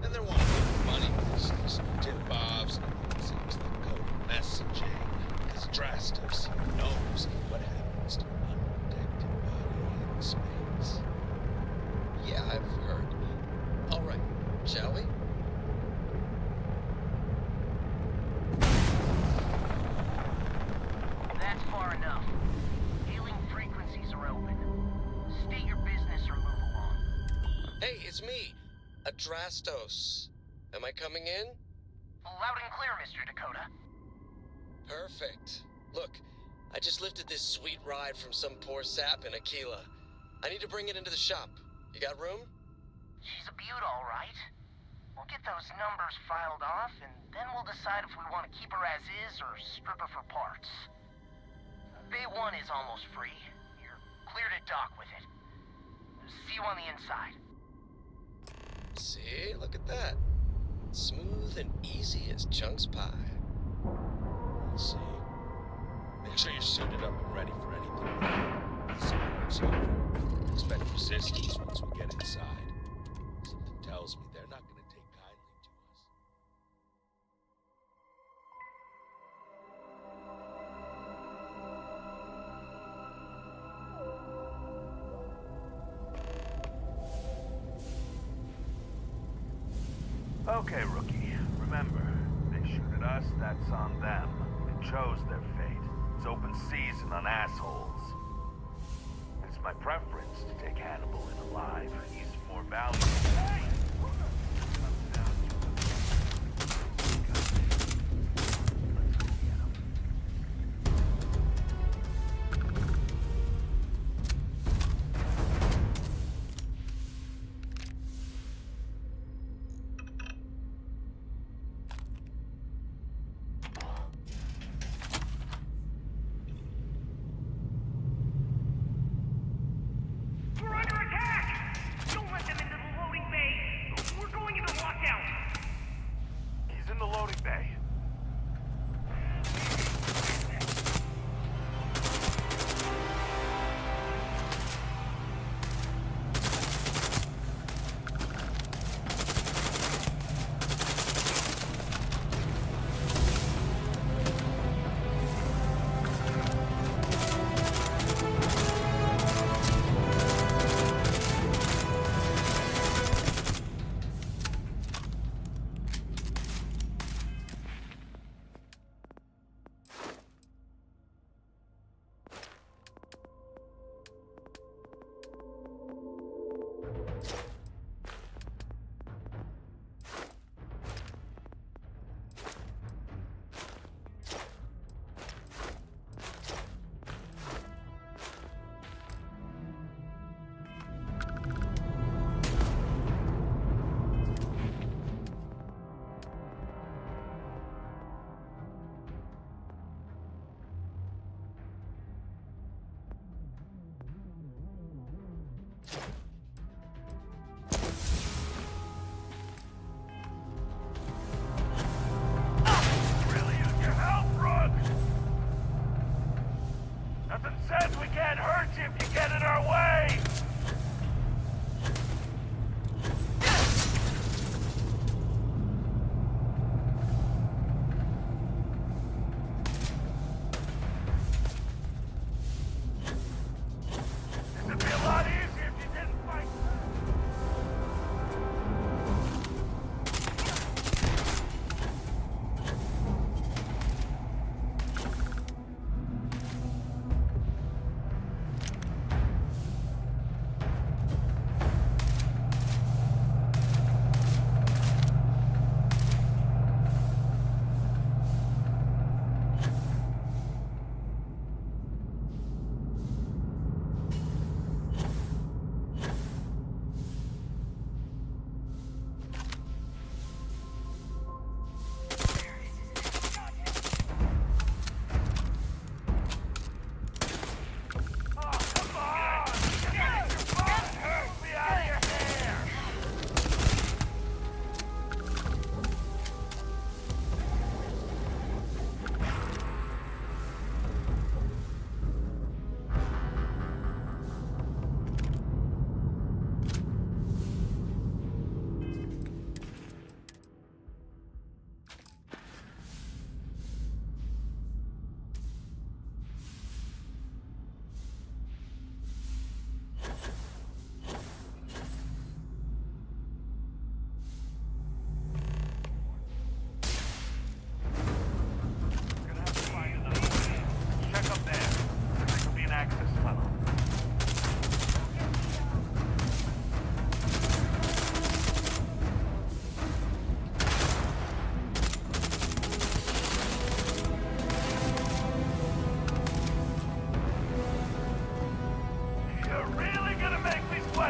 And they're wanting money with some tip-offs, seems like code messaging, because Drastos knows what happens to unprotected body in space. Yeah, I've heard. All right, shall we? That's far enough. Hailing frequencies are open. State your business or move along. Hey, it's me, Adrastos. Am I coming in? Loud and clear, Mr. Dakota. Perfect. Look, I just lifted this sweet ride from some poor sap in Aquila. I need to bring it into the shop. You got room? She's a beaut, all right. We'll get those numbers filed off, and then we'll decide if we want to keep her as is or strip her for parts. Bay 1 is almost free. You're clear to dock with it. See you on the inside. See? Look at that. Smooth and easy as Chunk's pie. See? Make sure you're suited up and ready for anything. Easy work's over. Expect resistance once we get inside. Something tells me they're not going to take kindly to us. Okay, rookie. Remember, they shoot at us, that's on them. They chose their fate. It's open season on assholes. It's my preference to take Hannibal in alive. He's more valuable. Hey!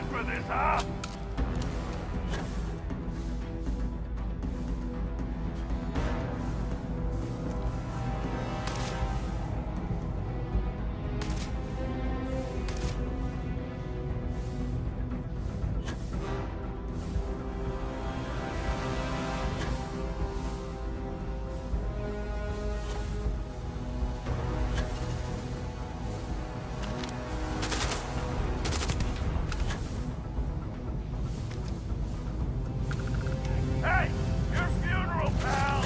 blood for this, huh? Hey! Your funeral, pal!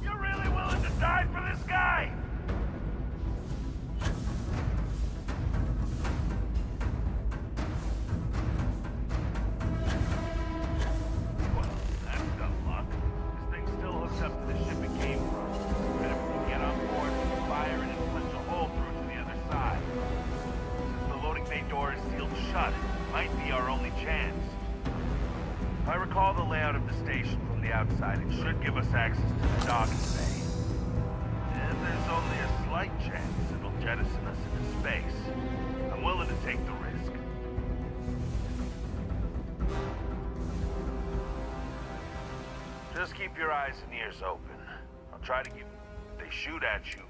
You're really willing to die for this guy? Well, that's no luck. This thing's still hooked up to the ship it came from. And if we can get on board, we can fire it and punch a hole through to the other side. Since the loading bay door is sealed shut, it might be our only chance. If I recall the layout of the station from the outside, it should give us access to the docking bay. And there's only a slight chance it'll jettison us into space. I'm willing to take the risk. Just keep your eyes and ears open. I'll try to give... If they shoot at you,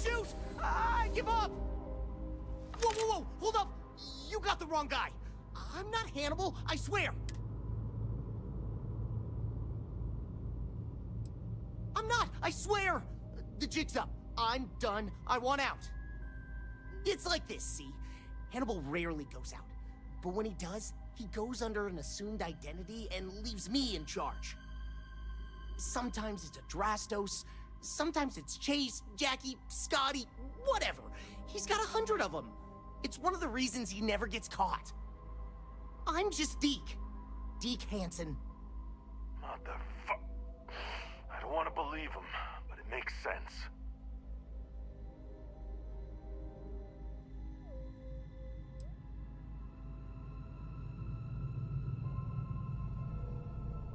Shoot! I give up! Whoa, whoa, whoa! Hold up! You got the wrong guy! I'm not Hannibal, I swear! I'm not, I swear! The jig's up. I'm done. I want out. It's like this, see? Hannibal rarely goes out. But when he does, he goes under an assumed identity and leaves me in charge. Sometimes it's a Drastos, sometimes it's Chase, Jackie, Scotty, whatever. He's got 100 of them. It's one of the reasons he never gets caught. I'm just Deke. Deke Hansen. Motherfuck. I don't want to believe him, but it makes sense.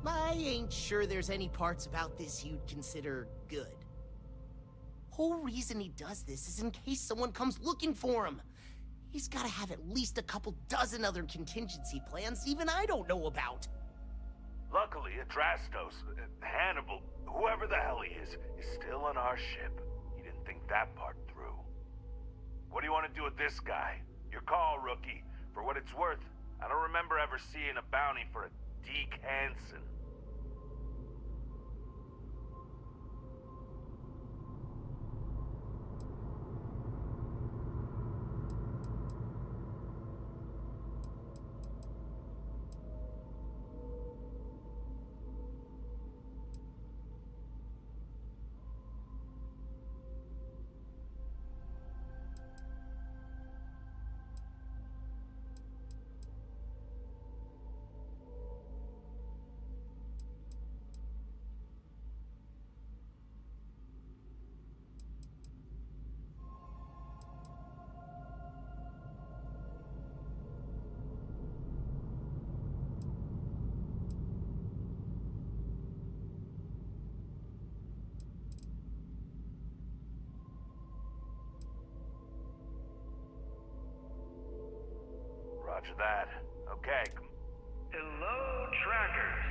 I ain't sure there's any parts about this you'd consider good. Whole reason he does this is in case someone comes looking for him. He's gotta have at least a couple dozen other contingency plans even I don't know about. Luckily, Adrastos, Hannibal, whoever the hell he is still on our ship. He didn't think that part through. What do you want to do with this guy? Your call, rookie. For what it's worth, I don't remember ever seeing a bounty for a Deke Hansen. Roger that. Okay. Hello, trackers.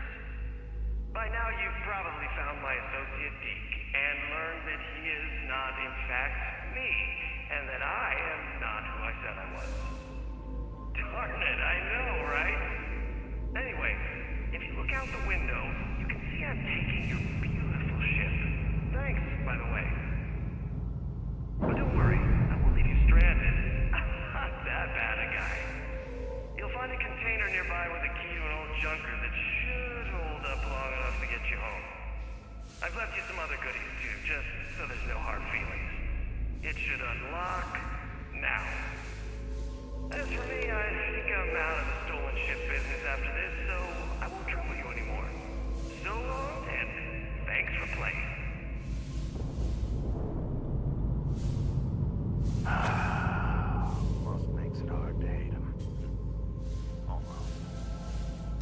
By now you've probably found my associate Deke and learned that he is not, in fact, me, and that I am not who I said I was. Darn it, I know, right? Anyway, if you look out the window, you can see I'm taking your beautiful ship. Thanks, by the way. But don't worry, I won't leave you stranded. I'm not that bad a guy. You'll find a container nearby with a key to an old junker that should hold up long enough to get you home. I've left you some other goodies too, just so there's no hard feelings. It should unlock now. As for me, I think I'm out of the stolen ship business after this, so I won't trouble you anymore. So long, and thanks for playing. Most makes it hard to hate him.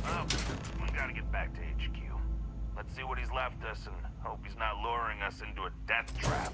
Well, we gotta get back to HQ. Let's see what he's left us and hope he's not luring us into a death trap.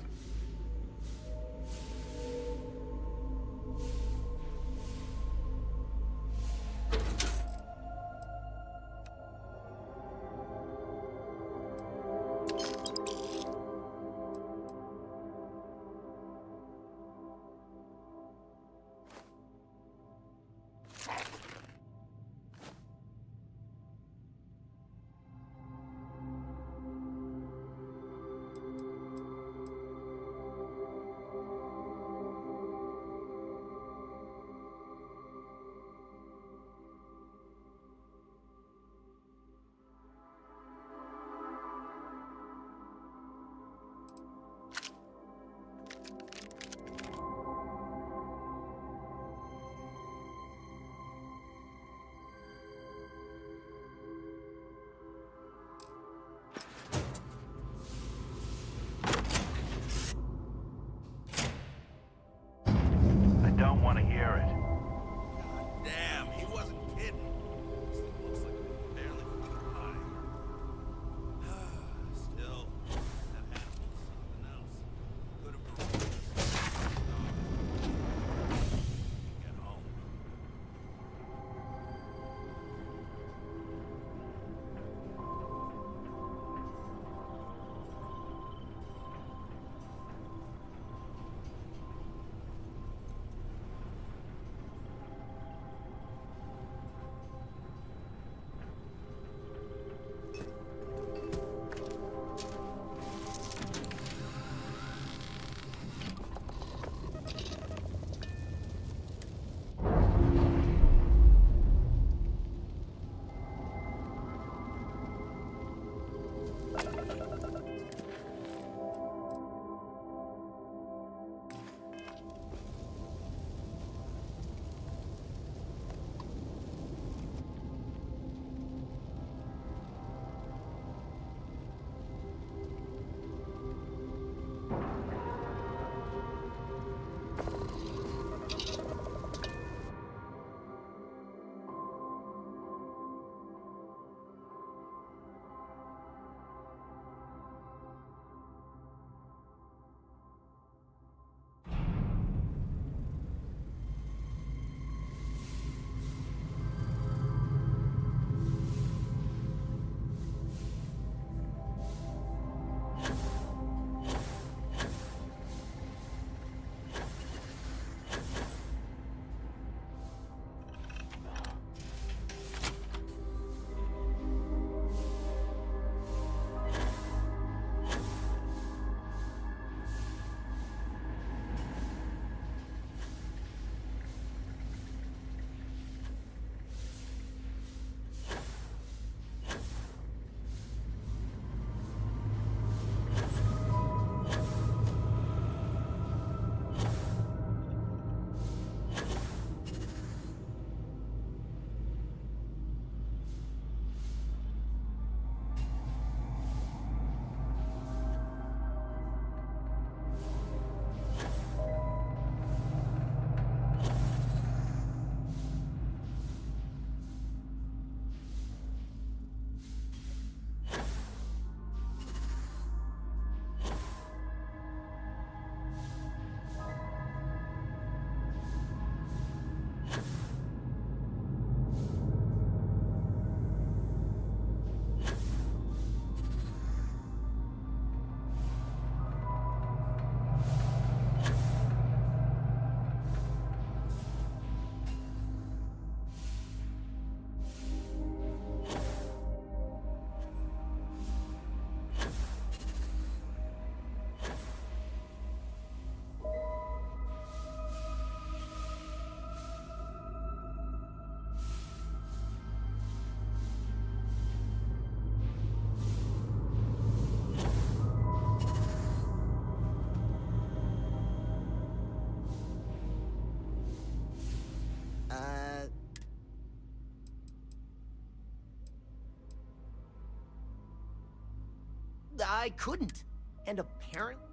I couldn't. And apparently...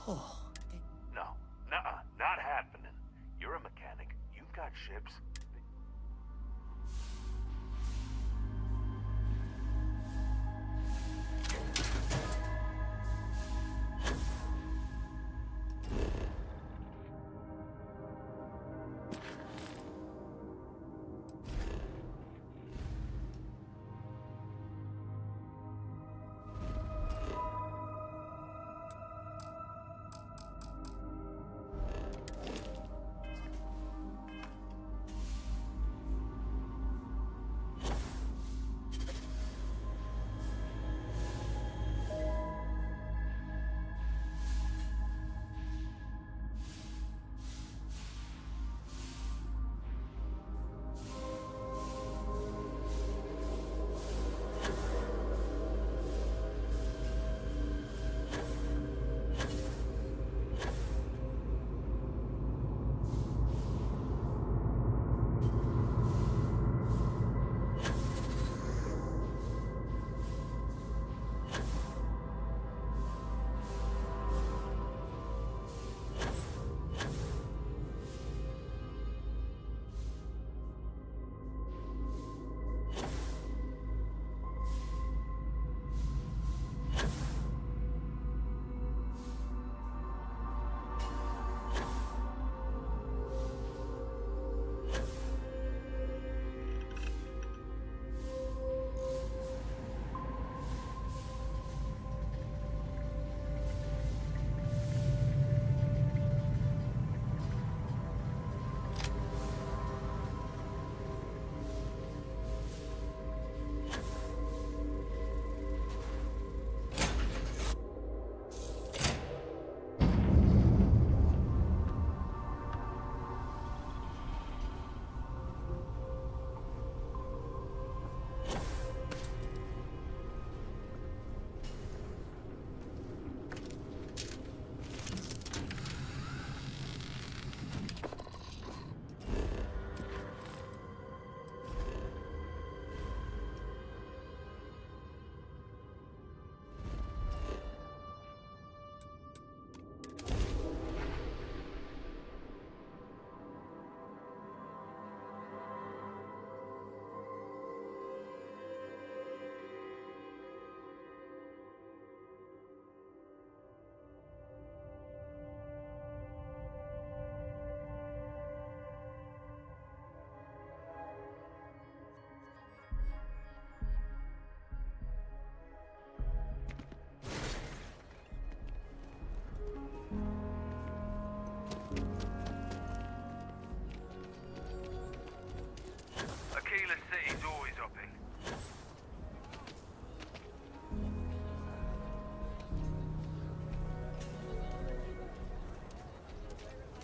Oh, No, nuh-uh, not happening. You're a mechanic. You've got ships.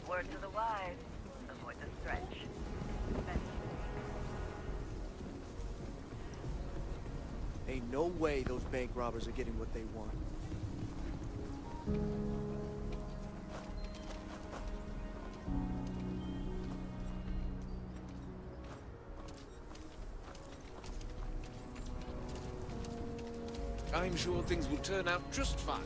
Word to the wise, avoid the stretch. Ain't no way those bank robbers are getting what they want. I'm sure things will turn out just fine.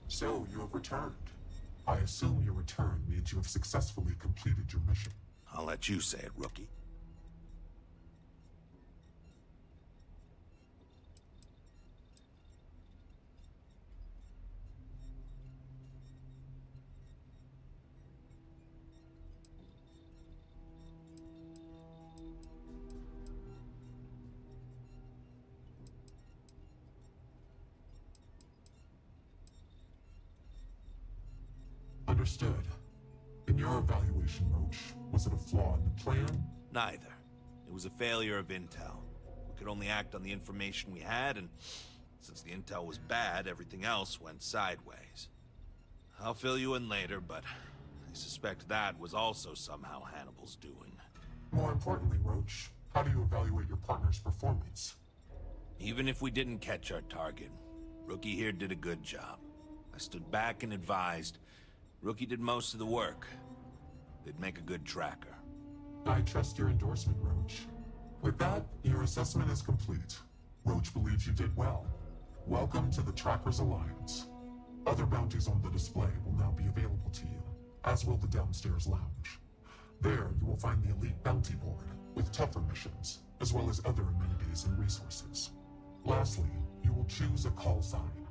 So, you have returned. I assume your return means you have successfully completed your mission. I'll let you say it, rookie. Understood. In your evaluation, Roach, was it a flaw in the plan? Neither. It was a failure of intel. We could only act on the information we had, and since the intel was bad, everything else went sideways. I'll fill you in later, but I suspect that was also somehow Hannibal's doing. More importantly, Roach, how do you evaluate your partner's performance? Even if we didn't catch our target, Rookie here did a good job. I stood back and advised. Rookie did most of the work. They'd make a good tracker. I trust your endorsement, Roach. With that, your assessment is complete. Roach believes you did well. Welcome to the Trackers Alliance. Other bounties on the display will now be available to you, as will the downstairs lounge. There, you will find the Elite Bounty Board, with tougher missions, as well as other amenities and resources. Lastly, you will choose a call sign.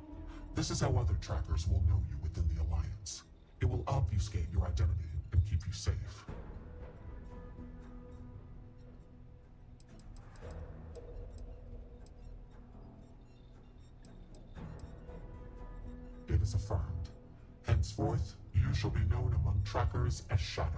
This is how other trackers will know you within the Alliance. It will obfuscate your identity and keep you safe. It is affirmed. Henceforth, you shall be known among trackers as Shadow.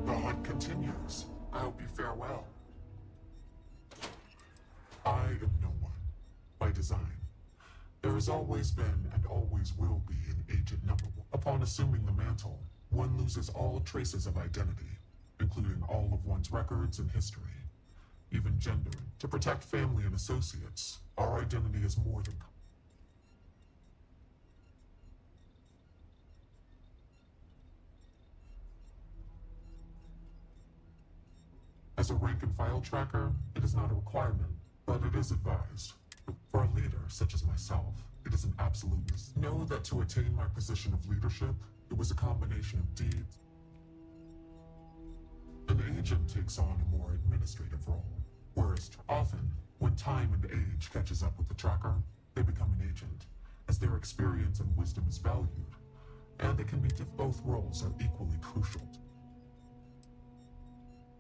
The hunt continues. I hope you fare well. I am no one, by design. There has always been and always will be an agent number one. Upon assuming the mantle, one loses all traces of identity, including all of one's records and history, even gender. To protect family and associates, our identity is more than... As a rank-and-file tracker, it is not a requirement, but it is advised. For a leader such as myself, it is an absolute necessity. Know that to attain my position of leadership, it was a combination of deeds. An agent takes on a more administrative role, whereas often, when time and age catches up with the tracker, they become an agent, as their experience and wisdom is valued, and it can be both roles are equally crucial.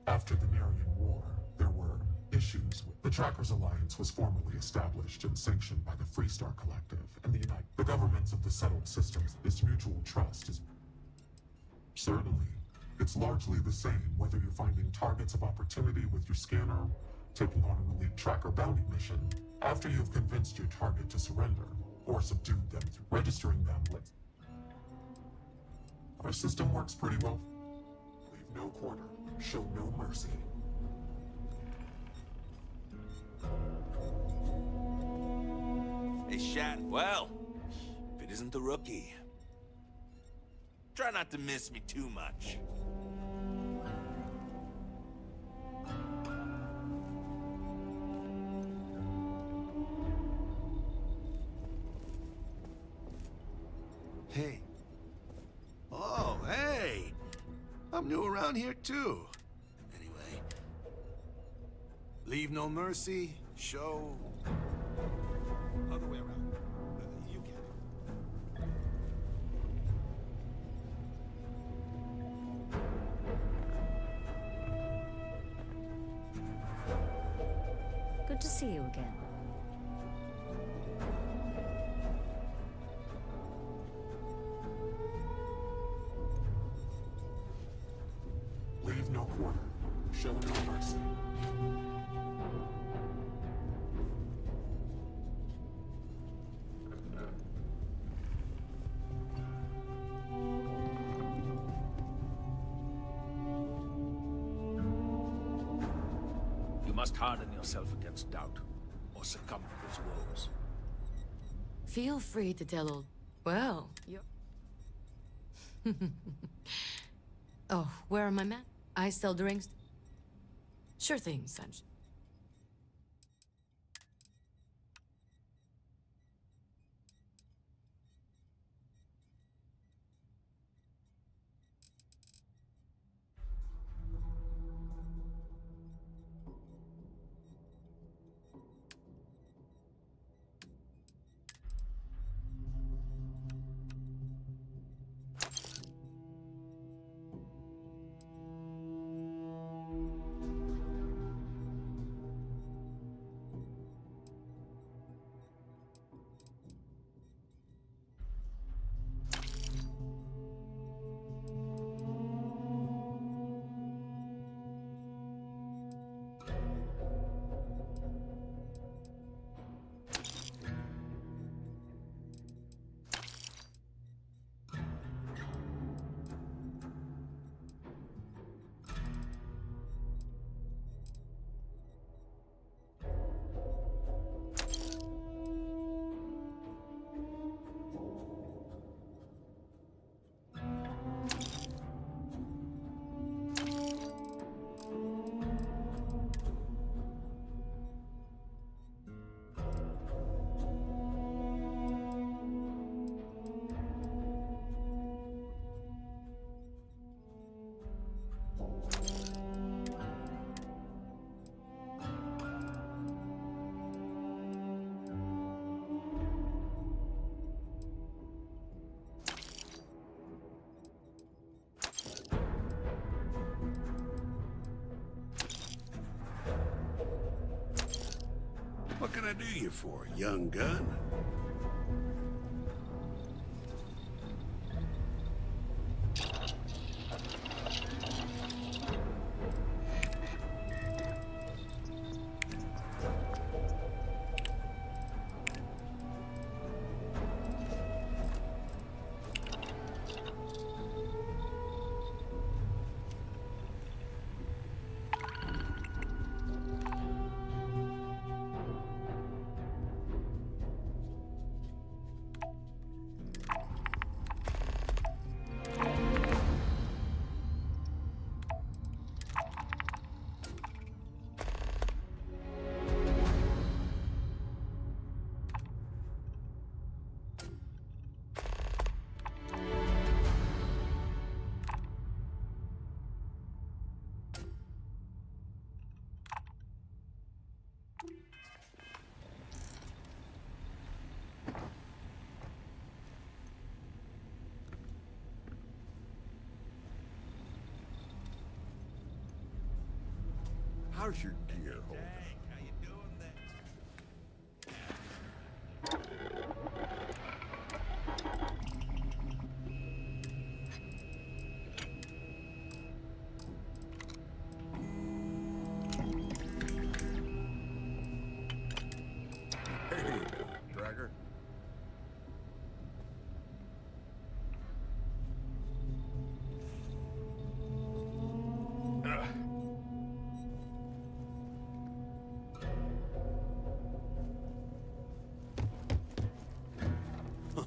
After the Narian War, there were issues with... The Trackers Alliance was formally established and sanctioned by the Freestar Collective and the governments of the settled systems. This mutual trust is... Certainly, it's largely the same whether you're finding targets of opportunity with your scanner, taking on an elite tracker bounty mission, after you've convinced your target to surrender, or subdued them through registering them with... Our system works pretty well. Leave no quarter. Show no mercy. Hey, Shat. Well, if it isn't the Rookie. Try not to miss me too much. Hey. Oh, hey! I'm new around here, too. Anyway. Leave no mercy, show... Other way around. You get it. Good to see you again. Leave no quarter. Show no mercy. You must harden yourself against doubt, or succumb to his woes. Feel free to tell old... Well, you're... Oh, where are my men? I sell drinks. Sure thing, Sanj. What can I do you for, young gun? How's your gear holding? How you doing there? Hey, Dragger.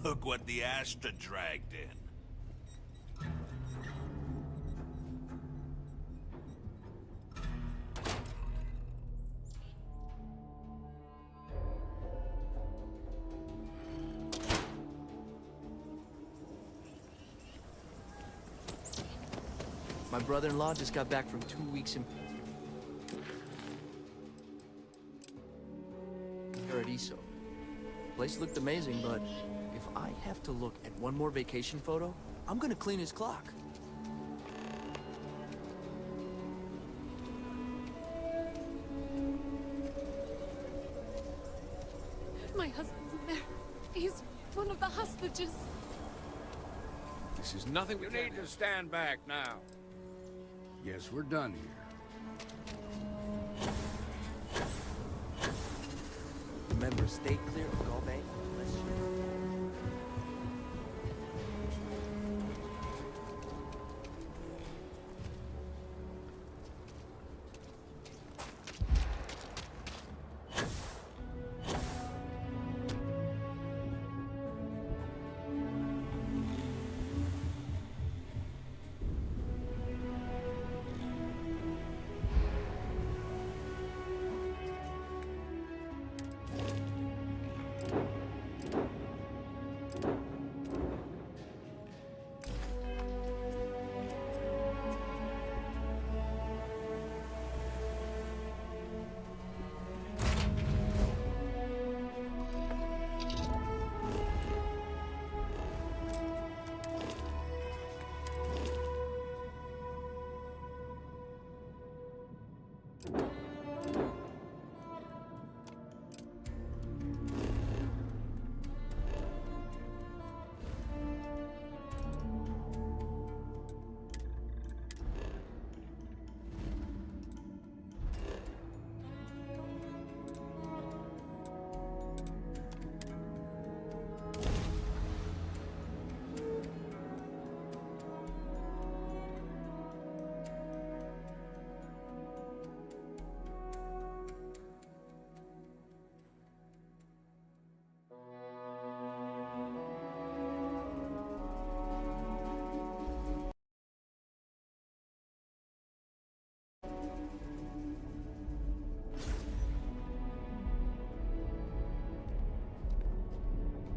Look what the Astra dragged in. My brother-in-law just got back from 2 weeks in Paradiso. Place looked amazing, but if I have to look at one more vacation photo, I'm gonna clean his clock. My husband's in there. He's one of the hostages. This is nothing. You need to stand back now. Yes, we're done here. Remember, stay clear of Galbay unless you...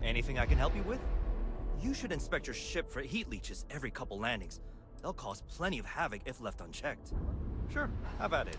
Anything I can help you with? You should inspect your ship for heat leeches every couple landings. They'll cause plenty of havoc if left unchecked. Sure, have at it.